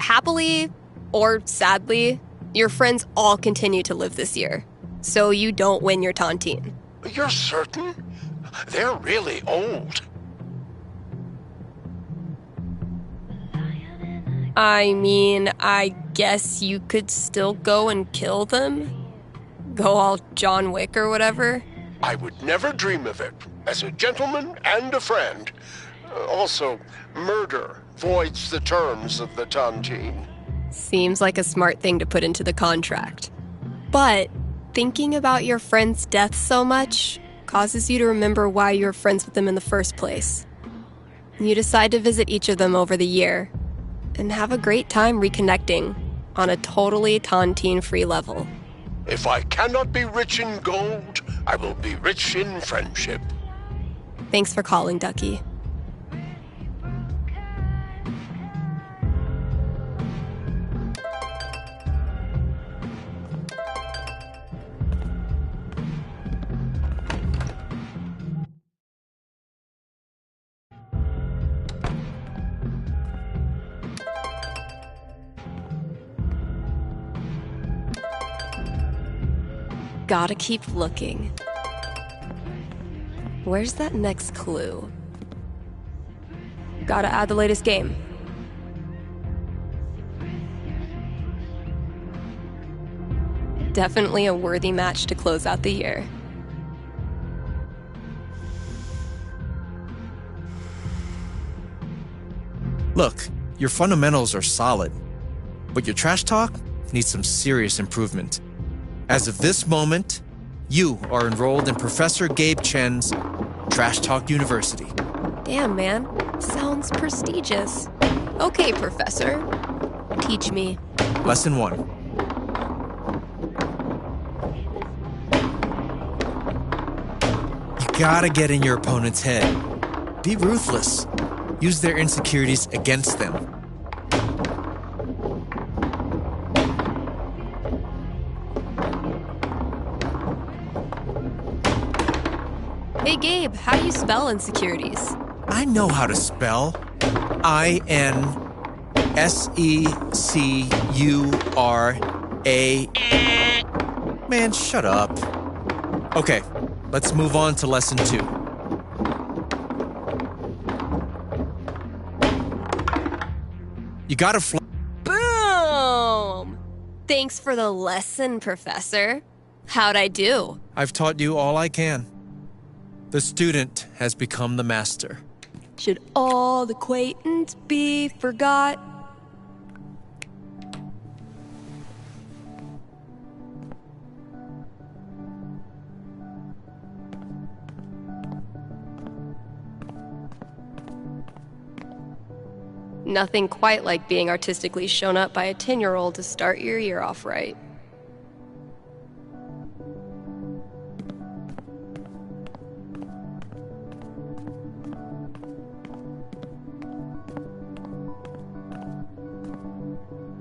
Happily, or sadly, your friends all continue to live this year, so you don't win your tontine. You're certain? They're really old. I mean, I guess you could still go and kill them? Go all John Wick or whatever? I would never dream of it. As a gentleman and a friend. Also, murder voids the terms of the tontine. Seems like a smart thing to put into the contract. But thinking about your friend's death so much causes you to remember why you were friends with them in the first place. You decide to visit each of them over the year and have a great time reconnecting on a totally tontine-free level. If I cannot be rich in gold, I will be rich in friendship. Thanks for calling, Ducky. Gotta keep looking. Where's that next clue? Gotta add the latest game. Definitely a worthy match to close out the year. Look, your fundamentals are solid, but your trash talk needs some serious improvement. As of this moment, you are enrolled in Professor Gabe Chen's Trash Talk University. Damn, man. Sounds prestigious. Okay, Professor. Teach me. Lesson 1. You gotta get in your opponent's head. Be ruthless. Use their insecurities against them. Hey, Gabe, how do you spell insecurities? I know how to spell. I-N-S-E-C-U-R-A. Man, shut up. Okay, let's move on to lesson 2. You gotta fly. Boom! Thanks for the lesson, Professor. How'd I do? I've taught you all I can. The student has become the master. Should all acquaintance be forgot? Nothing quite like being artistically shown up by a 10-year-old to start your year off right.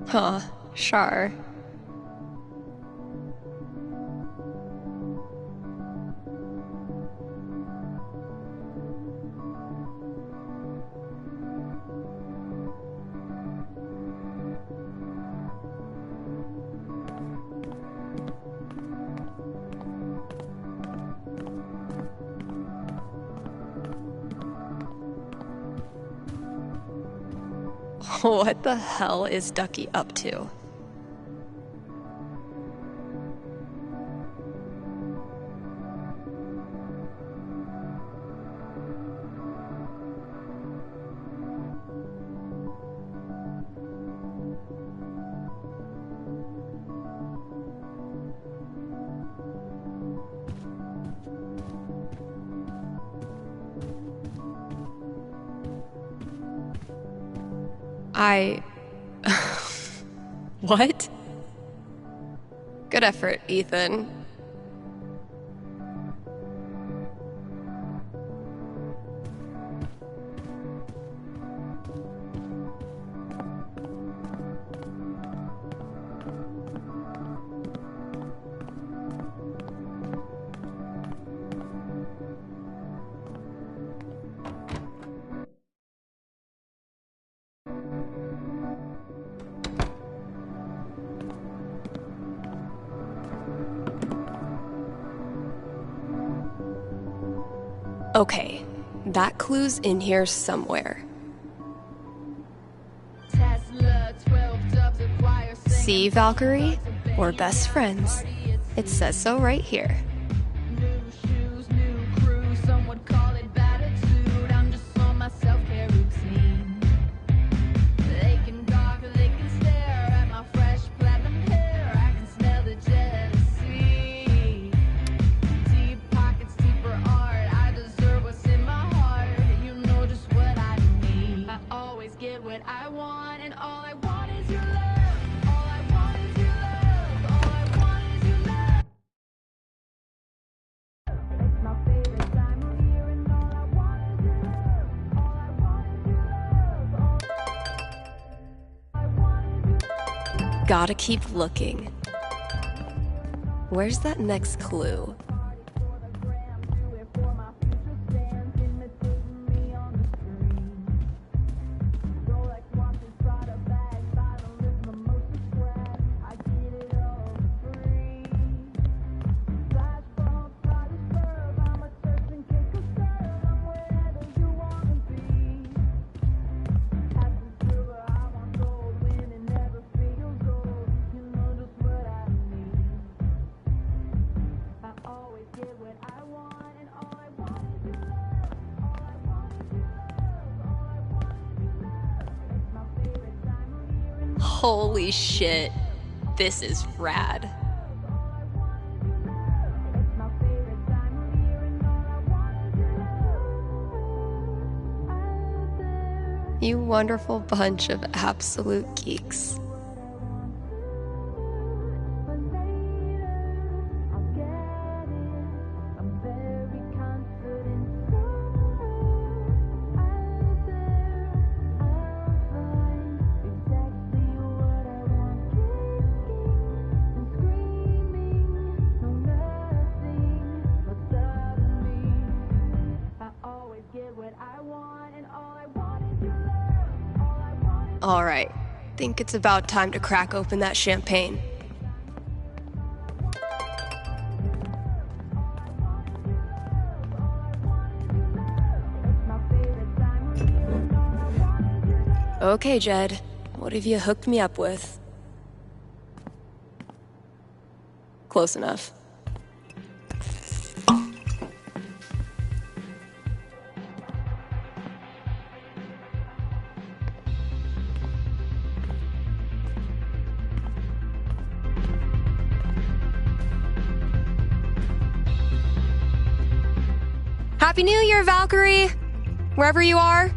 Huh, sure. What the hell is Ducky up to? What? Good effort, Ethan. Okay, that clue's in here somewhere. See, Valkyrie? We're best friends. It says so right here. Gotta keep looking. Where's that next clue? Holy shit, this is rad. You wonderful bunch of absolute geeks. All right, think it's about time to crack open that champagne. Okay, Jed, what have you hooked me up with? Close enough. Happy New Year, Valkyrie! Wherever you are.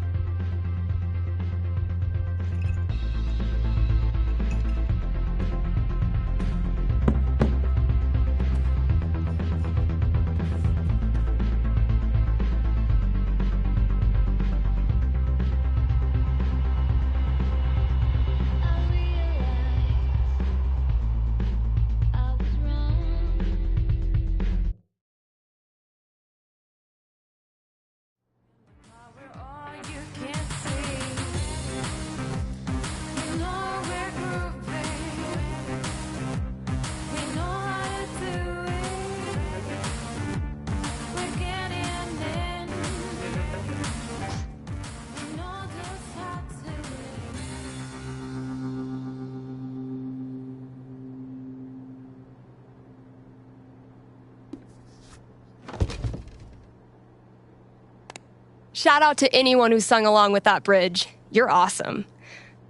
Shout out to anyone who sung along with that bridge. You're awesome.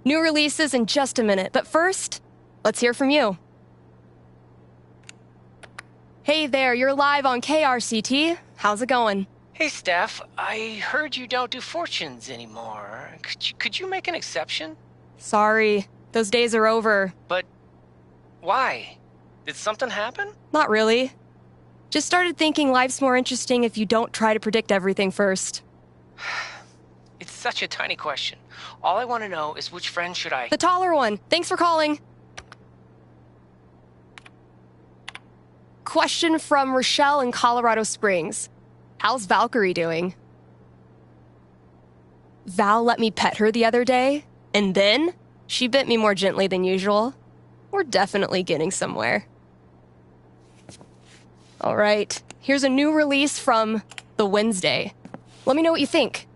New releases in just a minute, but first, let's hear from you. Hey there, you're live on KRCT. How's it going? Hey, Steph. I heard you don't do fortunes anymore. Could you make an exception? Sorry, those days are over. But why? Did something happen? Not really. Just started thinking life's more interesting if you don't try to predict everything first. It's such a tiny question. All I want to know is which friend should I... The taller one. Thanks for calling. Question from Rochelle in Colorado Springs. How's Valkyrie doing? Val let me pet her the other day, and then she bit me more gently than usual. We're definitely getting somewhere. All right, here's a new release from The Wednesday. Let me know what you think.